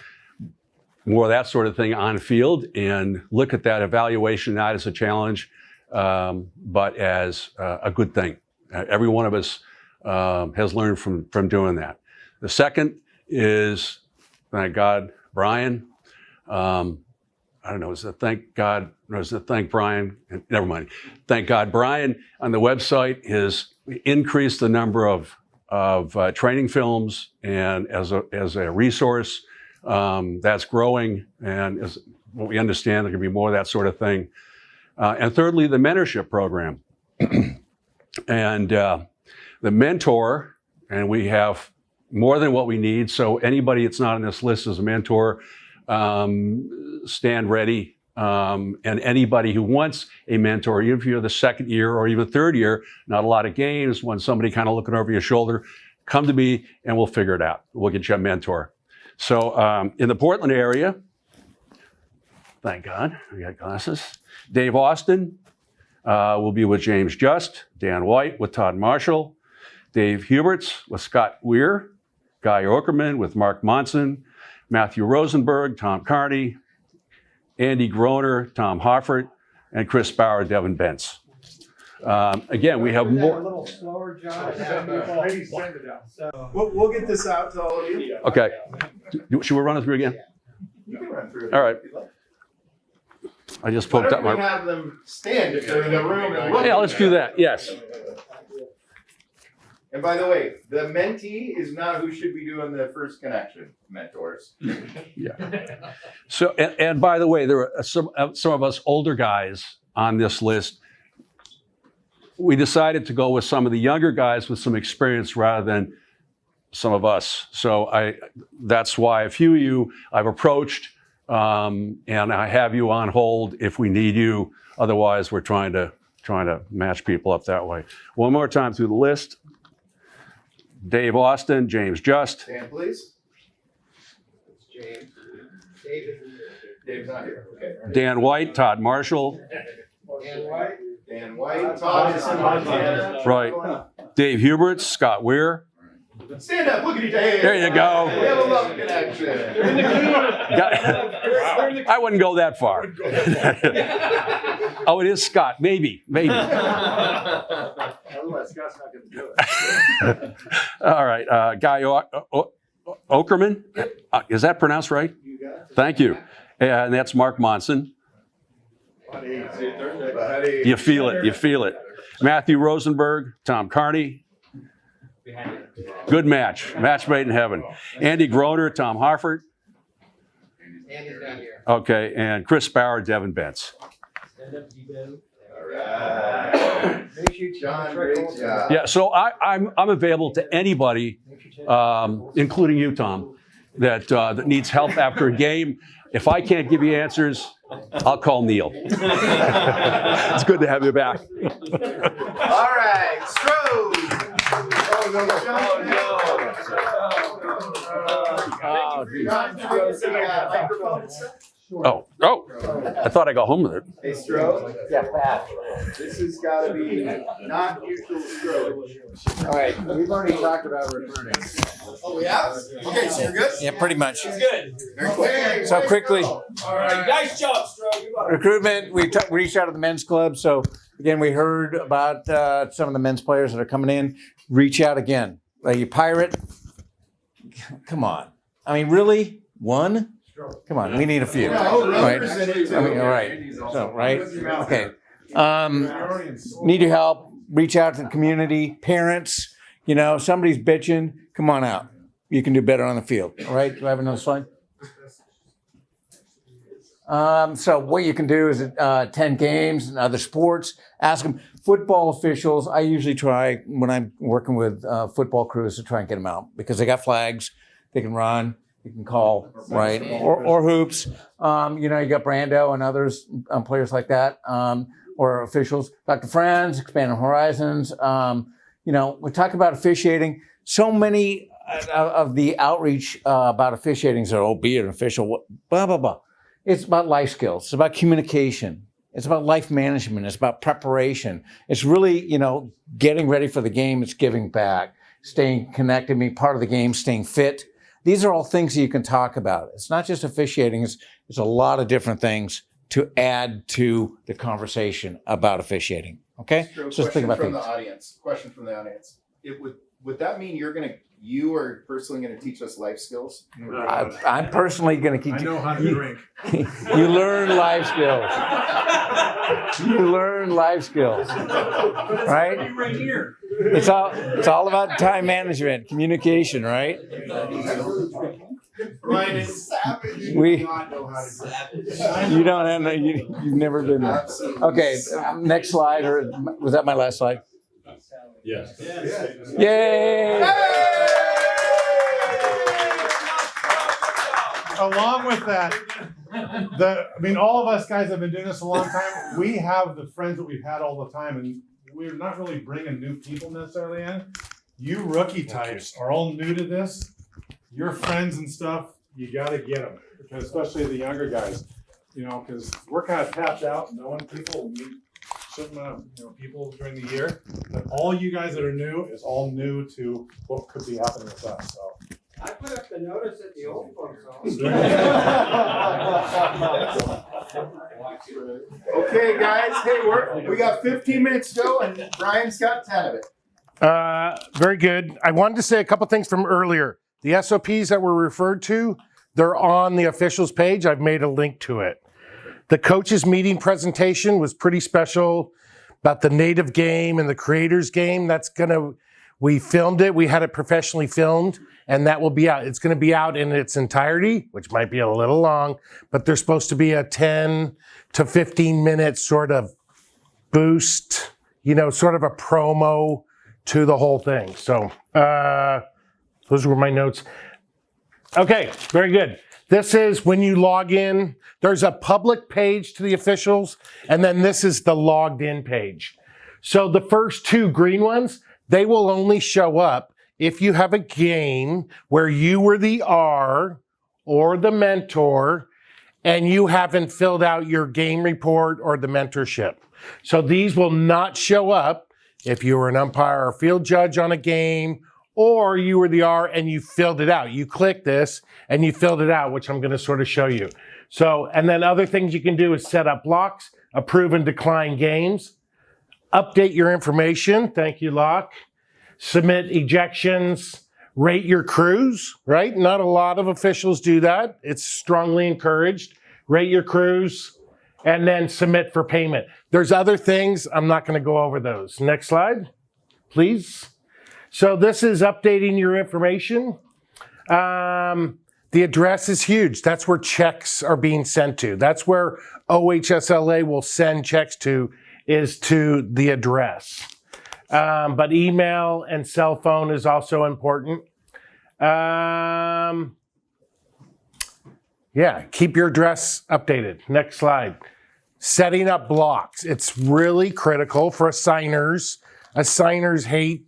more of that sort of thing on field, and look at that evaluation not as a challenge, but as a good thing. Every one of us has learned from doing that. The second is, thank God, Brian. I don't know, is it thank God, or is it thank Brian? Never mind. Thank God, Brian on the website has increased the number of training films, and as a resource, that's growing, and as what we understand, there can be more of that sort of thing. And thirdly, the mentorship program. And the mentor, and we have more than what we need, so anybody that's not on this list is a mentor, stand ready. And anybody who wants a mentor, even if you're the second year or even third year, not a lot of games, when somebody kind of looking over your shoulder, come to me and we'll figure it out. We'll get you a mentor. So in the Portland area, thank God, we got glasses. Dave Austin will be with James Just, Dan White with Todd Marshall, Dave Huberts with Scott Weir, Guy Okerman with Mark Monson, Matthew Rosenberg, Tom Carney, Andy Groner, Tom Hoffert, and Chris Bauer, Devin Bentz. Again, we have more. A little slower, John. Maybe send it out. So We'll get this out to all of you. Okay. Should we run it through again? You can run through it. All right. I just poked up Why don't my. we have them stand if they're in the room and look? Yeah, let's do that. Yes. And by the way, the mentee is not who should be doing the first connection, mentors. Yeah. So, and by the way, there are some of us older guys on this list. We decided to go with some of the younger guys with some experience rather than some of us. So that's why a few of you I've approached, and I have you on hold if we need you. Otherwise, we're trying to match people up that way. One more time through the list. Dave Austin, James Just, Stand, please. James. Dave's not here. Okay. Dan White, Todd Marshall, Dan White. Todd is in Montana. right, Dave Hubert, Scott Weir. Stand up. Look at each other. There you go. We have a love connection. I wouldn't go that far. Oh, it is Scott. Maybe. Otherwise, Scott's not going to do it. All right. Guy Okerman. Is that pronounced right? Thank you. And that's Mark Monson. You feel it. You feel it. Matthew Rosenberg, Tom Carney. Good match. Match made in heaven. Andy Groner, Tom Harford. Andy's down here. Okay. And Chris Bauer, Devin Bentz. Stand up, Debo. All right. John, great job. Yeah, so I'm available to anybody, including you, Tom, that needs help after a game. If I can't give you answers, I'll call Neil. It's good to have you back. All right, Strode. Oh, no. Oh, I thought I got home with it. Hey, Strode. Yeah, Pat. This has got to be not usual Strode. All right, we've already talked about recruiting. Oh, we have? Okay, so you're good? Yeah, pretty much. Good. Very quick. So quickly, All right, nice job, Strode. You got it. recruitment, we reached out to the men's club. So again, we heard about some of the men's players that are coming in. Reach out again. You Pirate, come on. I mean, really? One? Come on, we need a few. Right? I mean, all right. So, right? Okay. Need your help. Reach out to the community, parents. You know, somebody's bitching. Come on out. You can do better on the field. All right? Do I have another slide? So what you can do is attend games and other sports. Ask them. Football officials, I usually try when I'm working with football crews to try and get them out because they got flags. They can run. You can call, right? Or hoops. You know, you got Brando and others, players like that, or officials. Dr. Franz, Expanding Horizons. You know, we talk about officiating. So many of the outreach about officiating are, be an official, blah, blah, blah. It's about life skills. It's about communication. It's about life management. It's about preparation. It's really, you know, getting ready for the game. It's giving back, staying connected, being part of the game, staying fit. These are all things that you can talk about. It's not just officiating. It's a lot of different things to add to the conversation about officiating. Okay? So Just think about from things. the audience. Question from the audience. Would that mean you are personally going to teach us life skills? I'm personally going to keep. I know how to drink. You learn life skills. You learn life skills, right? Right here. It's all about time management, communication, right? Ryan is savage. We- Do not know how to drink. You don't have you've never been there. Okay, next slide, or was that my last slide? Yes. Yay! Along with that, all of us guys have been doing this a long time. We have the friends that we've had all the time, and we're not really bringing new people necessarily in. You rookie types are all new to this. Your friends and stuff, you got to get them, because especially the younger guys, you know, because we're kind of tapped out, knowing people, meet certain amount of people during the year. But all you guys that are new is all new to what could be happening with us. So. I put up the notice at the old folks' home. Okay, guys. Hey, we got 15 minutes to go, and Brian's got 10 of it. Very good. I wanted to say a couple things from earlier. The SOPs that were referred to, they're on the officials page. I've made a link to it. The coaches meeting presentation was pretty special about the native game and the creators game. We filmed it. We had it professionally filmed, and that will be out. It's going to be out in its entirety, which might be a little long, but there's supposed to be a 10 to 15 minute sort of boost, you know, sort of a promo to the whole thing. So those were my notes. Okay, very good. This is when you log in. There's a public page to the officials, and then this is the logged in page. So the first two green ones, they will only show up if you have a game where you were the R or the mentor and you haven't filled out your game report or the mentorship. So these will not show up if you were an umpire or field judge on a game, or you were the R and you filled it out. You click this and you filled it out, which I'm going to sort of show you. So, and then other things you can do is set up blocks, approve and decline games, update your information. Thank you, Locke. Submit ejections, rate your crews, right? Not a lot of officials do that. It's strongly encouraged. Rate your crews and then submit for payment. There's other things. I'm not going to go over those. Next slide, please. So this is updating your information. The address is huge. That's where checks are being sent to. That's where OHSLA will send checks to, is to the address. But email and cell phone is also important. Yeah, keep your address updated. Next slide. Setting up blocks. It's really critical for assigners. Assigners hate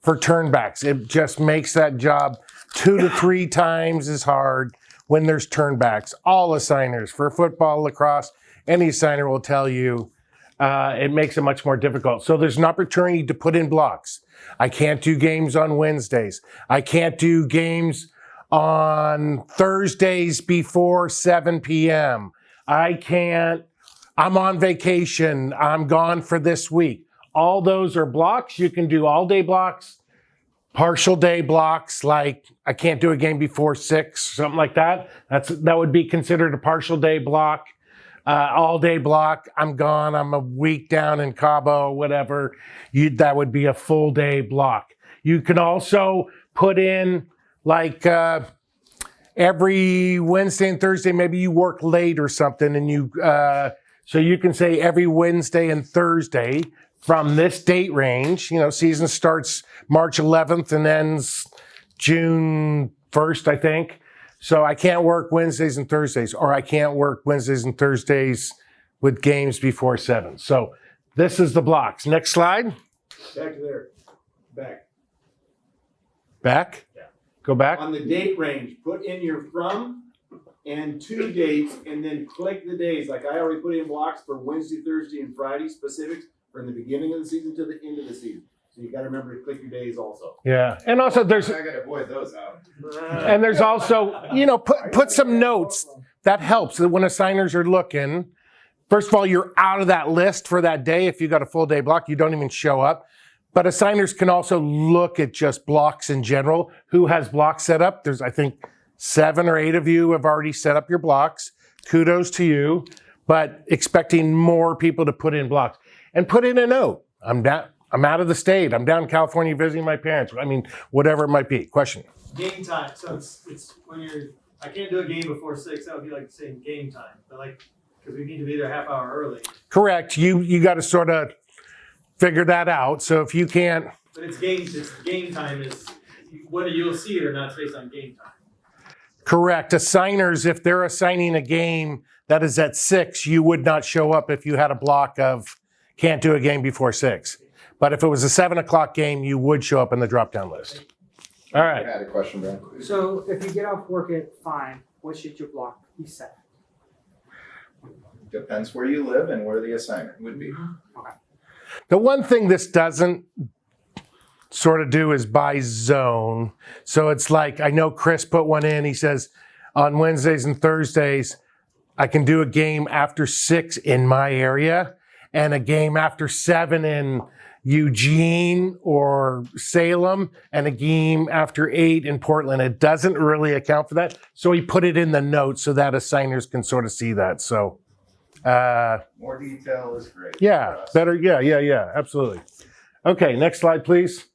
for turnbacks. It just makes that job 2 to 3 times as hard when there's turnbacks. All assigners for football, lacrosse, any assigner will tell you it makes it much more difficult. So there's an opportunity to put in blocks. I can't do games on Wednesdays. I can't do games on Thursdays before 7 p.m. I'm on vacation. I'm gone for this week. All those are blocks. You can do all day blocks, partial day blocks, like I can't do a game before 6, something like that. That would be considered a partial day block. All day block, I'm gone, I'm a week down in Cabo, whatever. That would be a full day block. You can also put in like every Wednesday and Thursday, maybe you work late or something, and so you can say every Wednesday and Thursday from this date range. Season starts March 11th and ends June 1st, I think. So I can't work Wednesdays and Thursdays, or I can't work Wednesdays and Thursdays with games before 7. So this is the blocks. Next slide. Back to there. Back. Back? Yeah. Go back. On the date range, put in your from and to dates, and then click the days. Like I already put in blocks for Wednesday, Thursday, and Friday specifics from the beginning of the season to the end of the season. So you got to remember to click your days also. Yeah, and also there's. I got to avoid those out. And there's also, put some notes. That helps that when assigners are looking. First of all, you're out of that list for that day. If you got a full day block, you don't even show up. But assigners can also look at just blocks in general. Who has blocks set up? There's, I think, 7 or 8 of you have already set up your blocks. Kudos to you. But expecting more people to put in blocks. And put in a note. I'm out of the state. I'm down in California visiting my parents. I mean, whatever it might be. Question. Game time. So it's when I can't do a game before 6. That would be like saying game time. But because we need to be there a half hour early. Correct. You got to sort of figure that out. So if you can't. But it's game time is whether you'll see it or not, it's based on game time. Correct. Assigners, if they're assigning a game that is at 6, you would not show up if you had a block of can't do a game before 6. But if it was a 7 o'clock game, you would show up in the drop-down list. All right. I had a question, Brad. So if you get off work at 5, what should your block be set? Depends where you live and where the assignment would be. Okay. The one thing this doesn't sort of do is by zone. So it's like, I know Chris put one in. He says, on Wednesdays and Thursdays, I can do a game after 6 in my area and a game after 7 in Eugene or Salem and a game after 8 in Portland. It doesn't really account for that. So he put it in the notes so that assigners can sort of see that. So more detail is great. Yeah, better. Yeah, absolutely. Okay, next slide, please.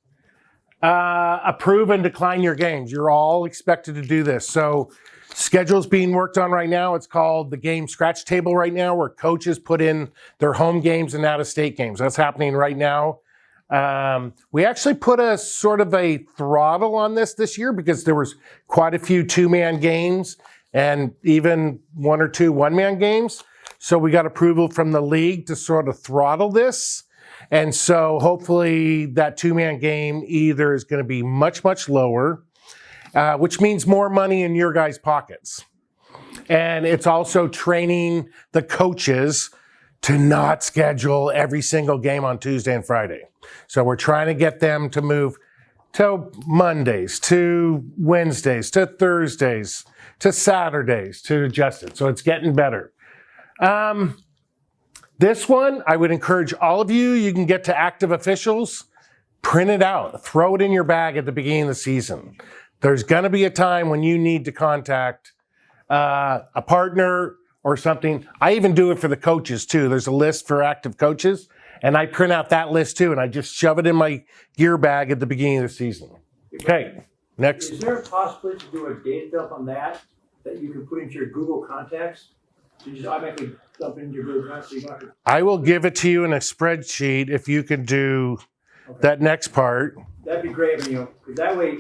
Approve and decline your games. You're all expected to do this. So schedule's being worked on right now. It's called the game scratch table right now, where coaches put in their home games and out-of-state games. That's happening right now. We actually put a sort of a throttle on this year because there was quite a few 2-man games and even 1 or 2 1-man games. So we got approval from the league to sort of throttle this. And so hopefully that two-man game either is going to be much, much lower, which means more money in your guys' pockets. And it's also training the coaches to not schedule every single game on Tuesday and Friday. So we're trying to get them to move to Mondays, to Wednesdays, to Thursdays, to Saturdays, to adjust it. So it's getting better. This one, I would encourage all of you, you can get to active officials, print it out, throw it in your bag at the beginning of the season. There's gonna be a time when you need to contact a partner or something. I even do it for the coaches too. There's a list for active coaches, and I print out that list too, and I just shove it in my gear bag at the beginning of the season. Okay, next. Is there a possibility to do a data dump on that you can put into your Google contacts? So you just automatically dump into your Google contacts so you don't have to... I will give it to you in a spreadsheet if you can do that next part. That'd be great, because that way,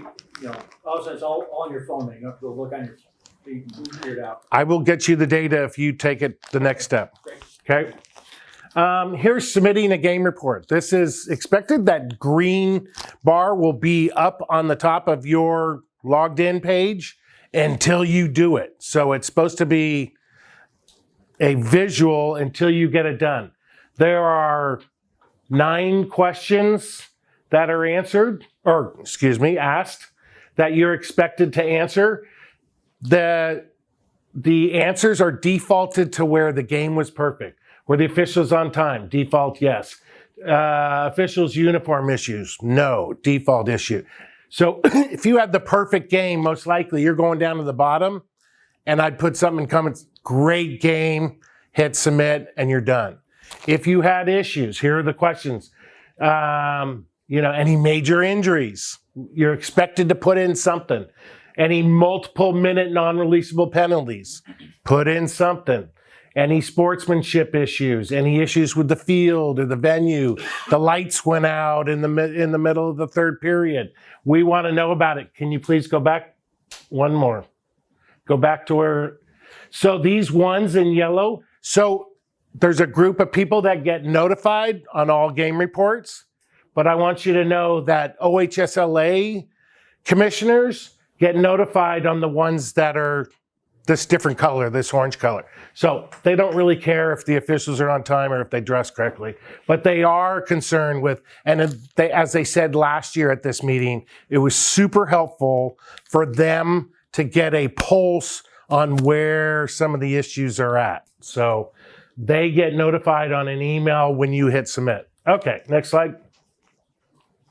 all of a sudden it's all on your phone, then you don't have to go look on your, so you can figure it out. I will get you the data if you take it the next step. Okay. Here's submitting a game report. This is expected. That green bar will be up on the top of your logged in page until you do it. So it's supposed to be a visual until you get it done. There are 9 questions that are asked that you're expected to answer. The answers are defaulted to where the game was perfect. Were the officials on time? Default, yes. Officials uniform issues? No, default issue. So if you had the perfect game, most likely you're going down to the bottom, and I'd put something in comments, great game, hit submit, and you're done. If you had issues, here are the questions. Any major injuries? You're expected to put in something. Any multiple minute non-releasable penalties? Put in something. Any sportsmanship issues? Any issues with the field or the venue? The lights went out in the middle of the third period. We want to know about it. Can you please go back? One more. Go back to where. So these ones in yellow. So there's a group of people that get notified on all game reports, but I want you to know that OHSLA commissioners get notified on the ones that are this different color, this orange color. So they don't really care if the officials are on time or if they dress correctly, but they are concerned with, and as they said last year at this meeting, it was super helpful for them to get a pulse on where some of the issues are at. So they get notified on an email when you hit submit. Okay, next slide.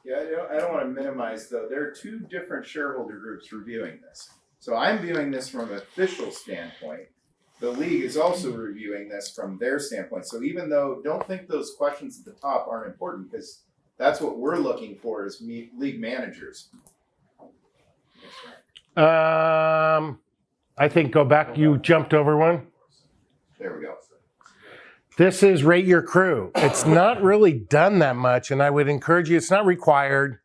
Yeah, I don't want to minimize though. There are 2 different shareholder groups reviewing this. So I'm viewing this from an official standpoint. The league is also reviewing this from their standpoint. So even though, don't think those questions at the top aren't important, because that's what we're looking for as league managers. I think go back, you jumped over one. There we go. This is rate your crew. It's not really done that much, and I would encourage you, it's not required,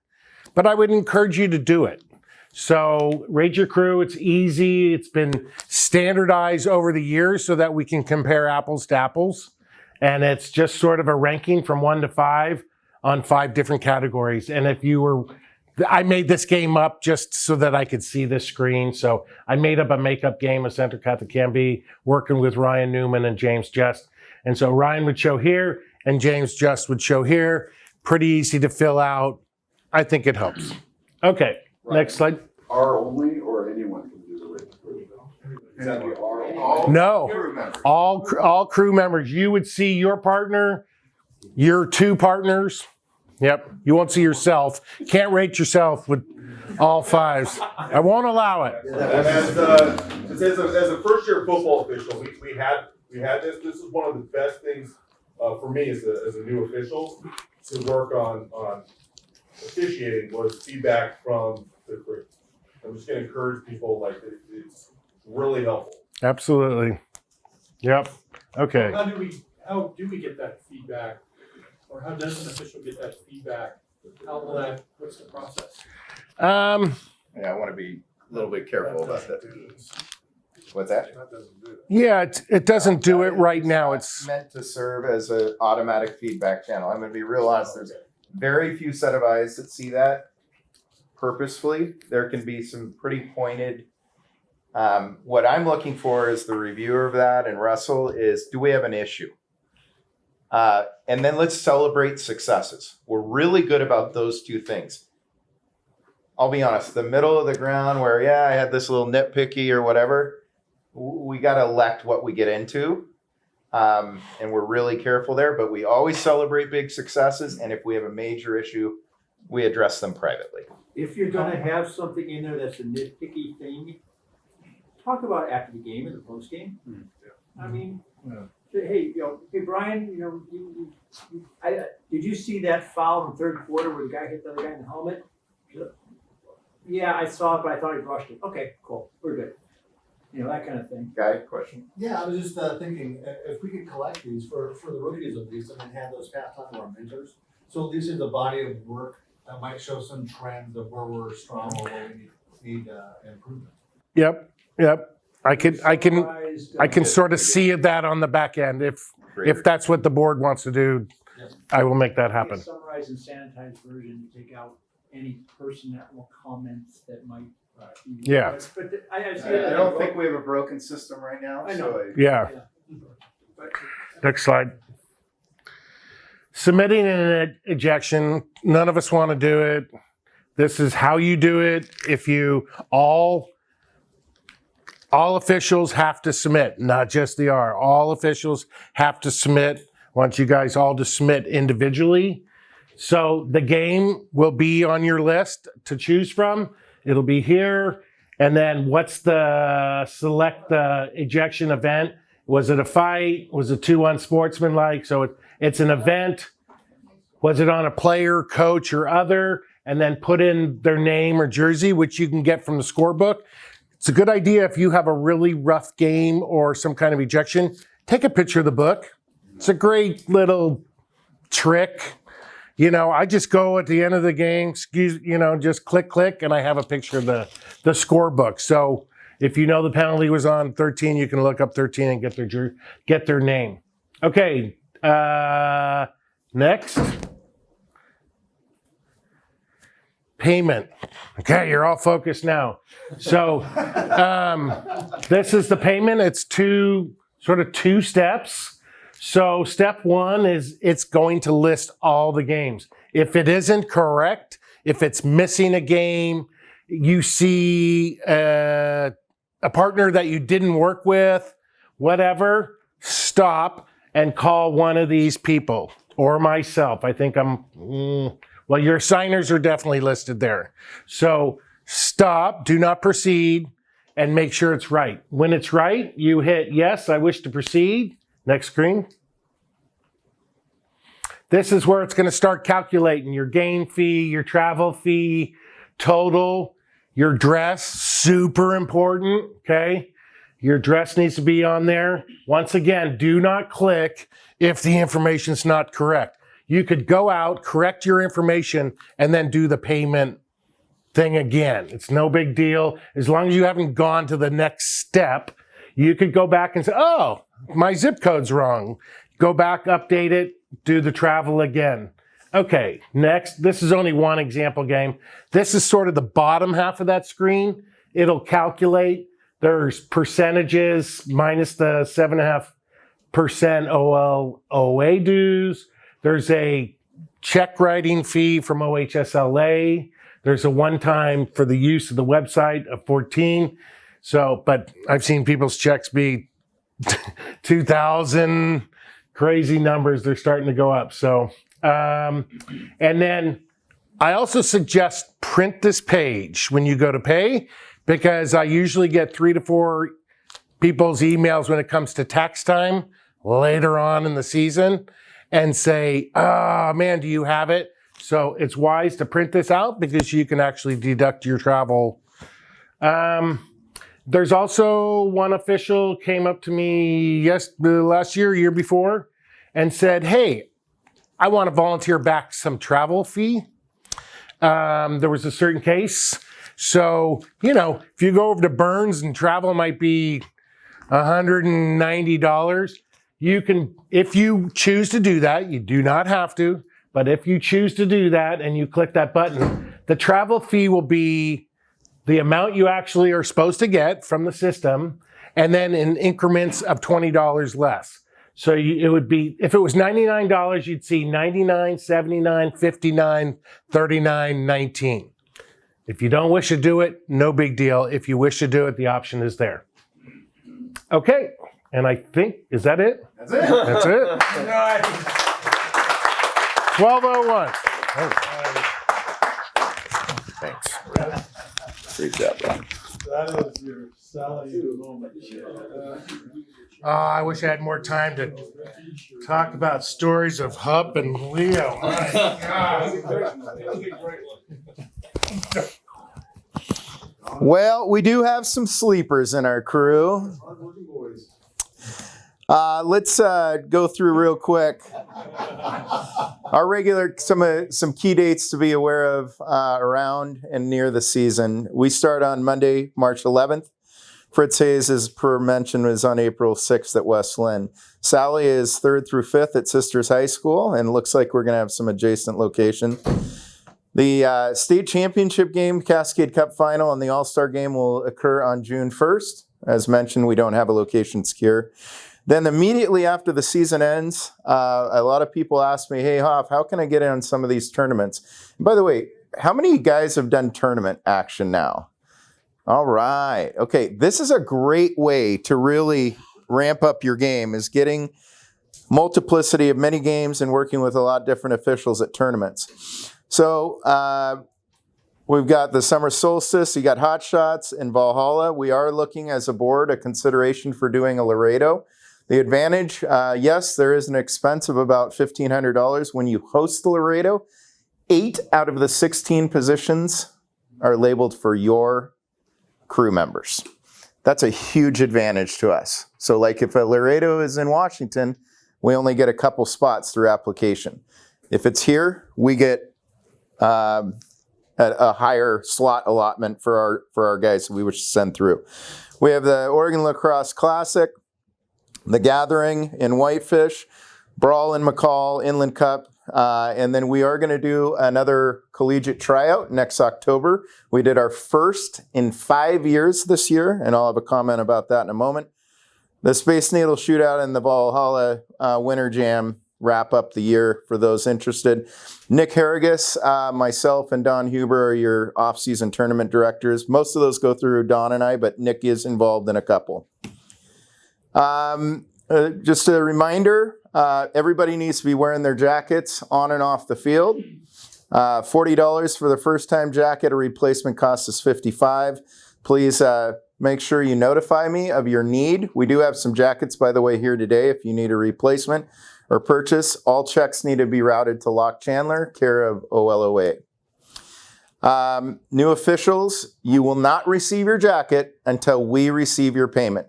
but I would encourage you to do it. So rate your crew, it's easy. It's been standardized over the years so that we can compare apples to apples. And it's just sort of a ranking from 1 to 5 on 5 different categories. And I made this game up just so that I could see this screen. So I made up a makeup game of Center Cut that can be working with Ryan Newman and James Just. And so Ryan would show here and James Just would show here. Pretty easy to fill out. I think it helps. Okay, next slide. R only, or anyone can do the rate crew? Is that the R only? No, all crew members. You would see your partner, your 2 partners. Yep, you won't see yourself. Can't rate yourself with all 5s. I won't allow it. As a first-year football official, we had this. This is one of the best things for me as a new official to work on officiating was feedback from the crew. I'm just going to encourage people, it's really helpful. Absolutely. Yep. Okay. How do we get that feedback, or how does an official get that feedback? What's the process? Yeah, I want to be a little bit careful about that. What's that? Yeah, it doesn't do it right now. It's meant to serve as an automatic feedback channel. I'm going to be real honest. There's very few set of eyes that see that purposefully. There can be some pretty pointed. What I'm looking for is the reviewer of that, and Russell is, do we have an issue? And then let's celebrate successes. We're really good about those two things. I'll be honest, the middle of the ground where, yeah, I had this little nitpicky or whatever, we got to elect what we get into. And we're really careful there, but we always celebrate big successes. And if we have a major issue, we address them privately. If you're going to have something in there that's a nitpicky thing, talk about it after the game or the post game. I mean, say, hey, hey Brian, did you see that foul in the third quarter where the guy hit the other guy in the helmet? Yeah, I saw it, but I thought he brushed it. Okay, cool, we're good. That kind of thing. Guy, question? Yeah, I was just thinking if we could collect these for the rookies at least, and then have those passed on to our mentors. So at least there's a body of work that might show some trends of where we're strong or where we need improvement. Yep. I can sort of see that on the back end. If that's what the board wants to do, I will make that happen. Summarize and sanitized version to take out any personnel comments that might. Yeah. But I don't think we have a broken system right now. I know. Yeah. Next slide. Submitting an ejection. None of us want to do it. This is how you do it. If you all officials have to submit, not just the R. All officials have to submit. I want you guys all to submit individually. So the game will be on your list to choose from. It'll be here. And then what's the select the ejection event? Was it a fight? Was it too unsportsmanlike? So it's an event. Was it on a player, coach, or other? And then put in their name or jersey, which you can get from the scorebook. It's a good idea if you have a really rough game or some kind of ejection, take a picture of the book. It's a great little trick. I just go at the end of the game, just click, and I have a picture of the scorebook. So if you know the penalty was on 13, you can look up 13 and get their name. Okay, next. Payment. Okay, you're all focused now. So this is the payment. It's two steps. So step one is it's going to list all the games. If it isn't correct, if it's missing a game, you see a partner that you didn't work with, whatever, stop and call one of these people or myself. I think well, your signers are definitely listed there. So stop, do not proceed, and make sure it's right. When it's right, you hit yes, I wish to proceed. Next screen. This is where it's going to start calculating your game fee, your travel fee, total, your dress, super important, okay? Your dress needs to be on there. Once again, do not click if the information's not correct. You could go out, correct your information, and then do the payment thing again. It's no big deal. As long as you haven't gone to the next step, you could go back and say, oh, my zip code's wrong. Go back, update it, do the travel again. Okay, next. This is only one example game. This is sort of the bottom half of that screen. It'll calculate. There's percentages minus the 7.5% OLOA dues. There's a check writing fee from OHSLA. There's a one-time for the use of the website of 14. So, but I've seen people's checks be 2,000, crazy numbers. They're starting to go up. So, and then I also suggest print this page when you go to pay, because I usually get 3 to 4 people's emails when it comes to tax time later on in the season and say, oh man, do you have it? So it's wise to print this out because you can actually deduct your travel. There's also one official came up to me last year before, and said, hey, I want to volunteer back some travel fee. There was a certain case. So, if you go over to Burns and travel might be $190. You can, if you choose to do that, you do not have to, but if you choose to do that and you click that button, the travel fee will be the amount you actually are supposed to get from the system, and then in increments of $20 less. So it would be, if it was $99, you'd see $99, $79, $59, $39, $19. If you don't wish to do it, no big deal. If you wish to do it, the option is there. Okay, and I think, is that it? That's it. That's it. 12:01. Thanks. Great job, Ron. That is your Sally moment. I wish I had more time to talk about stories of Hup and Leo. Well, we do have some sleepers in our crew. Let's go through real quick our regular some key dates to be aware of around and near the season. We start on Monday, March 11th. Fritz Hayes, as per mentioned, was on April 6th at West Lynn. Sally is 3rd through 5th at Sisters High School, and looks like we're going to have some adjacent location. The state championship game, Cascade Cup final, and the All-Star game will occur on June 1st. As mentioned, we don't have a location secure. Then immediately after the season ends, a lot of people ask me, hey, Hoff, how can I get in on some of these tournaments? And by the way, how many guys have done tournament action now? All right. Okay, this is a great way to really ramp up your game, is getting multiplicity of many games and working with a lot of different officials at tournaments. So we've got the summer solstice, you got Hot Shots in Valhalla. We are looking as a board a consideration for doing a Laredo. The advantage, yes, there is an expense of about $1,500 when you host the Laredo. 8 out of the 16 positions are labeled for your crew members. That's a huge advantage to us. So like if a Laredo is in Washington, we only get a couple spots through application. If it's here, we get a higher slot allotment for our guys we wish to send through. We have the Oregon Lacrosse Classic, the Gathering in Whitefish, Brawl in McCall, Inland Cup, and then we are going to do another collegiate tryout next October. We did our first in 5 years this year, and I'll have a comment about that in a moment. The Space Needle Shootout and the Valhalla Winter Jam wrap up the year for those interested. Nick Harrigus, myself, and Don Huber are your off-season tournament directors. Most of those go through Don and I, but Nick is involved in a couple. Just a reminder, everybody needs to be wearing their jackets on and off the field. $40 for the first-time jacket. A replacement cost is $55. Please make sure you notify me of your need. We do have some jackets, by the way, here today if you need a replacement or purchase. All checks need to be routed to Locke Chandler, care of OLOA. New officials, you will not receive your jacket until we receive your payment.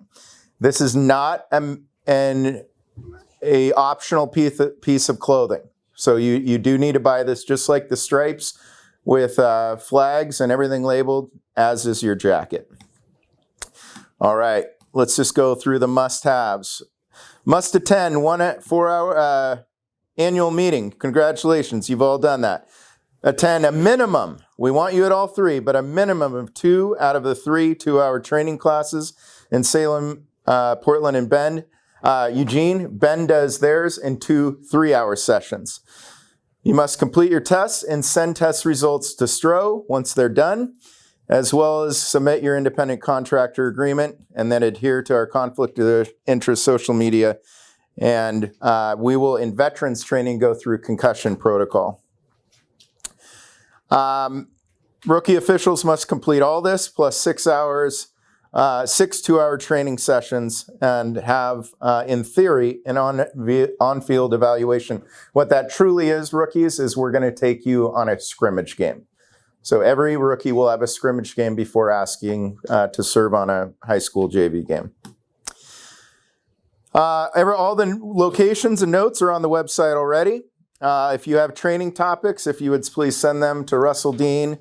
This is not an optional piece of clothing. So you do need to buy this just like the stripes with flags and everything labeled, as is your jacket. All right, let's just go through the must-haves. Must attend 1 4-hour annual meeting. Congratulations, you've all done that. Attend a minimum, we want you at all 3, but a minimum of 2 out of the 3 2-hour training classes in Salem, Portland, and Bend. Eugene, Bend does theirs in 2 3-hour sessions. You must complete your tests and send test results to STRO once they're done, as well as submit your independent contractor agreement and then adhere to our conflict of interest social media. And we will, in veterans training, go through concussion protocol. Rookie officials must complete all this plus 6 hours, 6 2-hour training sessions, and have, in theory, an on-field evaluation. What that truly is, rookies, is we're going to take you on a scrimmage game. So every rookie will have a scrimmage game before asking to serve on a high school JV game. All the locations and notes are on the website already. If you have training topics, if you would please send them to Russell Dean,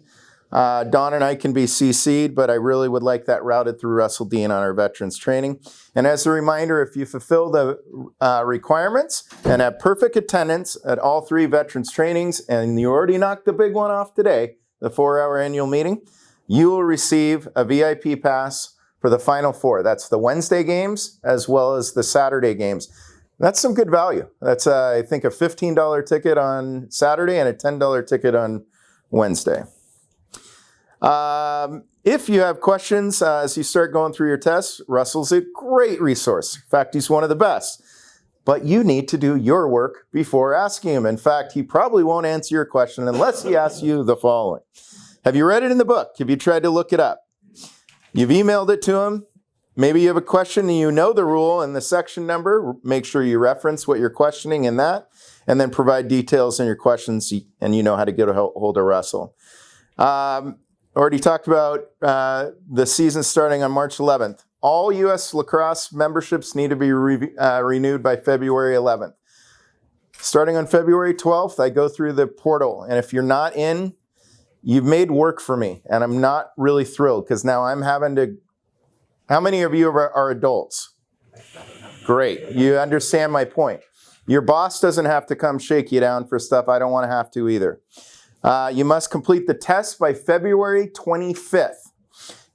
Don and I can be CC'd, but I really would like that routed through Russell Dean on our veterans training. And as a reminder, if you fulfill the requirements and have perfect attendance at all 3 veterans trainings, and you already knocked the big one off today, the 4-hour annual meeting, you will receive a VIP pass for the Final 4. That's the Wednesday games as well as the Saturday games. That's some good value. That's, I think, a $15 ticket on Saturday and a $10 ticket on Wednesday. If you have questions as you start going through your tests, Russell's a great resource. In fact, he's one of the best. But you need to do your work before asking him. In fact, he probably won't answer your question unless he asks you the following. Have you read it in the book? Have you tried to look it up? You've emailed it to him. Maybe you have a question and you know the rule and the section number. Make sure you reference what you're questioning in that, and then provide details in your questions, and you know how to get a hold of Russell. Already talked about the season starting on March 11th. All U.S. lacrosse memberships need to be renewed by February 11th. Starting on February 12th, I go through the portal, and if you're not in, you've made work for me, and I'm not really thrilled because now I'm having to. How many of you are adults? Great. You understand my point. Your boss doesn't have to come shake you down for stuff. I don't want to have to either. You must complete the test by February 25th.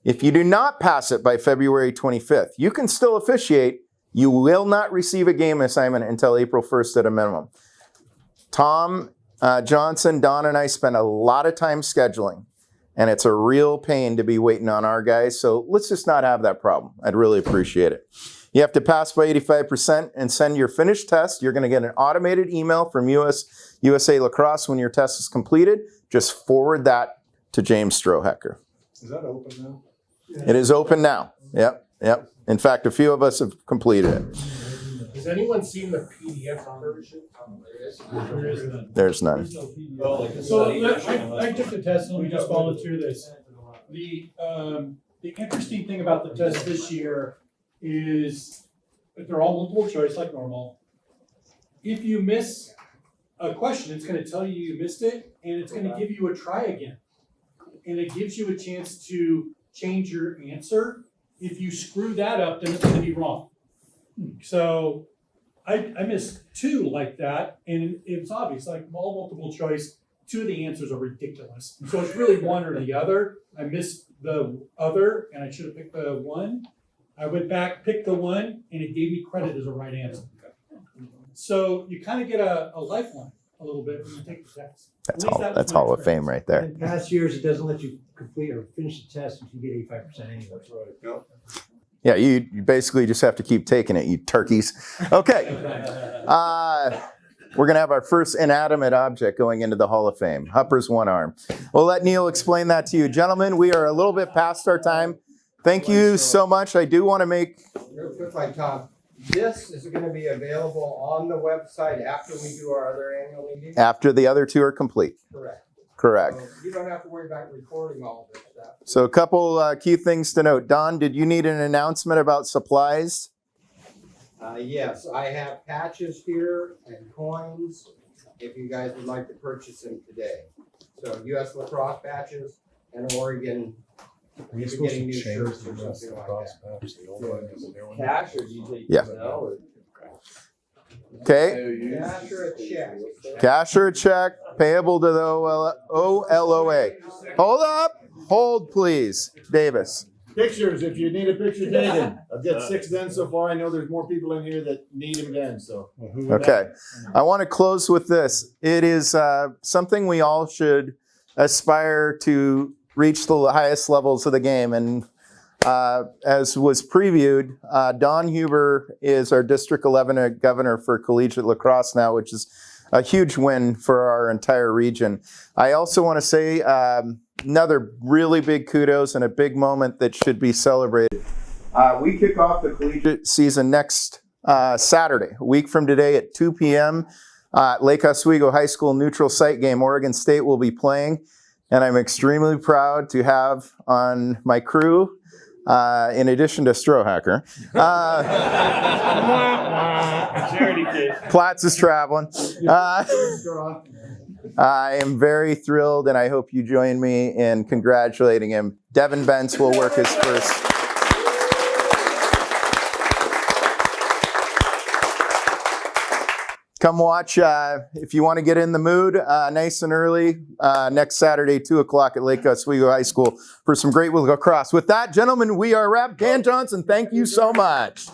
If you do not pass it by February 25th, you can still officiate. You will not receive a game assignment until April 1st at a minimum. Tom Johnson, Don, and I spend a lot of time scheduling. And it's a real pain to be waiting on our guys. So let's just not have that problem. I'd really appreciate it. You have to pass by 85% and send your finished test. You're going to get an automated email from USA Lacrosse when your test is completed. Just forward that to James Strohecker. Is that open now? It is open now. Yep. In fact, a few of us have completed it. Has anyone seen the PDF version? There's none. So I took the test, and let me just volunteer this. The interesting thing about the test this year is that they're all multiple choice like normal. If you miss a question, it's going to tell you missed it, and it's going to give you a try again. And it gives you a chance to change your answer. If you screw that up, then it's going to be wrong. So I missed 2 like that, and it's obvious, like all multiple choice, 2 of the answers are ridiculous. So it's really one or the other. I missed the other, and I should have picked the one. I went back, picked the one, and it gave me credit as a right answer. So you kind of get a lifeline a little bit when you take the test. That's Hall of Fame right there. In past years, it doesn't let you complete or finish the test if you get 85% anyway. That's right. Yep. Yeah, you basically just have to keep taking it, you turkeys. Okay. We're going to have our first inanimate object going into the Hall of Fame. Hupper's one arm. We'll let Neil explain that to you. Gentlemen, we are a little bit past our time. Thank you so much. I do want to make... Real quick, like Tom, this is going to be available on the website after we do our other annual meeting? After the other 2 are complete. Correct. So you don't have to worry about recording all this stuff. So a couple key things to note. Don, did you need an announcement about supplies? Yes, I have patches here and coins if you guys would like to purchase them today. So U.S. Lacrosse patches and Oregon. Are you supposed to change the U.S. Lacrosse patch? Cash or usually Yeah. Okay. Cash or a check? Cash or a check payable to the OLOA. Hold up. Hold, please. Davis. Pictures, if you need a picture taken. I've got 6 done so far. I know there's more people in here that need them done, so. Okay. I want to close with this. It is something we all should aspire to reach the highest levels of the game. And as was previewed, Don Huber is our District 11 governor for collegiate lacrosse now, which is a huge win for our entire region. I also want to say another really big kudos and a big moment that should be celebrated. We kick off the collegiate season next Saturday, a week from today at 2 p.m. Lake Oswego High School neutral site game. Oregon State will be playing, and I'm extremely proud to have on my crew, in addition to Strohacker, Platts is traveling. I am very thrilled, and I hope you join me in congratulating him. Devin Bentz will work his first. Come watch if you want to get in the mood nice and early next Saturday, 2 o'clock at Lake Oswego High School for some great lacrosse. With that, gentlemen, we are wrapped. Dan Johnson, thank you so much.